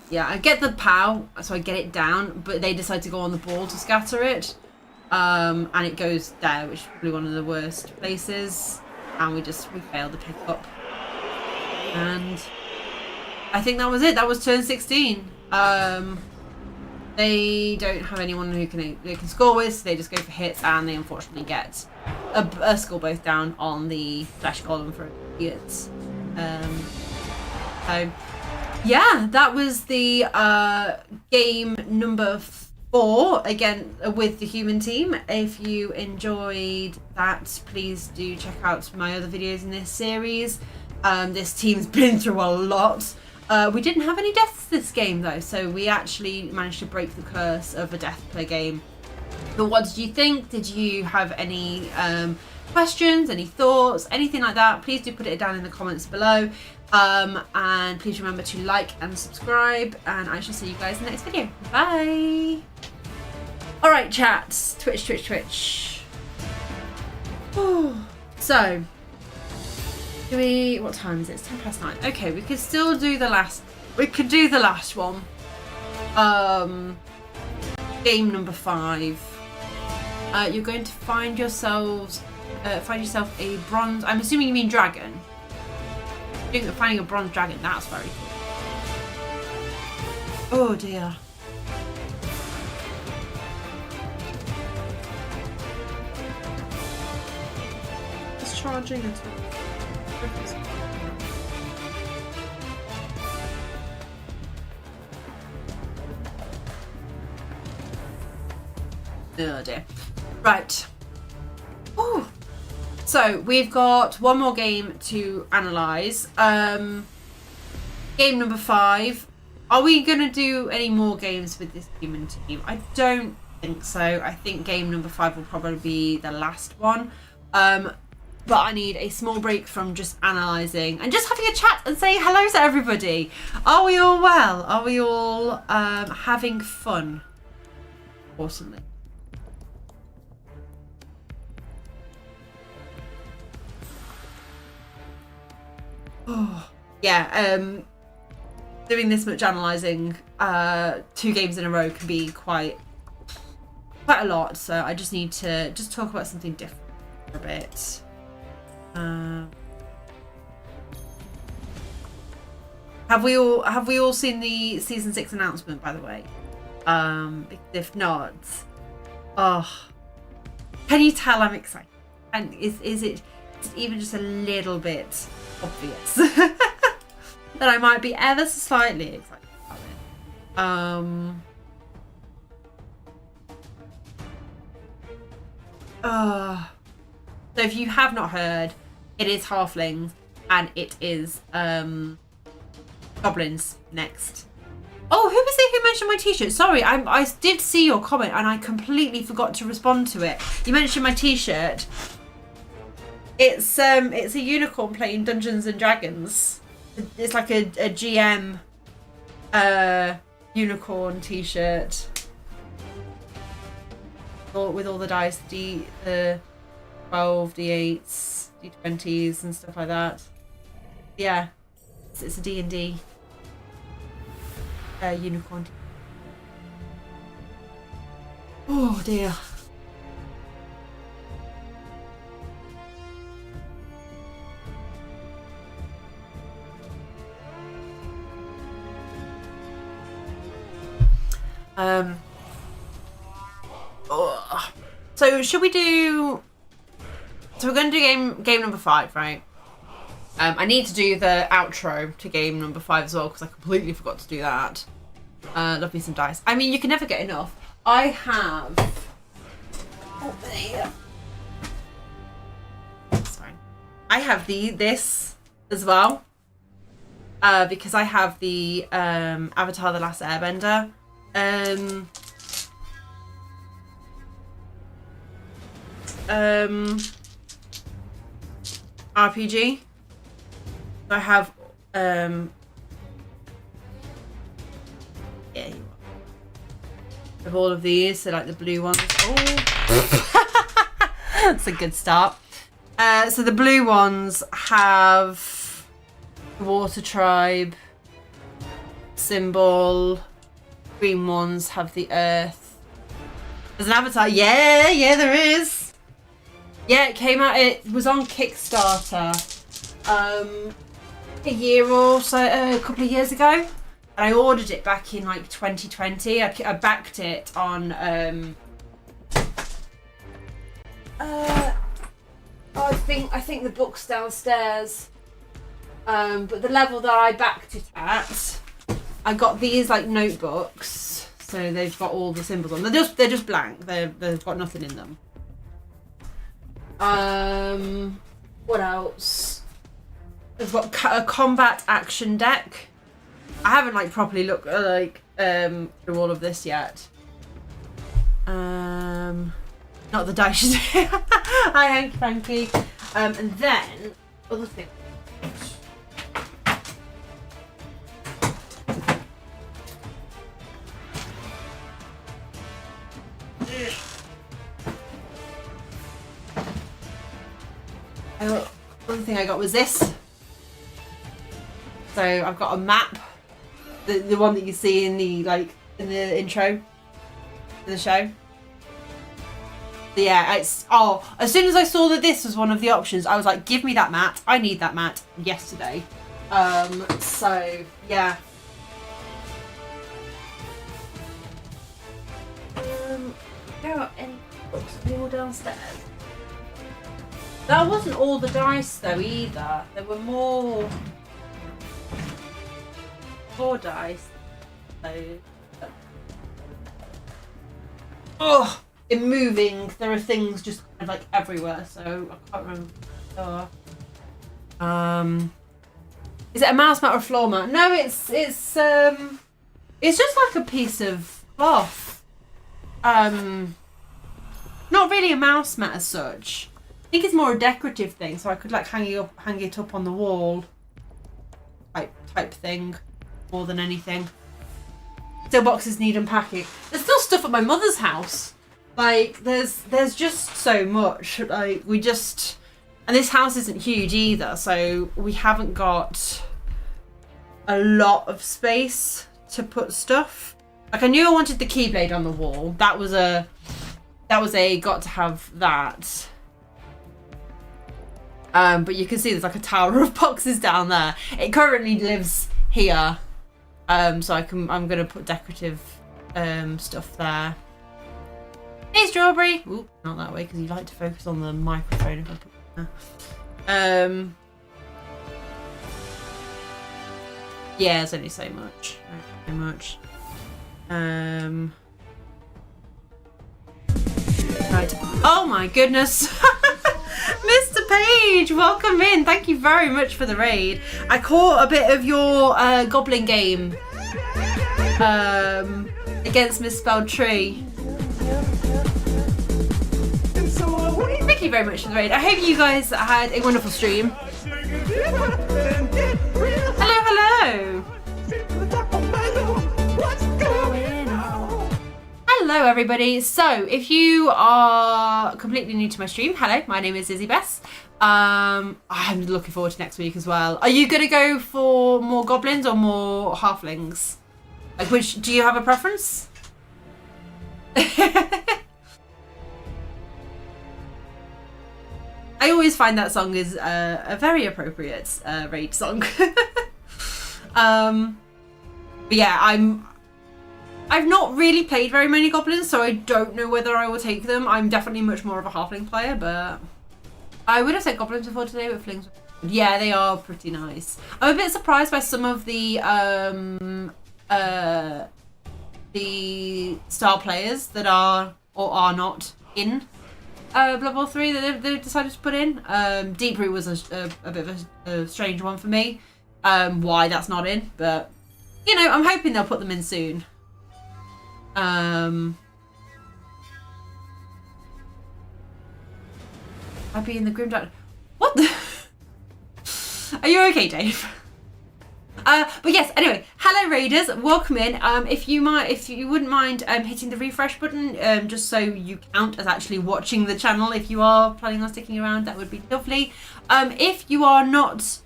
yeah, I get the POW, so I get it down, but they decide to go on the ball to scatter it. And it goes there, which is probably one of the worst places. And we failed the pick up. And I think that was it. That was turn 16. They don't have anyone who can score with, so they just go for hits, and they unfortunately get a score both down on the flash column for idiots. So yeah, that was the game number 4, again with the human team. If you enjoyed that, please do check out my other videos in this series. This team's been through a lot. We didn't have any deaths this game though, so we actually managed to break the curse of a death per game. But what did you think? Did you have any questions, any thoughts, anything like that? Please do put it down in the comments below. And please remember to like and subscribe, and I shall see you guys in the next video. Bye! Alright chat, Twitch. Oh. So, do we? What time is it? It's 9:10. Okay, we could still do the last. We could do the last one. Game number 5. You're going to find yourself a bronze. I'm assuming you mean dragon. Finding a bronze dragon. That's very cool. Oh dear. It's charging it. Oh dear. Right. Oh. So we've got one more game to analyse. Game number 5. Are we going to do any more games with this human team? I don't think so. I think game number 5 will probably be the last one. But I need a small break from just analysing and just having a chat and saying hello to everybody. Are we all well? Are we all having fun? Awesomely. Oh, yeah. Doing this much analysing 2 games in a row can be quite a lot. So I just need to just talk about something different for a bit. Have we all seen the season 6 announcement, by the way? If not, can you tell I'm excited? And is it even just a little bit obvious that I might be ever so slightly excited about it? So if you have not heard, it is halflings and it is goblins next. Oh, who was it who mentioned my t-shirt? Sorry, I did see your comment and I completely forgot to respond to it. You mentioned my t-shirt. It's a unicorn playing Dungeons and Dragons. It's like a GM unicorn t-shirt with all the dice, the 12, D8s, D20s and stuff like that. Yeah, it's a D&D unicorn. Oh dear. So should we do? So we're going to do game number 5, right? I need to do the outro to game number 5 as well because I completely forgot to do that. Love me some dice. I mean, you can never get enough. I have over here. Sorry, I have this as well because I have the Avatar: The Last Airbender. RPG. I have yeah, you are. Of all of these, so like the blue ones. Oh, that's a good start. So the blue ones have the Water Tribe symbol. Green ones have the Earth. There's an Avatar. Yeah, there is. Yeah, it came out. It was on Kickstarter a year or so, a couple of years ago. And I ordered it back in like 2020. I backed it on. I think the book's downstairs. But the level that I backed it at, I got these like notebooks. So they've got all the symbols on. They're just blank. They've got nothing in them. What else? I've got a combat action deck. I haven't like properly looked through all of this yet. Not the dice. Hi, Hanky Panky. And then other thing. other thing I got was this. So I've got a map, the one that you see in the intro to the show. So yeah, as soon as I saw that this was one of the options, I was like, give me that mat. I need that mat yesterday. So yeah. There are any books all downstairs. That wasn't all the dice though either. There were more dice. So, in moving, there are things just kind of like everywhere. So I can't remember. Is it a mouse mat or a floor mat? No, it's just like a piece of cloth. Not really a mouse mat as such. I think it's more a decorative thing, so I could like hang it up on the wall, type thing, more than anything. Still, boxes need unpacking. There's still stuff at my mother's house. Like there's just so much. Like and this house isn't huge either, so we haven't got a lot of space to put stuff. Like I knew I wanted the keyblade on the wall. That was a got to have that. But you can see there's like a tower of boxes down there. It currently lives here. So I'm gonna put decorative stuff there. Hey Strawberry! Ooh, not that way because you like to focus on the microphone if I put it there. Yeah, there's only so much. So much. Right. Oh my goodness! Mr. Page, welcome in. Thank you very much for the raid. I caught a bit of your goblin game against Misspelled Tree. Thank you very much for the raid. I hope you guys had a wonderful stream. Hello. Hello everybody. So if you are completely new to my stream, hello, my name is Izzy Bess. I'm looking forward to next week as well. Are you gonna go for more goblins or more halflings? Like, which do you have a preference? I always find that song is a very appropriate raid song. But yeah, I've not really played very many goblins, so I don't know whether I will take them. I'm definitely much more of a halfling player, but I would have said goblins before today, but flings. Yeah, they are pretty nice. I'm a bit surprised by some of the star players that are or are not in Blood Bowl 3 that they've decided to put in. Deep Root was a bit of a strange one for me. Why that's not in, but you know, I'm hoping they'll put them in soon. I'd be in the Grim Dark. What the? Are you okay, Dave? But yes, anyway, hello Raiders, welcome in. If you wouldn't mind hitting the refresh button, just so you count as actually watching the channel. If you are planning on sticking around, that would be lovely. If you are not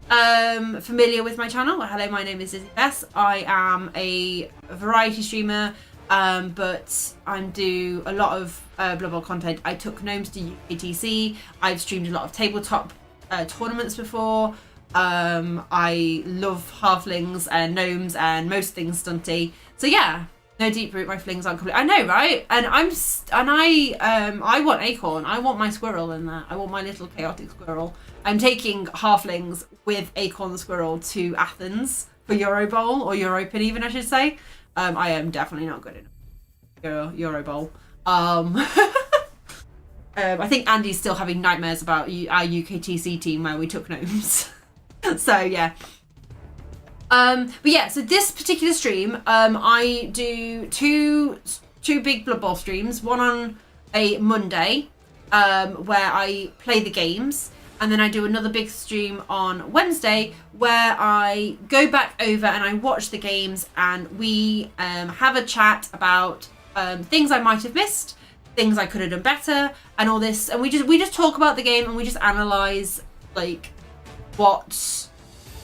familiar with my channel, well, hello, my name is Izzy Bess. I am a variety streamer, but I do a lot of Blood Bowl content. I took gnomes to UKTC. I've streamed a lot of tabletop tournaments before. I love halflings and gnomes and most things stunty. So yeah, no Deep Root, my flings aren't complete. I know, right? And I want Acorn. I want my squirrel in there. I want my little chaotic squirrel. I'm taking halflings with Acorn the squirrel to Athens for Euro Bowl, or European even, I should say. I am definitely not good enough. Euro Bowl. I think Andy's still having nightmares about our UKTC team where we took gnomes. So yeah. But yeah, so this particular stream, I do two big Blood Bowl streams. One on a Monday, where I play the games, and then I do another big stream on Wednesday where I go back over and I watch the games, and we have a chat about things I might have missed, things I could have done better, and all this. And we just talk about the game, and we just analyse like what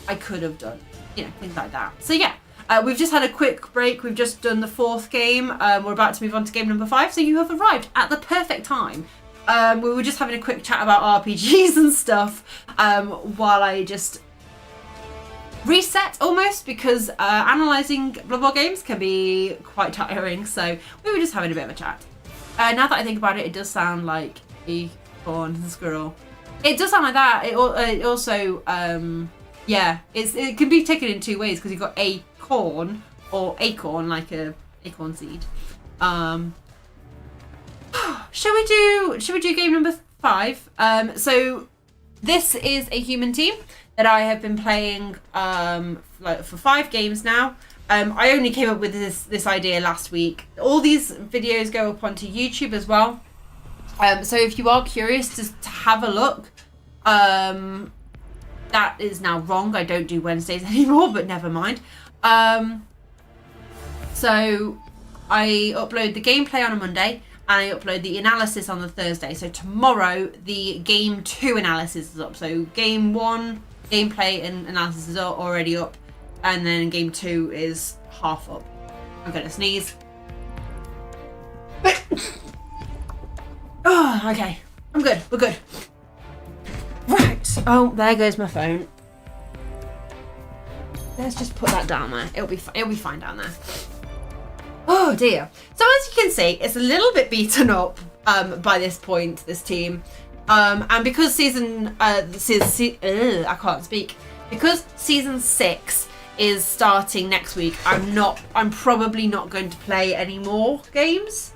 I could have done, you know, things like that. So yeah, we've just had a quick break. We've just done the 4th game. We're about to move on to game number 5. So you have arrived at the perfect time. We were just having a quick chat about RPGs and stuff while I just reset almost, because analysing Blood Bowl games can be quite tiring. So we were just having a bit of a chat. Now that I think about it, it does sound like a corn and squirrel. It does sound like that. It also, yeah, it can be taken in 2 ways, because you've got a corn or acorn, like a acorn seed. Shall we do game number 5? So this is a human team that I have been playing like for 5 games now. I only came up with this idea last week. All these videos go up onto YouTube as well. So if you are curious to have a look, that is now wrong. I don't do Wednesdays anymore, but never mind. So I upload the gameplay on a Monday, and I upload the analysis on the Thursday. So tomorrow the game 2 analysis is up. So game 1 gameplay and analysis is already up, and then game 2 is half up. I'm gonna sneeze. Oh, okay. I'm good. We're good. Right. Oh, there goes my phone. Let's just put that down there. It'll be fine down there. Oh dear. So as you can see, it's a little bit beaten up by this point, this team. And because I can't speak. Because season 6 is starting next week, I'm probably not going to play any more games.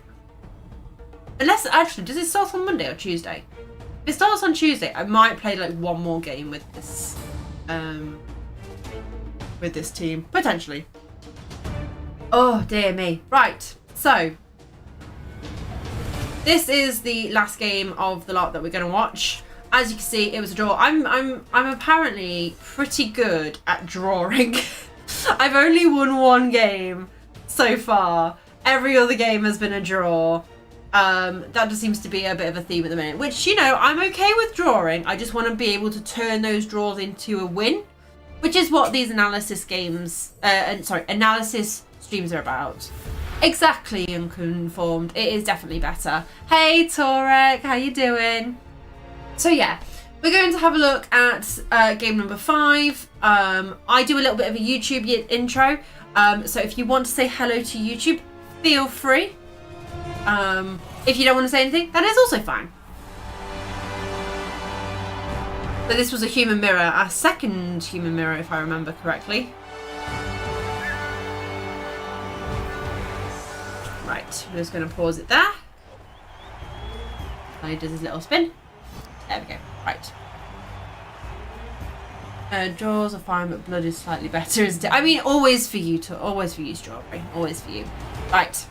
Unless, actually, does it start on Monday or Tuesday? If it starts on Tuesday, I might play like 1 more game with this team, potentially. Oh dear me. Right, so this is the last game of the lot that we're going to watch. As you can see, it was a draw. I'm apparently pretty good at drawing. I've only won 1 game so far. Every other game has been a draw. That just seems to be a bit of a theme at the minute, which, you know, I'm okay with drawing. I just want to be able to turn those draws into a win, which is what these analysis games, analysis streams are about. Exactly, Unconformed. It is definitely better. Hey, Torek, how you doing? So yeah, we're going to have a look at game number 5. I do a little bit of a YouTube intro, so if you want to say hello to YouTube, feel free. If you don't want to say anything, that is also fine. So this was a human mirror, our second human mirror, if I remember correctly. Right, I'm just going to pause it there. And he does his little spin. There we go. Right. Draws are fine, but blood is slightly better, isn't it? I mean, always for you, Strawberry. Always for you. Right.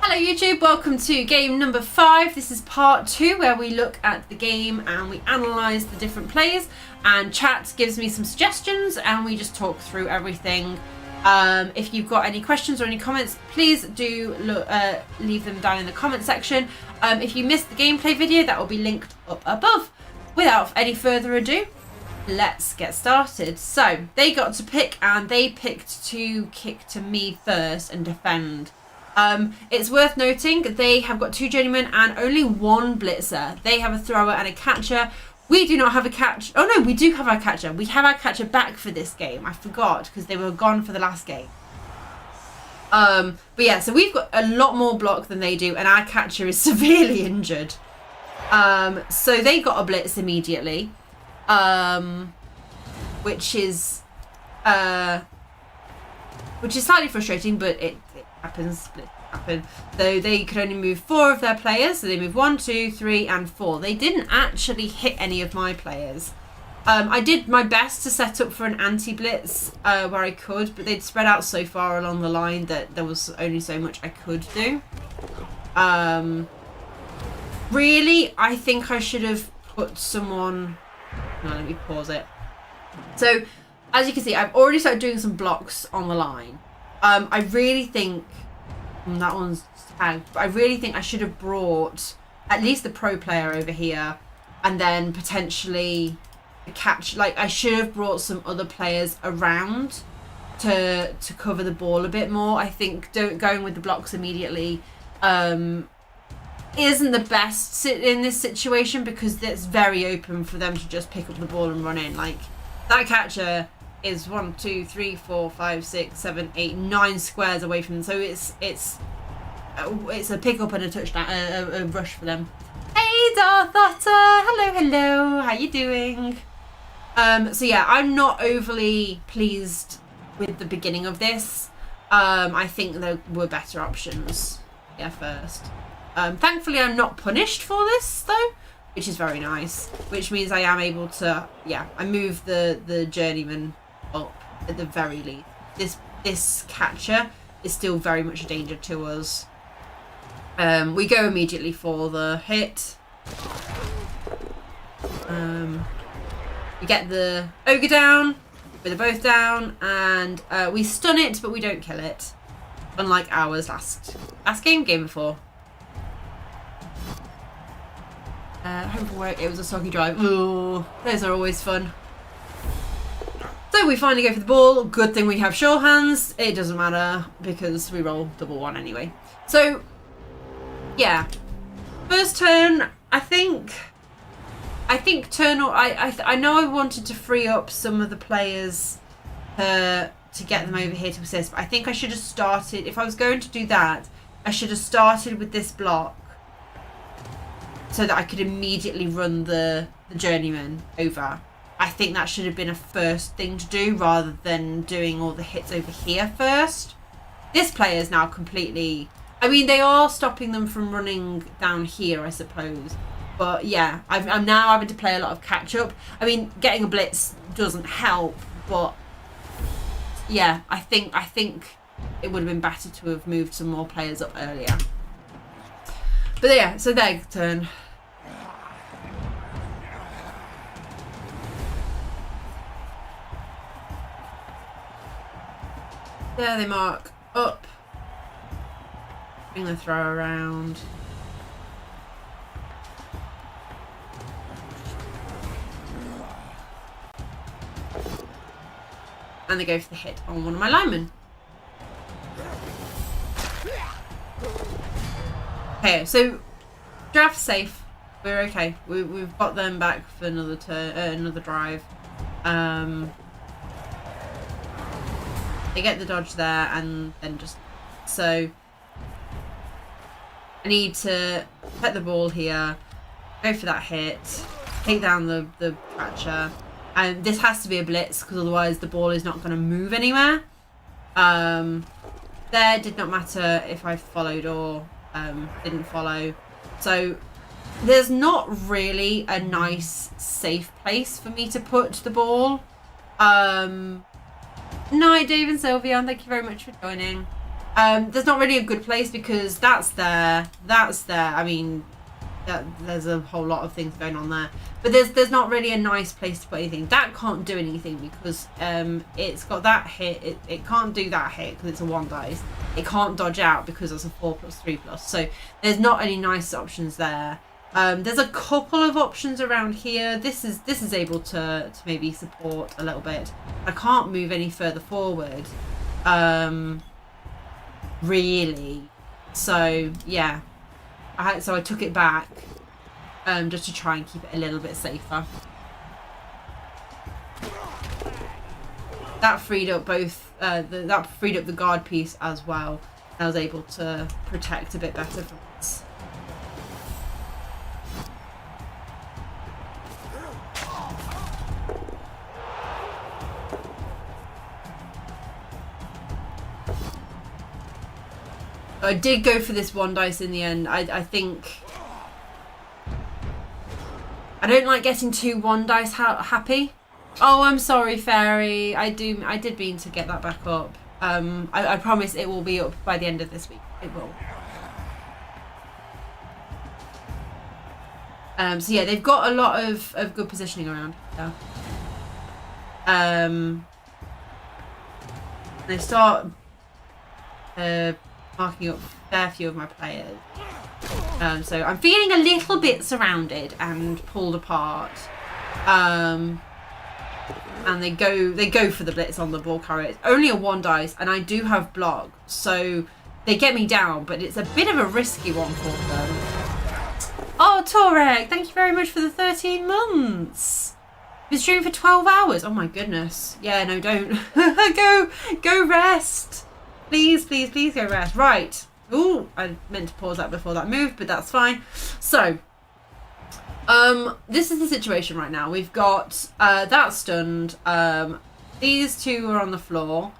Hello YouTube, welcome to game number 5. This is part 2 where we look at the game and we analyse the different plays, and chat gives me some suggestions and we just talk through everything. If you've got any questions or any comments, please do leave them down in the comment section. If you missed the gameplay video, that will be linked up above. Without any further ado, let's get started. So they got to pick, and they picked to kick to me first and defend. It's worth noting they have got 2 journeymen and only 1 blitzer. They have a thrower and a catcher. We do not have a catch. Oh no, we do have our catcher. We have our catcher back for this game. I forgot because they were gone for the last game. But yeah, so we've got a lot more block than they do, and our catcher is severely injured. So they got a blitz immediately, which is slightly frustrating, but it happens. So they could only move 4 of their players. So they moved 1, 2, 3, and 4. They didn't actually hit any of my players. I did my best to set up for an anti-blitz where I could, but they'd spread out so far along the line that there was only so much I could do. Really, I think I should have put someone... No, let me pause it. So, as you can see, I've already started doing some blocks on the line. I really think... that one's tagged. But I really think I should have brought at least the pro player over here and then potentially catch. Like, I should have brought some other players around to cover the ball a bit more. I think going with the blocks immediately isn't the best in this situation, because it's very open for them to just pick up the ball and run in. Like, that catcher is 1, 2, 3, 4, 5, 6, 7, 8, 9 squares away from them. So it's a pick up and a touchdown, a rush for them. Hey, Darth Otter! Hello, how you doing? So yeah, I'm not overly pleased with the beginning of this. I think there were better options first. Thankfully, I'm not punished for this though, which is very nice. Which means I am able to, I move the journeyman up at the very least. This catcher is still very much a danger to us. We go immediately for the hit. We get the ogre down, they're both down, and we stun it, but we don't kill it. Unlike ours last game before. Home from work, it was a soggy drive. Ooh, those are always fun. So we finally go for the ball. Good thing we have sure hands. It doesn't matter because we roll double one anyway. So, yeah. First turn, I think I know I wanted to free up some of the players to get them over here to assist, but I think I should have started, if I was going to do that, I should have started with this block so that I could immediately run the journeyman over. I think that should have been a first thing to do rather than doing all the hits over here first. This player is now completely, I mean, they are stopping them from running down here, I suppose. But yeah, I'm now having to play a lot of catch up. I mean, getting a blitz doesn't help, but yeah, I think it would have been better to have moved some more players up earlier. But yeah, so their turn. There they mark up. Bring the throw around. And they go for the hit on one of my linemen. Okay, so draft safe. We're okay. We've got them back for another another drive. They get the dodge there, and then just so I need to put the ball here, go for that hit, take down the catcher. And this has to be a blitz because otherwise the ball is not going to move anywhere. There did not matter if I followed or didn't follow. So there's not really a nice safe place for me to put the ball. Night, Dave and Sylvia, thank you very much for joining. There's not really a good place because that's there. I mean, there's a whole lot of things going on there, but there's not really a nice place to put anything. That can't do anything because it's got that hit. It can't do that hit because it's a 1 dice. It can't dodge out because it's a 4+3+. So there's not any nice options there. There's a couple of options around here. This is able to maybe support a little bit. I can't move any further forward, really. So yeah, I took it back, just to try and keep it a little bit safer. That freed up both. That freed up the guard piece as well. I was able to protect a bit better from this. I did go for this 1 dice in the end. I think I don't like getting too 1 dice happy. Oh, I'm sorry, Fairy. I did mean to get that back up. I promise it will be up by the end of this week. It will. So yeah, they've got a lot of good positioning around. Yeah. They start marking up a fair few of my players. So I'm feeling a little bit surrounded and pulled apart. And they go for the blitz on the ball carrier. It's only a 1 dice, and I do have block, so they get me down, but it's a bit of a risky one for them. Oh, Torek, thank you very much for the 13 months. Been streaming for 12 hours. Oh my goodness. Yeah, no, don't. Go rest. Please, please, please go rest. Right. Ooh, I meant to pause that before that moved, but that's fine. So, this is the situation right now. We've got that stunned. These two are on the floor.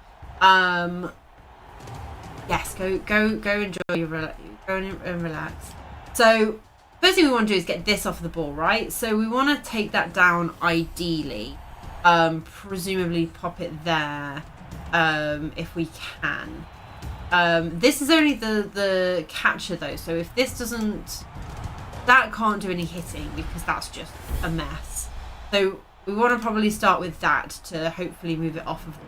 Yes, go enjoy your go and relax. So, first thing we want to do is get this off the ball, right? So we want to take that down ideally. Presumably pop it there, if we can. This is only the catcher though, so if this doesn't, that can't do any hitting because that's just a mess. So we want to probably start with that to hopefully move it off of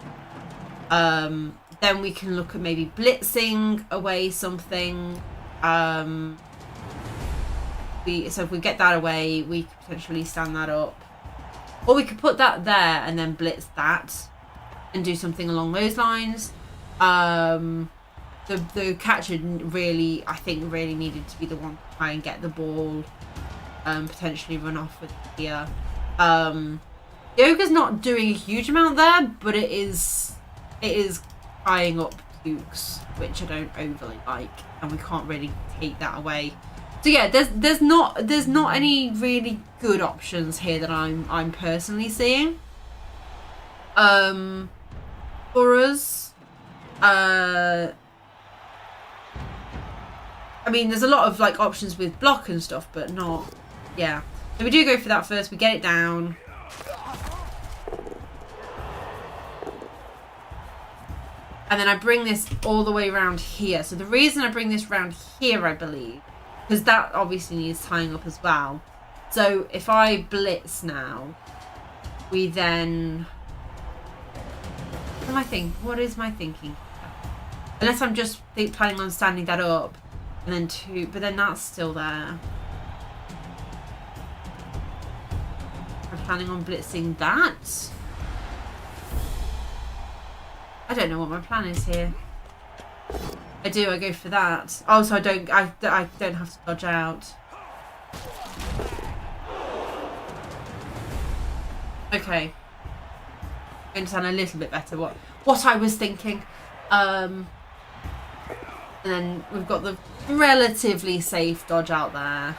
the then we can look at maybe blitzing away something. So if we get that away, we could potentially stand that up. Or we could put that there and then blitz that and do something along those lines. The catcher really, I think, really needed to be the one to try and get the ball, potentially run off with here. The ogre's not doing a huge amount there, but it is tying up Dukes, which I don't overly like, and we can't really take that away. So yeah, there's not any really good options here that I'm personally seeing. For us, I mean, there's a lot of like options with block and stuff, but not, yeah. So we do go for that first. We get it down. And then I bring this all the way around here. So the reason I bring this around here, I believe, because that obviously needs tying up as well. So if I blitz now, we then... What is my thinking? Unless I'm just planning on standing that up. And then but then that's still there. I'm planning on blitzing that. I don't know what my plan is here. I go for that. Oh, so I don't have to dodge out. Okay. I understand a little bit better what I was thinking. And then we've got the relatively safe dodge out there.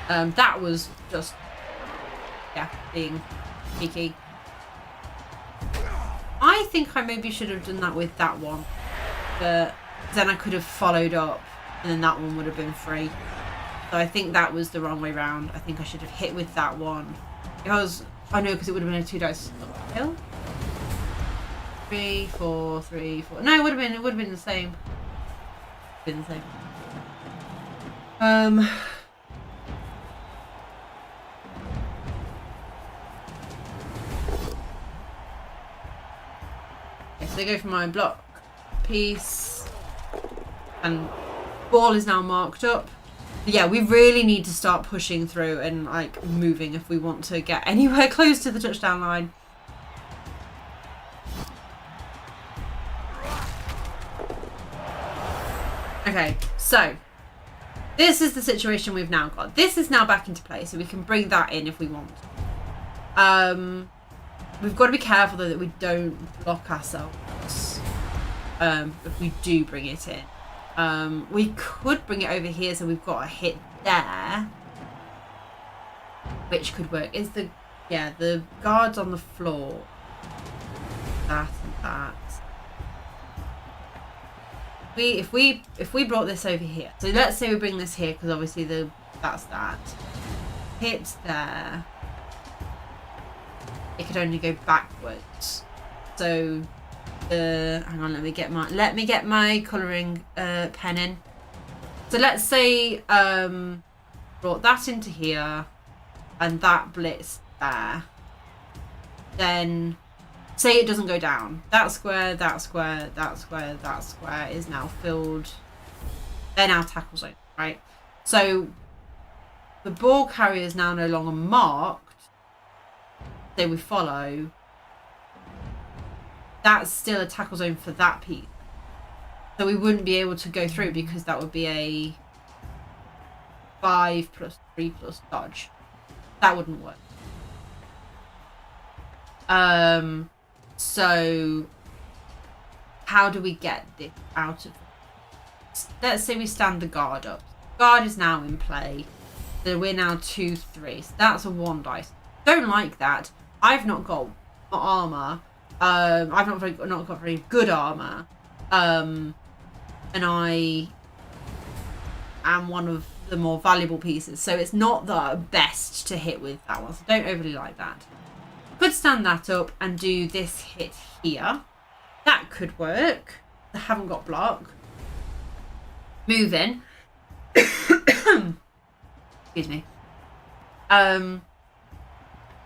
That was just, yeah, being cheeky. I think I maybe should have done that with that one, but then I could have followed up and then that one would have been free. So I think that was the wrong way round. I think I should have hit with that one. Because I know, because it would have been a 2 dice kill. 3, 4, 3, 4. No, it would have been the same. Been the same. So they go for my block piece, and ball is now marked up. But yeah, we really need to start pushing through and like moving if we want to get anywhere close to the touchdown line. Okay, so this is the situation we've now got. This is now back into play, so we can bring that in if we want. We've got to be careful though that we don't block ourselves if we do bring it in. We could bring it over here so we've got a hit there, which could work. Is the guards on the floor, that and that. If we brought this over here, so let's say we bring this here, because obviously that's that hit there. It could only go backwards. So, hang on, let me get my colouring pen in. So let's say brought that into here, and that blitz there. Then, say it doesn't go down. That square, that square, that square, that square is now filled. They're now tackle zone, right? So the ball carrier is now no longer marked. So we follow. That's still a tackle zone for that piece. So we wouldn't be able to go through because that would be a 5+3+ dodge. That wouldn't work. So how do we get this out of it? Let's say we stand the guard up. Guard is now in play. So we're now 2-3. So that's a 1 dice. Don't like that. I've not got armor. I've not got very good armor. And I am one of the more valuable pieces. So it's not the best to hit with that one. So don't overly like that. Could stand that up and do this hit here. That could work. I haven't got block. Move in. Excuse me.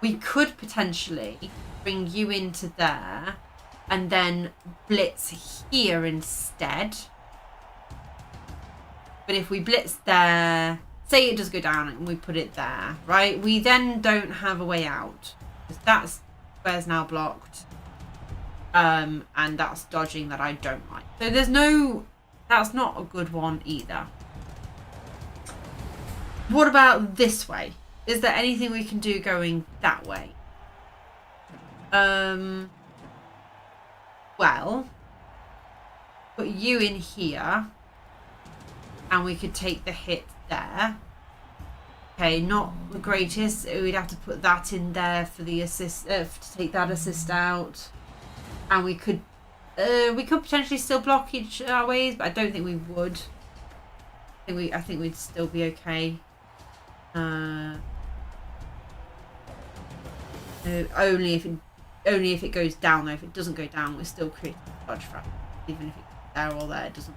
We could potentially bring you into there and then blitz here instead. But if we blitz there, say it does go down and we put it there, right? We then don't have a way out. Because that's square's now blocked. And that's dodging that I don't like. So there's no... That's not a good one either. What about this way? Is there anything we can do going that way? Well, put you in here. And we could take the hit there. Okay, not the greatest. We'd have to put that in there for the assist, to take that assist out. And we could potentially still block each our ways, but I don't think we would. I think we'd still be okay. Only if it goes down though. If it doesn't go down, we're still creating a dodge frag, even if it's there or there. It doesn't.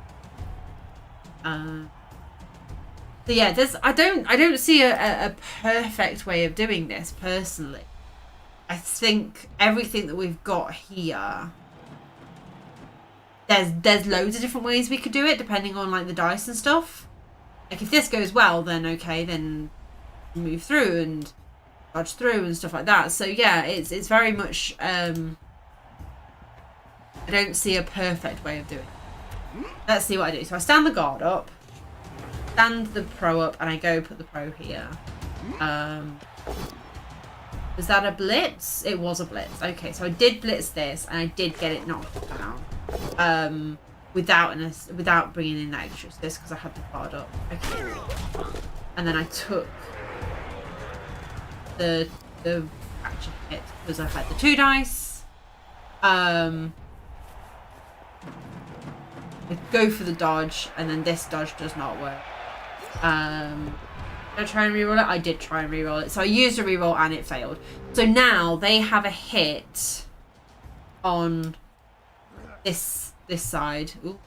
So yeah, I don't see a perfect way of doing this personally. I think everything that we've got here, there's loads of different ways we could do it depending on like the dice and stuff. Like if this goes well, then okay, then move through and dodge through and stuff like that. So yeah, it's very much I don't see a perfect way of doing it. Let's see what I do. So I stand the guard up, stand the pro up, and I go put the pro here. Was that a blitz? It was a blitz. Okay, so I did blitz this, and I did get it knocked down. Without bringing in that extra assist because I had the guard up. Okay, and then I took the actual hit because I had the 2 dice. I go for the dodge, and then this dodge does not work. Did I try and reroll it? I did try and reroll it. So I used a reroll and it failed. So now they have a hit on this side. Ooh.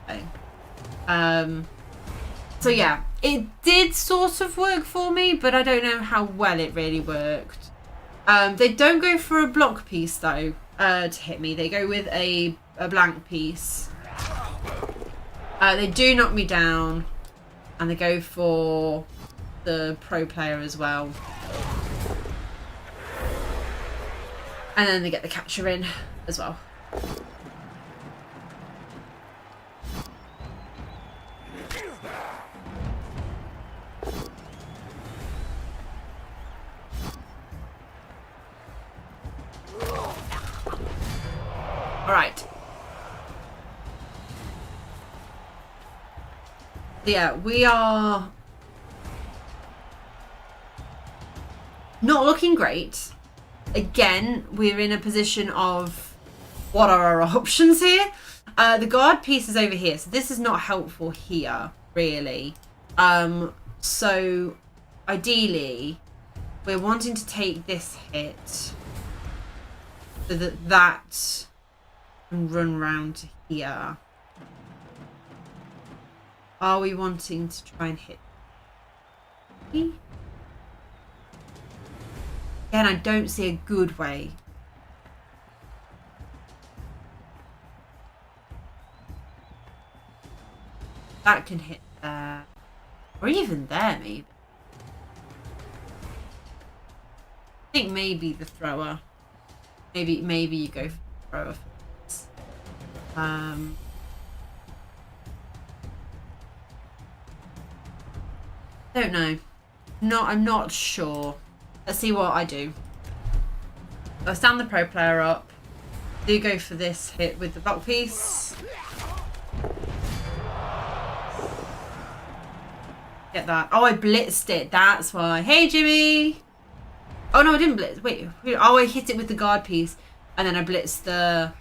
Okay. So yeah, it did sort of work for me, but I don't know how well it really worked. They don't go for a block piece though to hit me. They go with a blank piece. They do knock me down, and they go for the pro player as well. And then they get the catcher in as well. All right. Yeah, we are not looking great. Again, we're in a position of what are our options here? The guard piece is over here, so this is not helpful here, really. So ideally, we're wanting to take this hit so that can run round to here. Are we wanting to try and hit me? Again, I don't see a good way. that can hit there. Or even there, maybe. I think maybe the thrower. Maybe you go for the thrower for this. Don't know. No, I'm not sure. Let's see what I do. I stand the pro player up. Do go for this hit with the block piece. Get that. Oh, I blitzed it. That's why. Hey, Jimmy. Oh no, I didn't blitz. Wait. Oh, I hit it with the guard piece, and then I blitzed the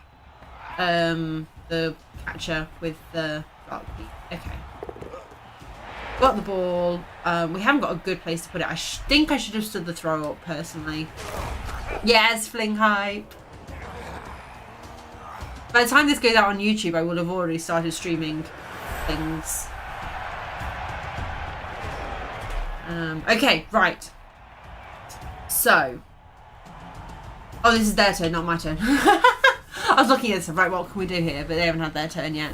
catcher with the block piece. Okay. Got the ball. We haven't got a good place to put it. I think I should have stood the throw up personally. Yes, fling hype. By the time this goes out on YouTube, I will have already started streaming things. Okay, right. So. Oh, this is their turn, not my turn. I was looking at this, right, what can we do here? But they haven't had their turn yet.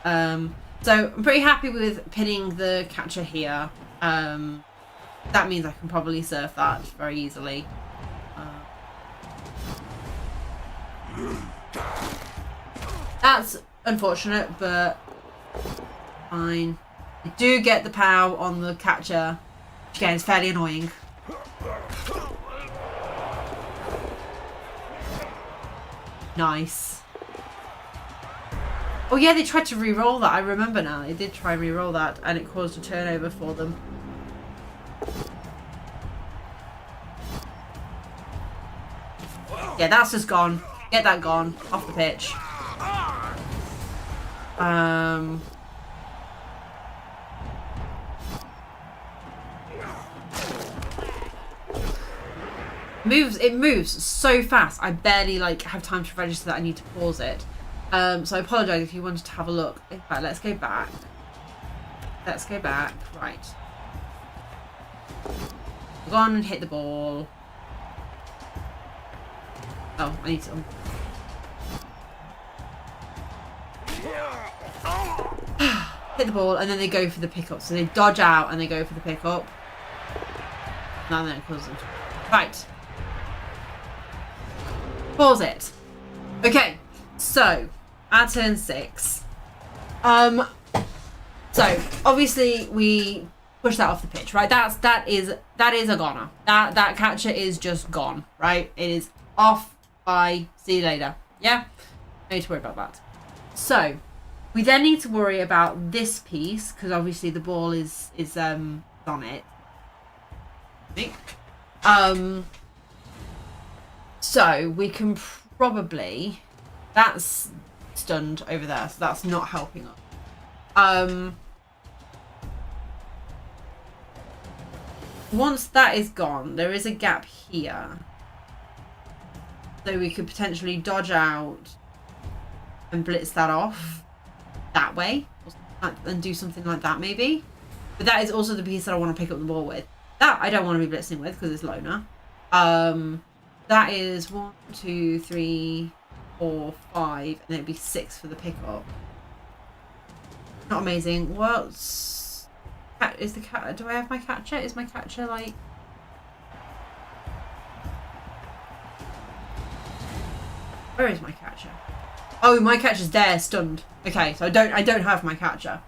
So I'm pretty happy with pinning the catcher here. That means I can probably surf that very easily. That's unfortunate, but fine. I do get the pow on the catcher, which again is fairly annoying. Nice. Oh yeah, they tried to re-roll that. I remember now. They did try and re-roll that, and it caused a turnover for them. Yeah, that's just gone. Get that gone. Off the pitch. It moves so fast. I barely have time to register that I need to pause it. So I apologise if you wanted to have a look. In fact, let's go back. Let's go back. Right. Go on and hit the ball. Oh, I need to... hit the ball, and then they go for the pickup. So they dodge out and they go for the pickup. And then it causes them to... Right. Pause it. Okay. So, at turn 6. So obviously we push that off the pitch, right? That is a goner. That catcher is just gone, right? It is off. Bye. See you later. Yeah? No need to worry about that. So we then need to worry about this piece, because obviously the ball is on it. So we can probably... That's stunned over there, so that's not helping us. Once that is gone, there is a gap here. So we could potentially dodge out and blitz that off that way. And do something like that maybe. But that is also the piece that I want to pick up the ball with. That I don't want to be blitzing with because it's loner. That is 1, 2, 3, 4, 5, and then it'd be 6 for the pickup. Not amazing. What's... Is the cat... Do I have my catcher? Is my catcher like... Where is my catcher? Oh, my catcher's there, stunned. Okay, so I don't have my catcher.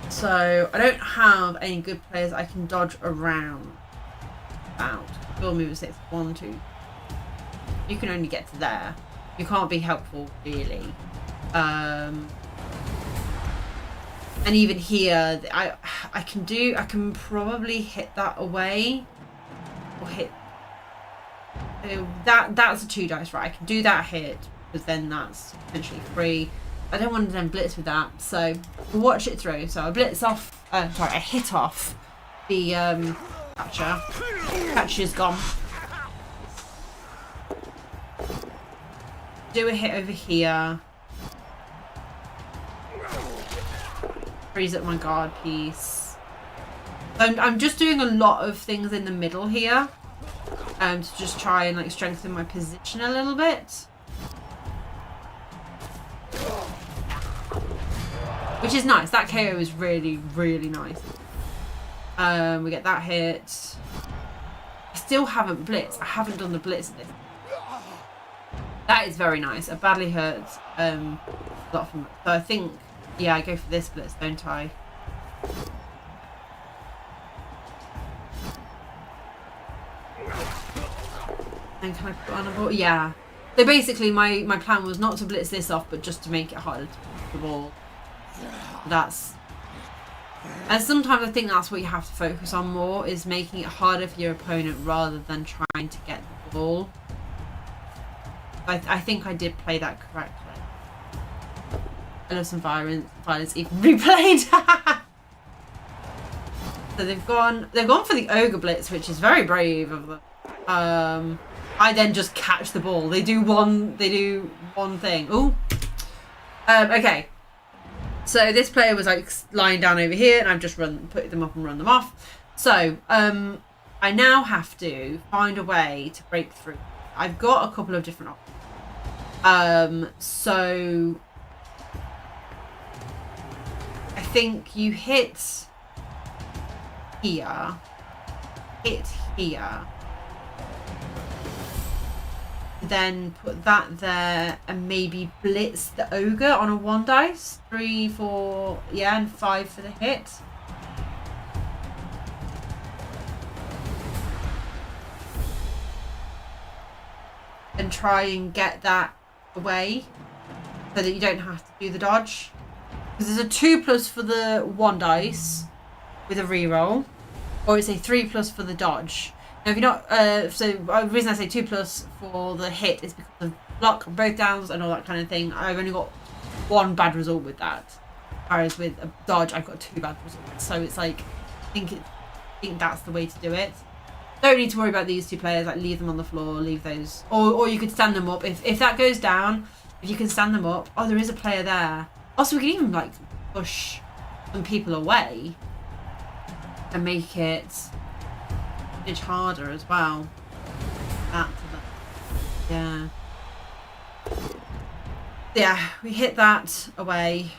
So I don't have any good players I can dodge around. Out. Field movement 6. 1, 2. You can only get to there. You can't be helpful really. And even here, I can probably hit that away. Or hit that's a 2 dice, right? I can do that hit, because then that's potentially free. I don't want to then blitz with that, so we'll watch it through. So I blitz off. I hit off the catcher. Catcher's gone. Do a hit over here. Freeze up my guard piece. I'm just doing a lot of things in the middle here. to just try and like strengthen my position a little bit. Which is nice. That KO is really, really nice. We get that hit. I still haven't blitzed. I haven't done the blitz this. That is very nice. I badly hurt a lot from it. So I think, yeah, I go for this blitz, don't I? And can I put on a ball? Yeah. So basically my plan was not to blitz this off, but just to make it harder to put the ball. And sometimes I think that's what you have to focus on more, is making it harder for your opponent rather than trying to get the ball. I think I did play that correctly. I love some violence even replayed. So they've gone for the ogre blitz, which is very brave of them. I then just catch the ball. They do one thing. Ooh. Okay. So this player was like lying down over here, and I've just put them up and run them off. So I now have to find a way to break through. I've got a couple of different options. So I think you hit here, then put that there and maybe blitz the ogre on a 1 dice. 3, 4, yeah, and 5 for the hit. And try and get that away so that you don't have to do the dodge. Because there's a 2+ for the 1 dice with a reroll, or it's a 3+ for the dodge. Now, if you're not, so the reason I say 2+ for the hit is because of block, both downs, and all that kind of thing. I've only got 1 bad result with that, whereas with a dodge, I've got 2 bad results. So it's like, I think that's the way to do it. Don't need to worry about these 2 players. Like, leave them on the floor, leave those, or you could stand them up if that goes down. If you can stand them up. Oh, there is a player there. Also, we can even like push some people away and make it much harder as well. Yeah. Yeah, we hit that away.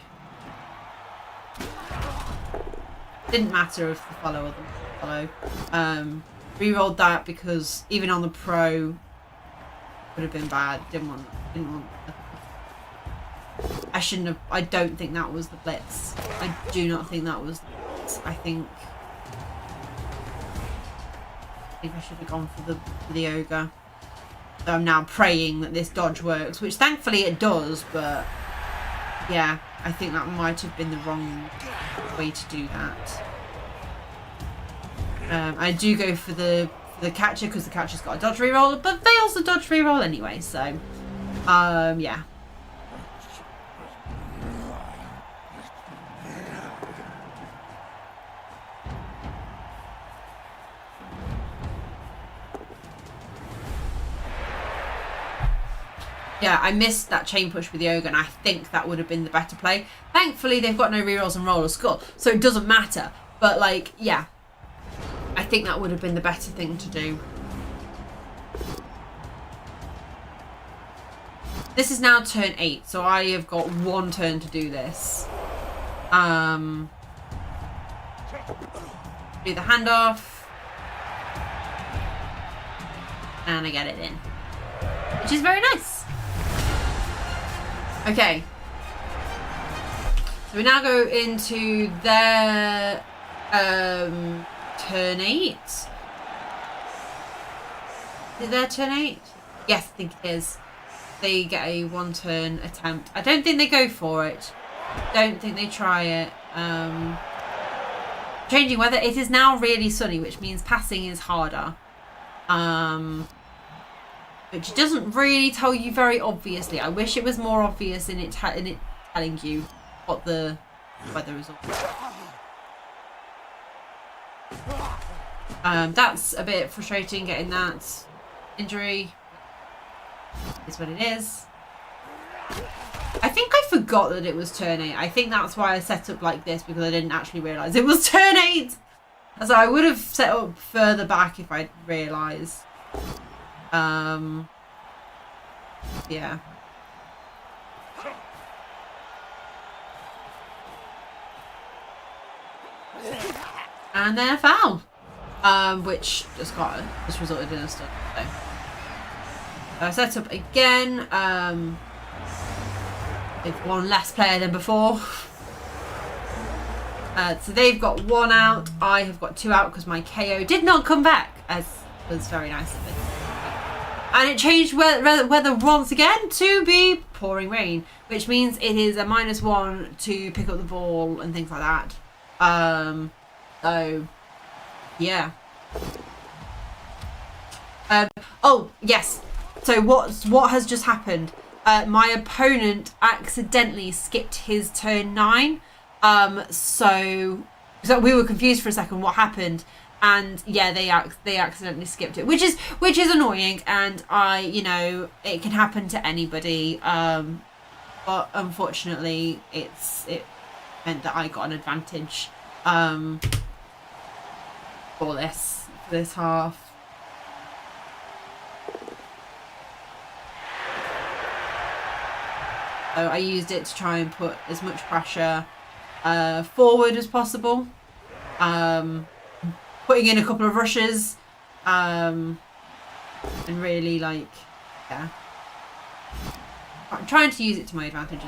Didn't matter if the follow or the follow. Rerolled that because even on the pro would have been bad. Didn't want I shouldn't have. I don't think that was the blitz. I do not think that was the blitz. I think I should have gone for the ogre. So I'm now praying that this dodge works, which thankfully it does, but yeah, I think that might have been the wrong way to do that. I do go for the catcher because the catcher's got a dodge reroll, but fails the dodge reroll anyway, so yeah. Yeah, I missed that chain push with the ogre, and I think that would have been the better play. Thankfully, they've got no rerolls and roll or skull, so it doesn't matter. But, like, yeah, I think that would have been the better thing to do. This is now turn 8, so I have got 1 turn to do this. Do the handoff. And I get it in. Which is very nice. Okay. So we now go into their turn 8. Is it their turn 8? Yes, I think it is. They get a 1 turn attempt. I don't think they go for it. Don't think they try it. Changing weather. It is now really sunny, which means passing is harder. Which doesn't really tell you very obviously. I wish it was more obvious in it telling you what the weather is. That's a bit frustrating getting that injury. Is what it is. I think I forgot that it was turn 8. I think that's why I set up like this, because I didn't actually realise it was turn 8. So I would have set up further back if I'd realised. Yeah. And then a foul, which just resulted in a stun. So I set up again with one less player than before. So they've got 1 out. I have got 2 out because my KO did not come back, as was very nice of it. And it changed weather once again to be pouring rain, which means it is a -1 to pick up the ball and things like that. So yeah. Oh yes. So what has just happened? My opponent accidentally skipped his turn 9. So we were confused for a second what happened, and yeah, they accidentally skipped it, which is annoying, and it can happen to anybody. But unfortunately, it meant that I got an advantage for this half. So I used it to try and put as much pressure forward as possible, putting in a couple of rushes, and really yeah, I'm trying to use it to my advantage.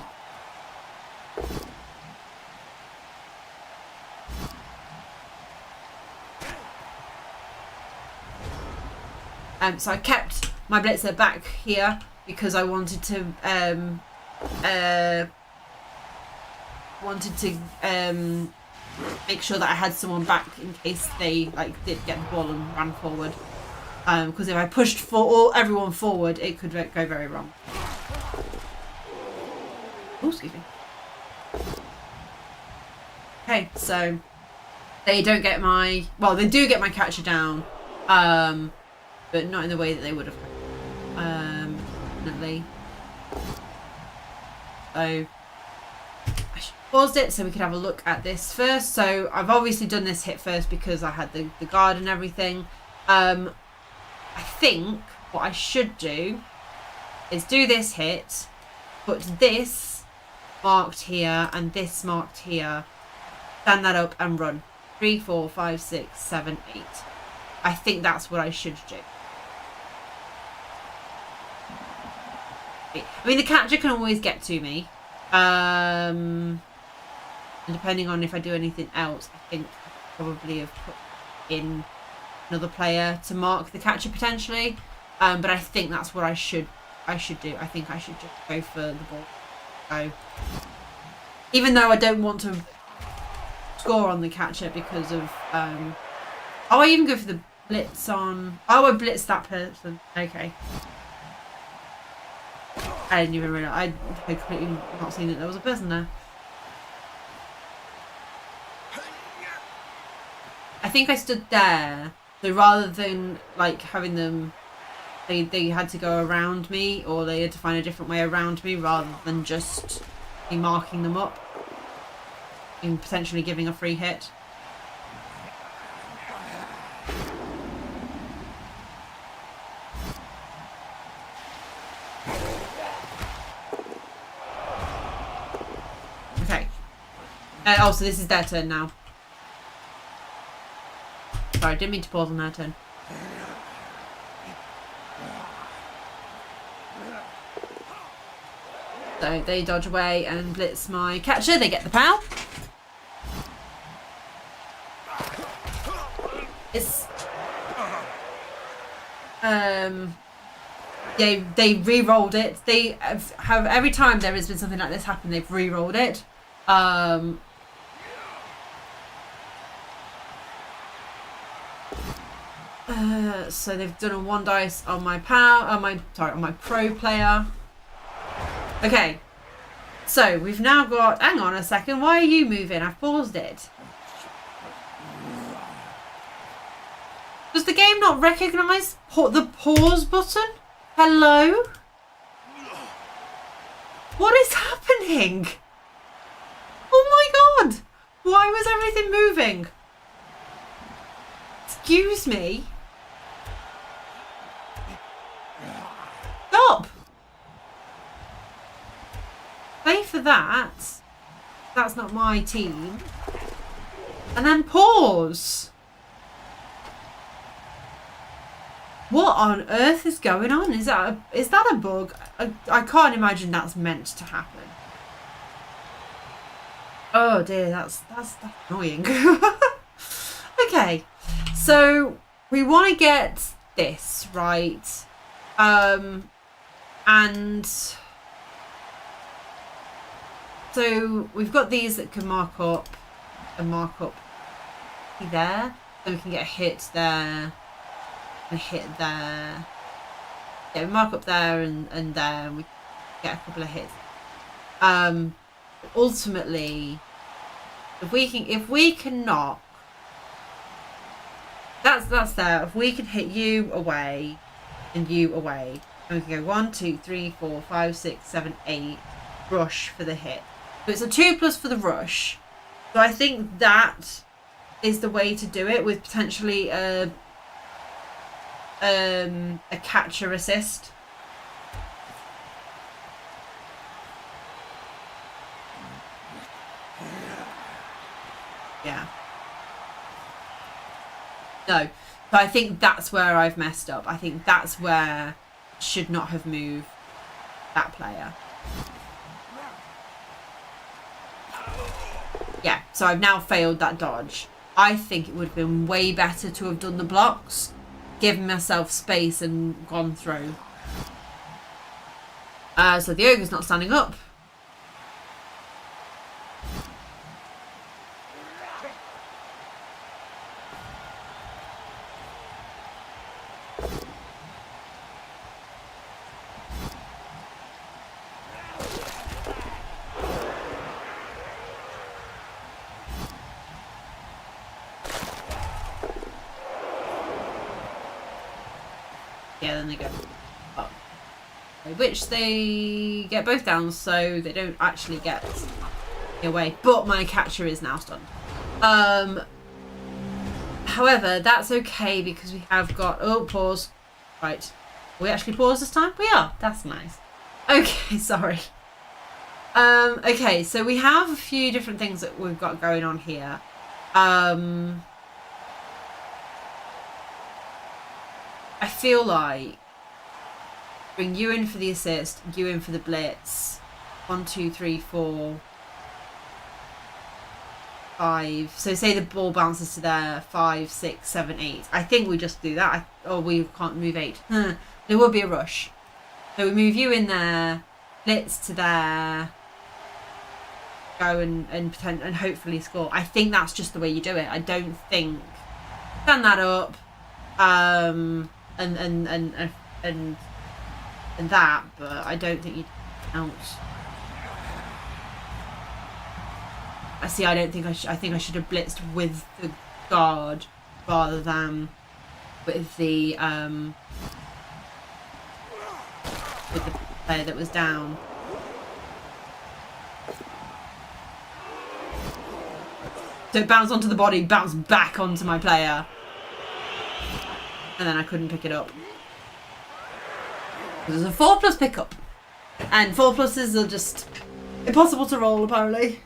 So I kept my blitzer back here because I wanted to make sure that I had someone back in case they did get the ball and ran forward. Because if I pushed everyone forward, it could go very wrong. Oh, excuse me. Okay, so they don't get they do get my catcher down, but not in the way that they would have. Definitely. So I paused it so we could have a look at this first. So I've obviously done this hit first because I had the guard and everything. I think what I should do is do this hit, put this marked here and this marked here, stand that up and run. 3, 4, 5, 6, 7, 8. I think that's what I should do. I mean, the catcher can always get to me. And depending on if I do anything else, I think I probably have put in another player to mark the catcher potentially. But I think that's what I should do. I think I should just go for the ball. So even though I don't want to score on the catcher because of I even go for the blitz on. Oh, I blitzed that person. Okay. I didn't even realise. I completely not seen that there was a person there. I think I stood there, so rather than having them, they had to go around me, or they had to find a different way around me rather than just me marking them up and potentially giving a free hit. Oh, so this is their turn now. Sorry, didn't mean to pause on their turn. So they dodge away and blitz my catcher. They get the POW. It's they re-rolled it. They have every time there has been something like this happen, they've re-rolled it. So they've done a 1 dice on my on my pro player. Okay, so we've now got. Hang on a second. Why are you moving? I've paused it. Does the game not recognise the pause button? Hello? What is happening? Oh my god! Why was everything moving? Excuse me. for that. That's not my team. And then pause. What on earth is going on? Is that a bug? I can't imagine that's meant to happen. Oh dear, that's annoying. Okay, so we want to get this right, and so we've got these that can mark up there, so we can get a hit there, a hit there. Yeah, we mark up there and there, and we get a couple of hits. Ultimately, if we can knock, that's there. If we can hit you away and you away, and we can go 1, 2, 3, 4, 5, 6, 7, 8, rush for the hit. So it's a 2+ for the rush. So I think that is the way to do it, with potentially a catcher assist. Yeah. No. So I think that's where I've messed up. I think that's where I should not have moved that player. Yeah, so I've now failed that dodge. I think it would have been way better to have done the blocks, given myself space and gone through. So the ogre's not standing up. Yeah, then they go up. Which they get both down, so they don't actually get away. But my catcher is now stunned. However, that's okay because we have got... Oh, pause. Right. We actually pause this time? We are. That's nice. Okay, sorry. Okay, so we have a few different things that we've got going on here. I feel like bring you in for the assist, you in for the blitz. 1, 2, 3, 4, 5. So say the ball bounces to there. 5, 6, 7, 8. I think we just do that. Or we can't move 8. There will be a rush. So we move you in there, blitz to there, go and hopefully score. I think that's just the way you do it. I don't think stand that up. And that, but I don't think you count. I see. I don't think I think I should have blitzed with the guard rather than with the player that was down. So it bounced onto the body, bounced back onto my player, and then I couldn't pick it up. There's a 4+ pickup, and 4+s are just impossible to roll apparently.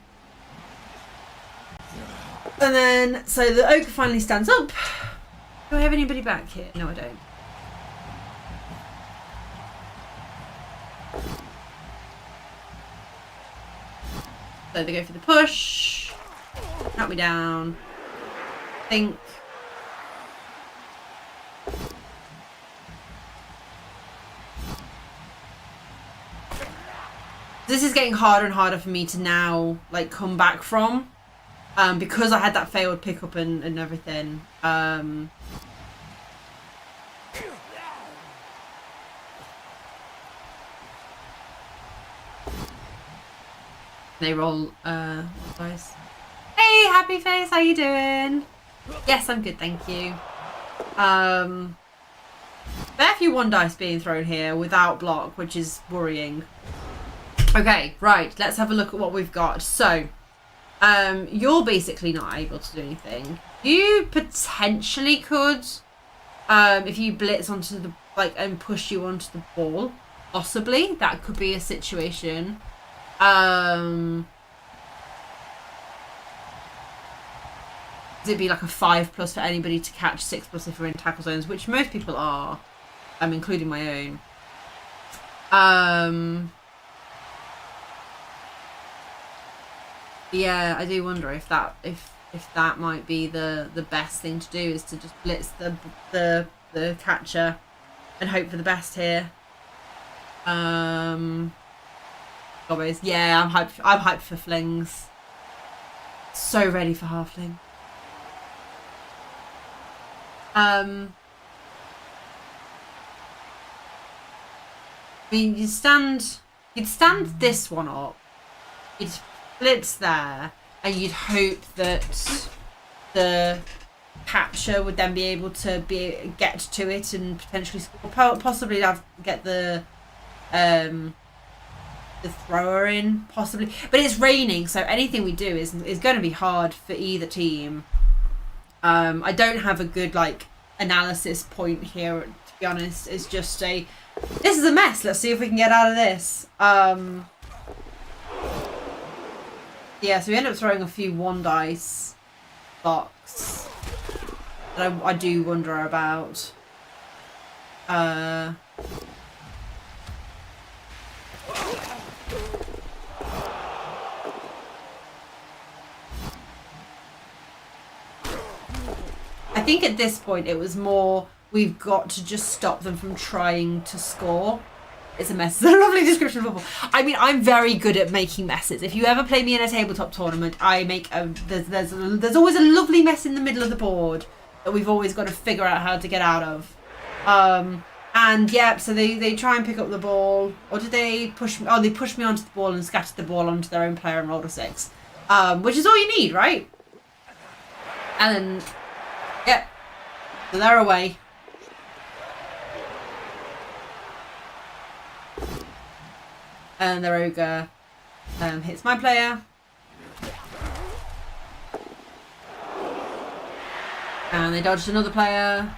And then, so the ogre finally stands up. Do I have anybody back here? No, I don't. So they go for the push. Knock me down. Think. This is getting harder and harder for me to now like come back from, because I had that failed pickup and everything. They roll dice. Hey, happy face, how you doing? Yes, I'm good, thank you. Very few 1 dice being thrown here without block, which is worrying. Okay, right, let's have a look at what we've got. So, you're basically not able to do anything. You potentially could, if you blitz onto the, like, and push you onto the ball, possibly. That could be a situation. It'd be like a 5+ for anybody to catch, 6+ if we're in tackle zones, which most people are, including my own. Yeah, I do wonder if that might be the best thing to do, is to just blitz the catcher and hope for the best here. Always, yeah, I'm hyped for flings. So ready for halfling. I mean, you'd stand this one up, you'd blitz there, and you'd hope that the catcher would then be able to get to it and potentially score, possibly get the thrower in, possibly. But it's raining, so anything we do is going to be hard for either team. I don't have a good analysis point here, to be honest. It's just this is a mess. Let's see if we can get out of this. Yeah, so we end up throwing a few 1 dice blocks that I do wonder about. I think at this point it was more, we've got to just stop them from trying to score. It's a mess. It's a lovely description of football. I mean, I'm very good at making messes. If you ever play me in a tabletop tournament, I make there's always a lovely mess in the middle of the board that we've always got to figure out how to get out of. And yeah, so they try and pick up the ball, or did they push me? Oh, they pushed me onto the ball and scattered the ball onto their own player and rolled a 6, which is all you need, right? And then, yep, so they're away. And their ogre hits my player. And they dodged another player.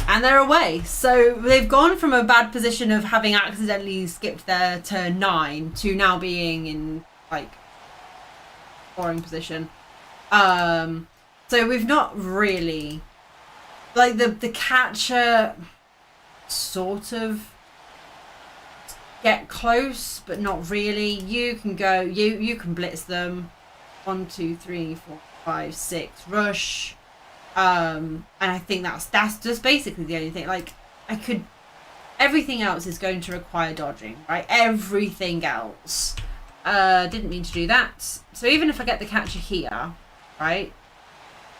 And they're away. So they've gone from a bad position of having accidentally skipped their turn 9 to now being in scoring position. So we've not really, the catcher sort of get close, but not really. You can go, you can blitz them. 1, 2, 3, 4, 5, 6, rush. And I think that's just basically the only thing. Everything else is going to require dodging, right? Everything else. Didn't mean to do that. So even if I get the catcher here, right?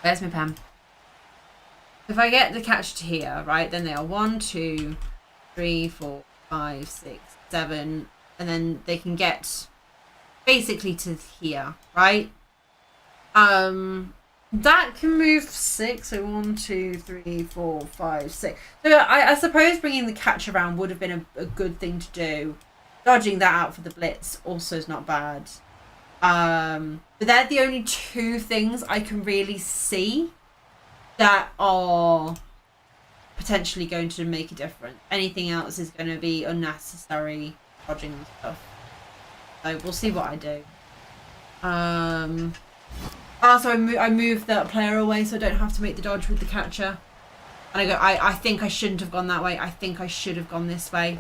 Where's my pen? If I get the catcher to here, right, then they are 1, 2, 3, 4, 5, 6, 7, and then they can get basically to here, right? That can move 6, so 1, 2, 3, 4, 5, 6. So I suppose bringing the catch around would have been a good thing to do. Dodging that out for the blitz also is not bad. But they're the only 2 things I can really see that are potentially going to make a difference. Anything else is going to be unnecessary dodging and stuff. So we'll see what I do. So I moved that player away so I don't have to make the dodge with the catcher. And I think I shouldn't have gone that way. I think I should have gone this way.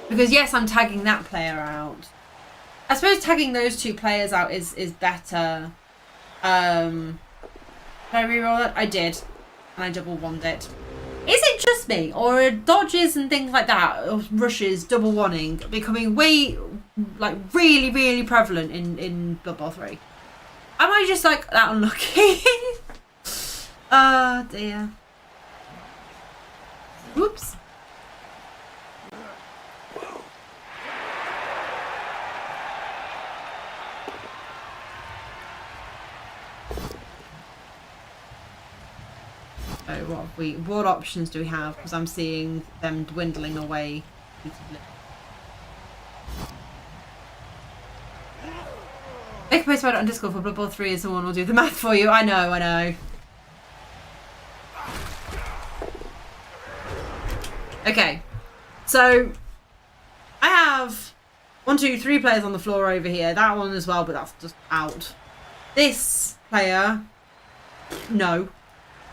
Because yes, I'm tagging that player out. I suppose tagging those 2 players out is better. Did I reroll it? I did. And I double wand it. Is it just me? Or are dodges and things like that, or rushes, double wanting, becoming way, really, really prevalent in Blood Bowl 3? Am I just that unlucky? Oh dear. Whoops. So what options do we have? Because I'm seeing them dwindling away. Make a post about it on Discord for Blood Bowl 3 and someone will do the math for you. I know. Okay. So I have 1, 2, 3 players on the floor over here. That one as well, but that's just out. This player, no.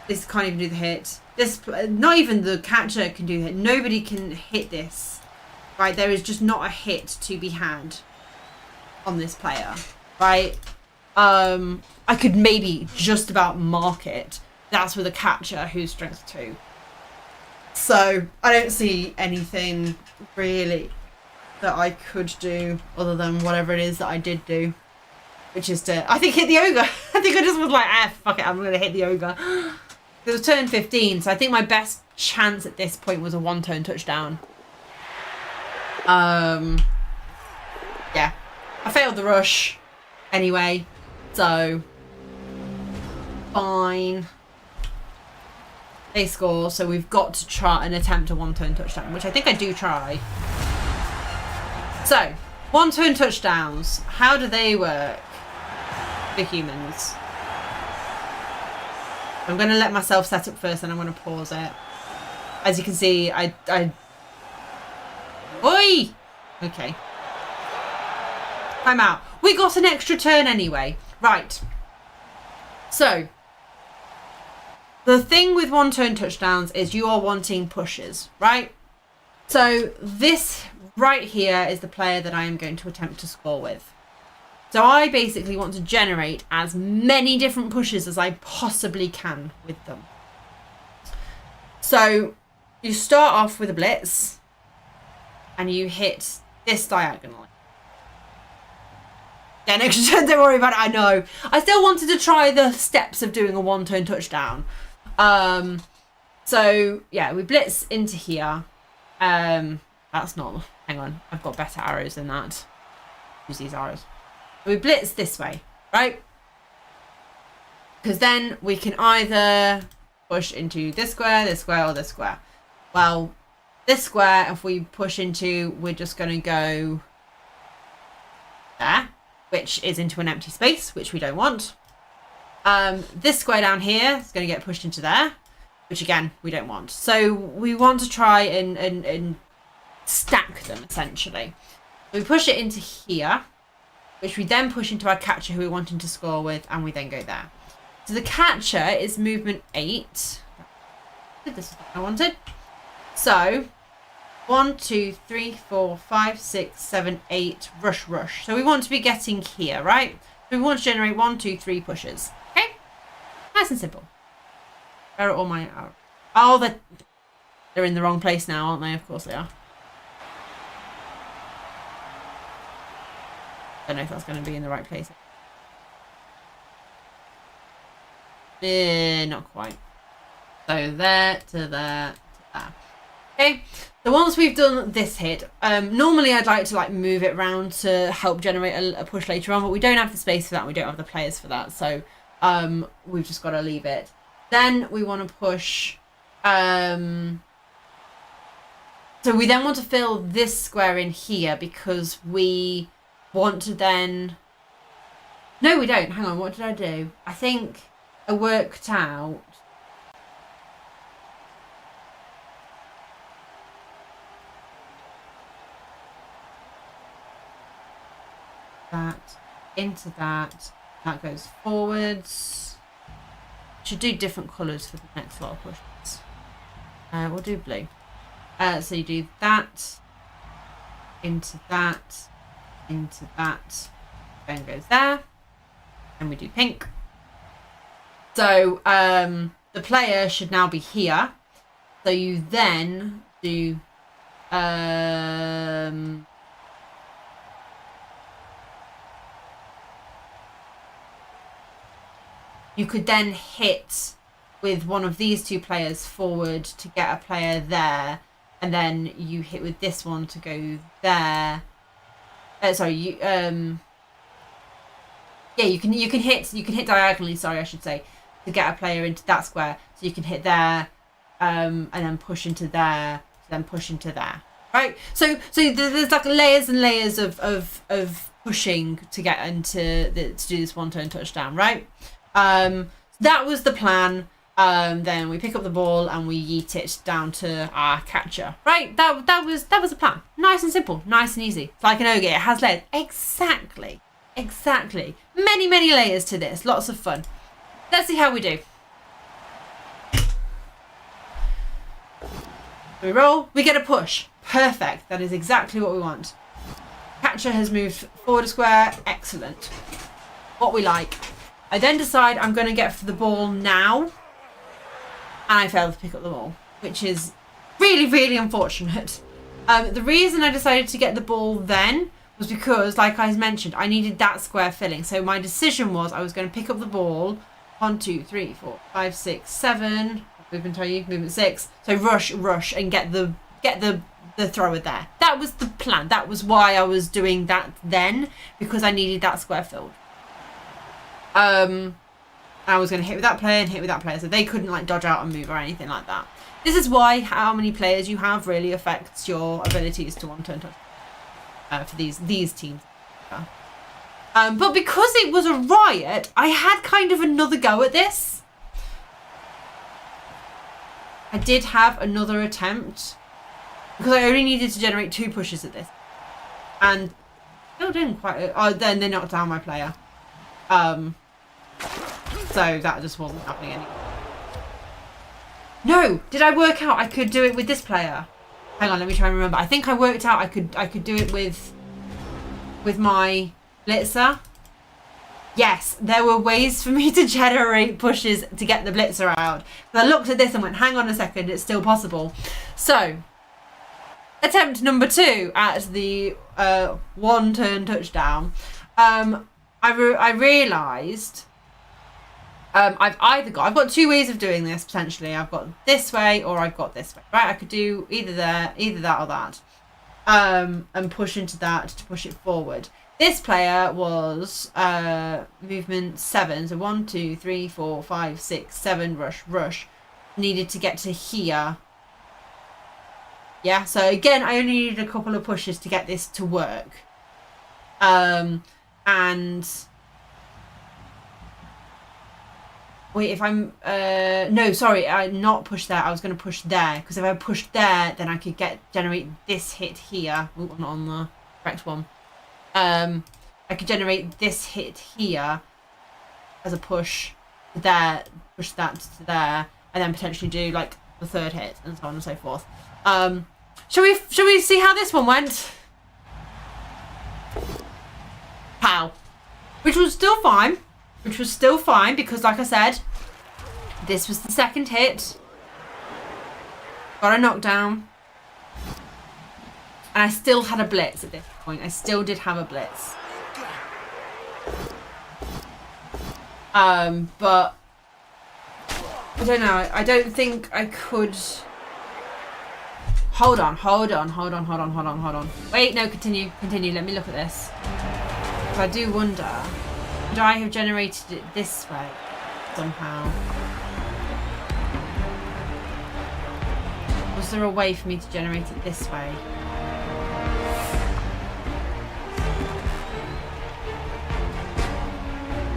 This can't even do the hit. This, not even the catcher can do the hit. Nobody can hit this. Right, there is just not a hit to be had on this player. Right? I could maybe just about mark it. That's with a catcher who's strength 2. So I don't see anything really that I could do other than whatever it is that I did do, which is to, I think, hit the ogre. I think I just was like, fuck it, I'm going to hit the ogre. It was turn 15, so I think my best chance at this point was a 1-turn touchdown. Yeah, I failed the rush anyway, so fine. They score, so we've got to try and attempt a 1-turn touchdown, which I think I do try. So, 1-turn touchdowns, how do they work for humans? I'm going to let myself set up first and I'm going to pause it. As you can see, I... Oi! Okay. I'm out. We got an extra turn anyway. Right. So, the thing with 1-turn touchdowns is you are wanting pushes, right? So this right here is the player that I am going to attempt to score with. So I basically want to generate as many different pushes as I possibly can with them. So you start off with a blitz and you hit this diagonally. Yeah, an extra turn, don't worry about it, I know. I still wanted to try the steps of doing a 1-turn touchdown. So yeah, we blitz into here. That's not, hang on, I've got better arrows than that. Use these arrows. We blitz this way, right? Because then we can either push into this square, or this square. Well, this square, if we push into, we're just going to go there, which is into an empty space, which we don't want. This square down here is going to get pushed into there, which again, we don't want. So we want to try and stack them, essentially. We push it into here, which we then push into our catcher who we're wanting to score with, and we then go there. So the catcher is movement 8. This is what I wanted. So 1, 2, 3, 4, 5, 6, 7, 8, rush. So we want to be getting here, right? So we want to generate 1, 2, 3 pushes. Okay? Nice and simple. Where are all my arrows? Oh, they're in the wrong place now, aren't they? Of course they are. I don't know if that's going to be in the right place. Not quite. So there to there to there. Okay. So once we've done this hit, normally I'd like to move it around to help generate a push later on, but we don't have the space for that. We don't have the players for that. So we've just got to leave it. Then we want to push. So we then want to fill this square in here because we want to then... No, we don't. Hang on. What did I do? I think I worked out... that into that goes forwards. Should do different colours for the next lot of pushes. We'll do blue. So you do that into that, then goes there, and we do pink. So the player should now be here. So you then do you could then hit with one of these two players forward to get a player there, and then you hit with this one to go there. Sorry, you yeah, you can hit diagonally. Sorry, I should say, to get a player into that square. So you can hit there, and then push into there, then push into there. Right. So there's like layers and layers of pushing to get into to do this 1-turn touchdown. Right. That was the plan. Then we pick up the ball and we yeet it down to our catcher. Right, that was a plan. Nice and simple, nice and easy. It's like an ogre, it has layers. Exactly. Many layers to this, lots of fun. Let's see how we do. We roll, we get a push. Perfect, that is exactly what we want. Catcher has moved forward a square, excellent. What we like. I then decide I'm going to get for the ball now, and I fail to pick up the ball, which is really unfortunate. The reason I decided to get the ball then was because, like I mentioned, I needed that square filling. So my decision was I was going to pick up the ball. 1, 2, 3, 4, 5, 6, 7. Movement tell you, movement 6. So rush and get the thrower there. That was the plan. That was why I was doing that then, because I needed that square filled. I was going to hit with that player and hit with that player, so they couldn't like dodge out and move or anything like that. This is why how many players you have really affects your abilities to one-turn touch for these teams. But because it was a riot, I had kind of another go at this. I did have another attempt because I only needed to generate 2 pushes at this, and still didn't quite. Oh, then they knocked down my player. So that just wasn't happening anymore. No, did I work out I could do it with this player? Hang on, let me try and remember. I think I worked out I could do it with my blitzer. Yes, there were ways for me to generate pushes to get the blitzer out. So I looked at this and went, hang on a second, it's still possible. So, attempt number 2 at the one-turn touchdown. I realised I've got 2 ways of doing this potentially. I've got this way or I've got this way. Right, I could do either that or that. And push into that to push it forward. This player was movement 7, so 1, 2, 3, 4, 5, 6, 7, rush. Needed to get to here. Yeah, so again, I only needed a couple of pushes to get this to work. And wait, if I'm no, sorry, I not push there. I was going to push there because if I pushed there, then I could generate this hit here. Ooh, not on the correct one. I could generate this hit here as a push there, push that to there, and then potentially do like the 3rd hit and so on and so forth. Shall we see how this one went? Pow. Which was still fine because, like I said, this was the 2nd hit. Got a knockdown. And I still had a blitz at this point. I still did have a blitz. But I don't know. I don't think I could. Hold on. Wait, no, continue. Let me look at this. I do wonder, could I have generated it this way somehow? Was there a way for me to generate it this way?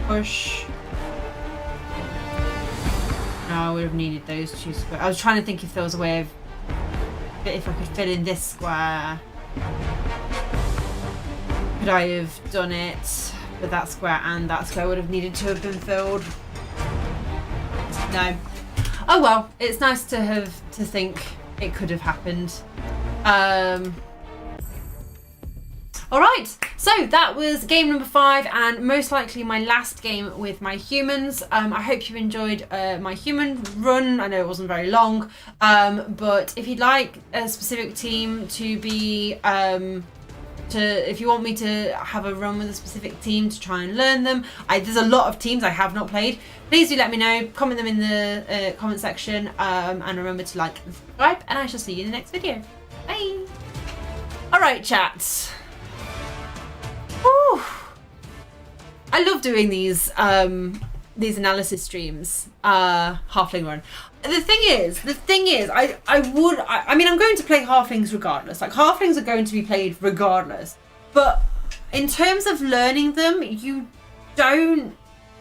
Push. No, I would have needed those 2 squares. I was trying to think if there was a way of, if I could fill in this square. Could I have done it with that square and that square would have needed to have been filled? No. Oh well, it's nice to think it could have happened. Alright, so that was game number 5 and most likely my last game with my humans. I hope you enjoyed my human run. I know it wasn't very long, but if you'd like a specific team to be, if you want me to have a run with a specific team to try and learn them, there's a lot of teams I have not played. Please do let me know, comment them in the comment section, and remember to like and subscribe, and I shall see you in the next video. Bye! Alright chats. Whew. I love doing these analysis streams. Halfling run. The thing is, I mean, I'm going to play halflings regardless. Like, halflings are going to be played regardless. But in terms of learning them, you don't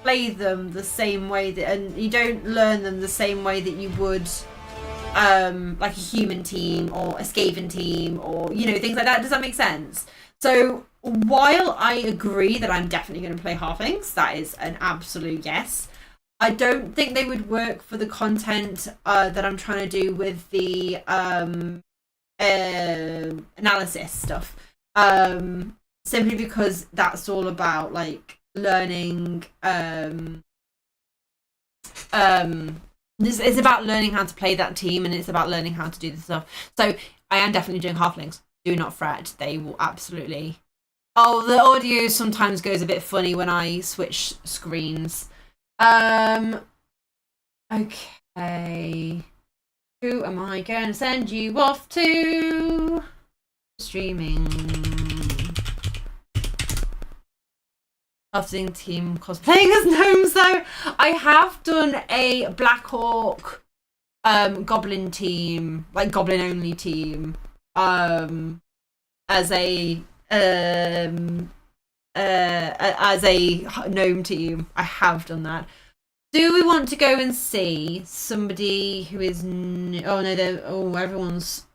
play them the same way that, and you don't learn them the same way that you would like a human team or a Skaven team or, you know, things like that. Does that make sense? So while I agree that I'm definitely going to play halflings, that is an absolute yes, I don't think they would work for the content that I'm trying to do with the analysis stuff. Simply because that's all about like learning. It's about learning how to play that team, and it's about learning how to do the stuff. So I am definitely doing halflings. Do not fret; they will absolutely. Oh, the audio sometimes goes a bit funny when I switch screens. Okay. Who am I going to send you off to? Streaming. After seeing team cosplaying as gnomes, though, I have done a Black Hawk goblin team, like goblin only team, as a gnome team. I have done that. Do we want to go and see somebody who is? Everyone's.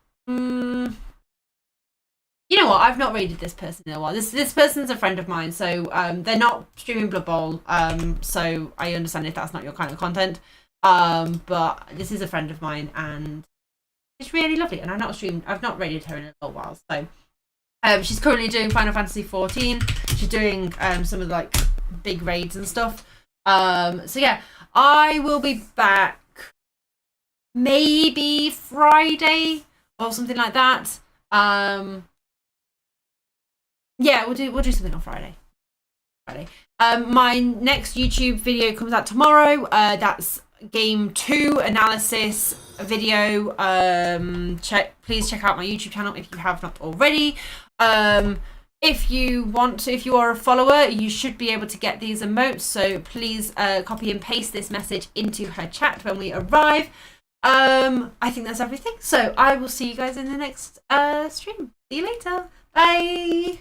You know what? I've not raided this person in a while. This person's a friend of mine, so they're not streaming Blood Bowl. So I understand if that's not your kind of content. But this is a friend of mine, and it's really lovely. And I've not raided her in a little while. So she's currently doing Final Fantasy 14. She's doing some of the like big raids and stuff. So yeah, I will be back maybe Friday or something like that. Yeah, we'll do something on Friday. My next YouTube video comes out tomorrow. That's Game 2 analysis video. Please check out my YouTube channel if you have not already. If you are a follower, you should be able to get these emotes. So please copy and paste this message into her chat when we arrive. I think that's everything. So I will see you guys in the next stream. See you later. Bye.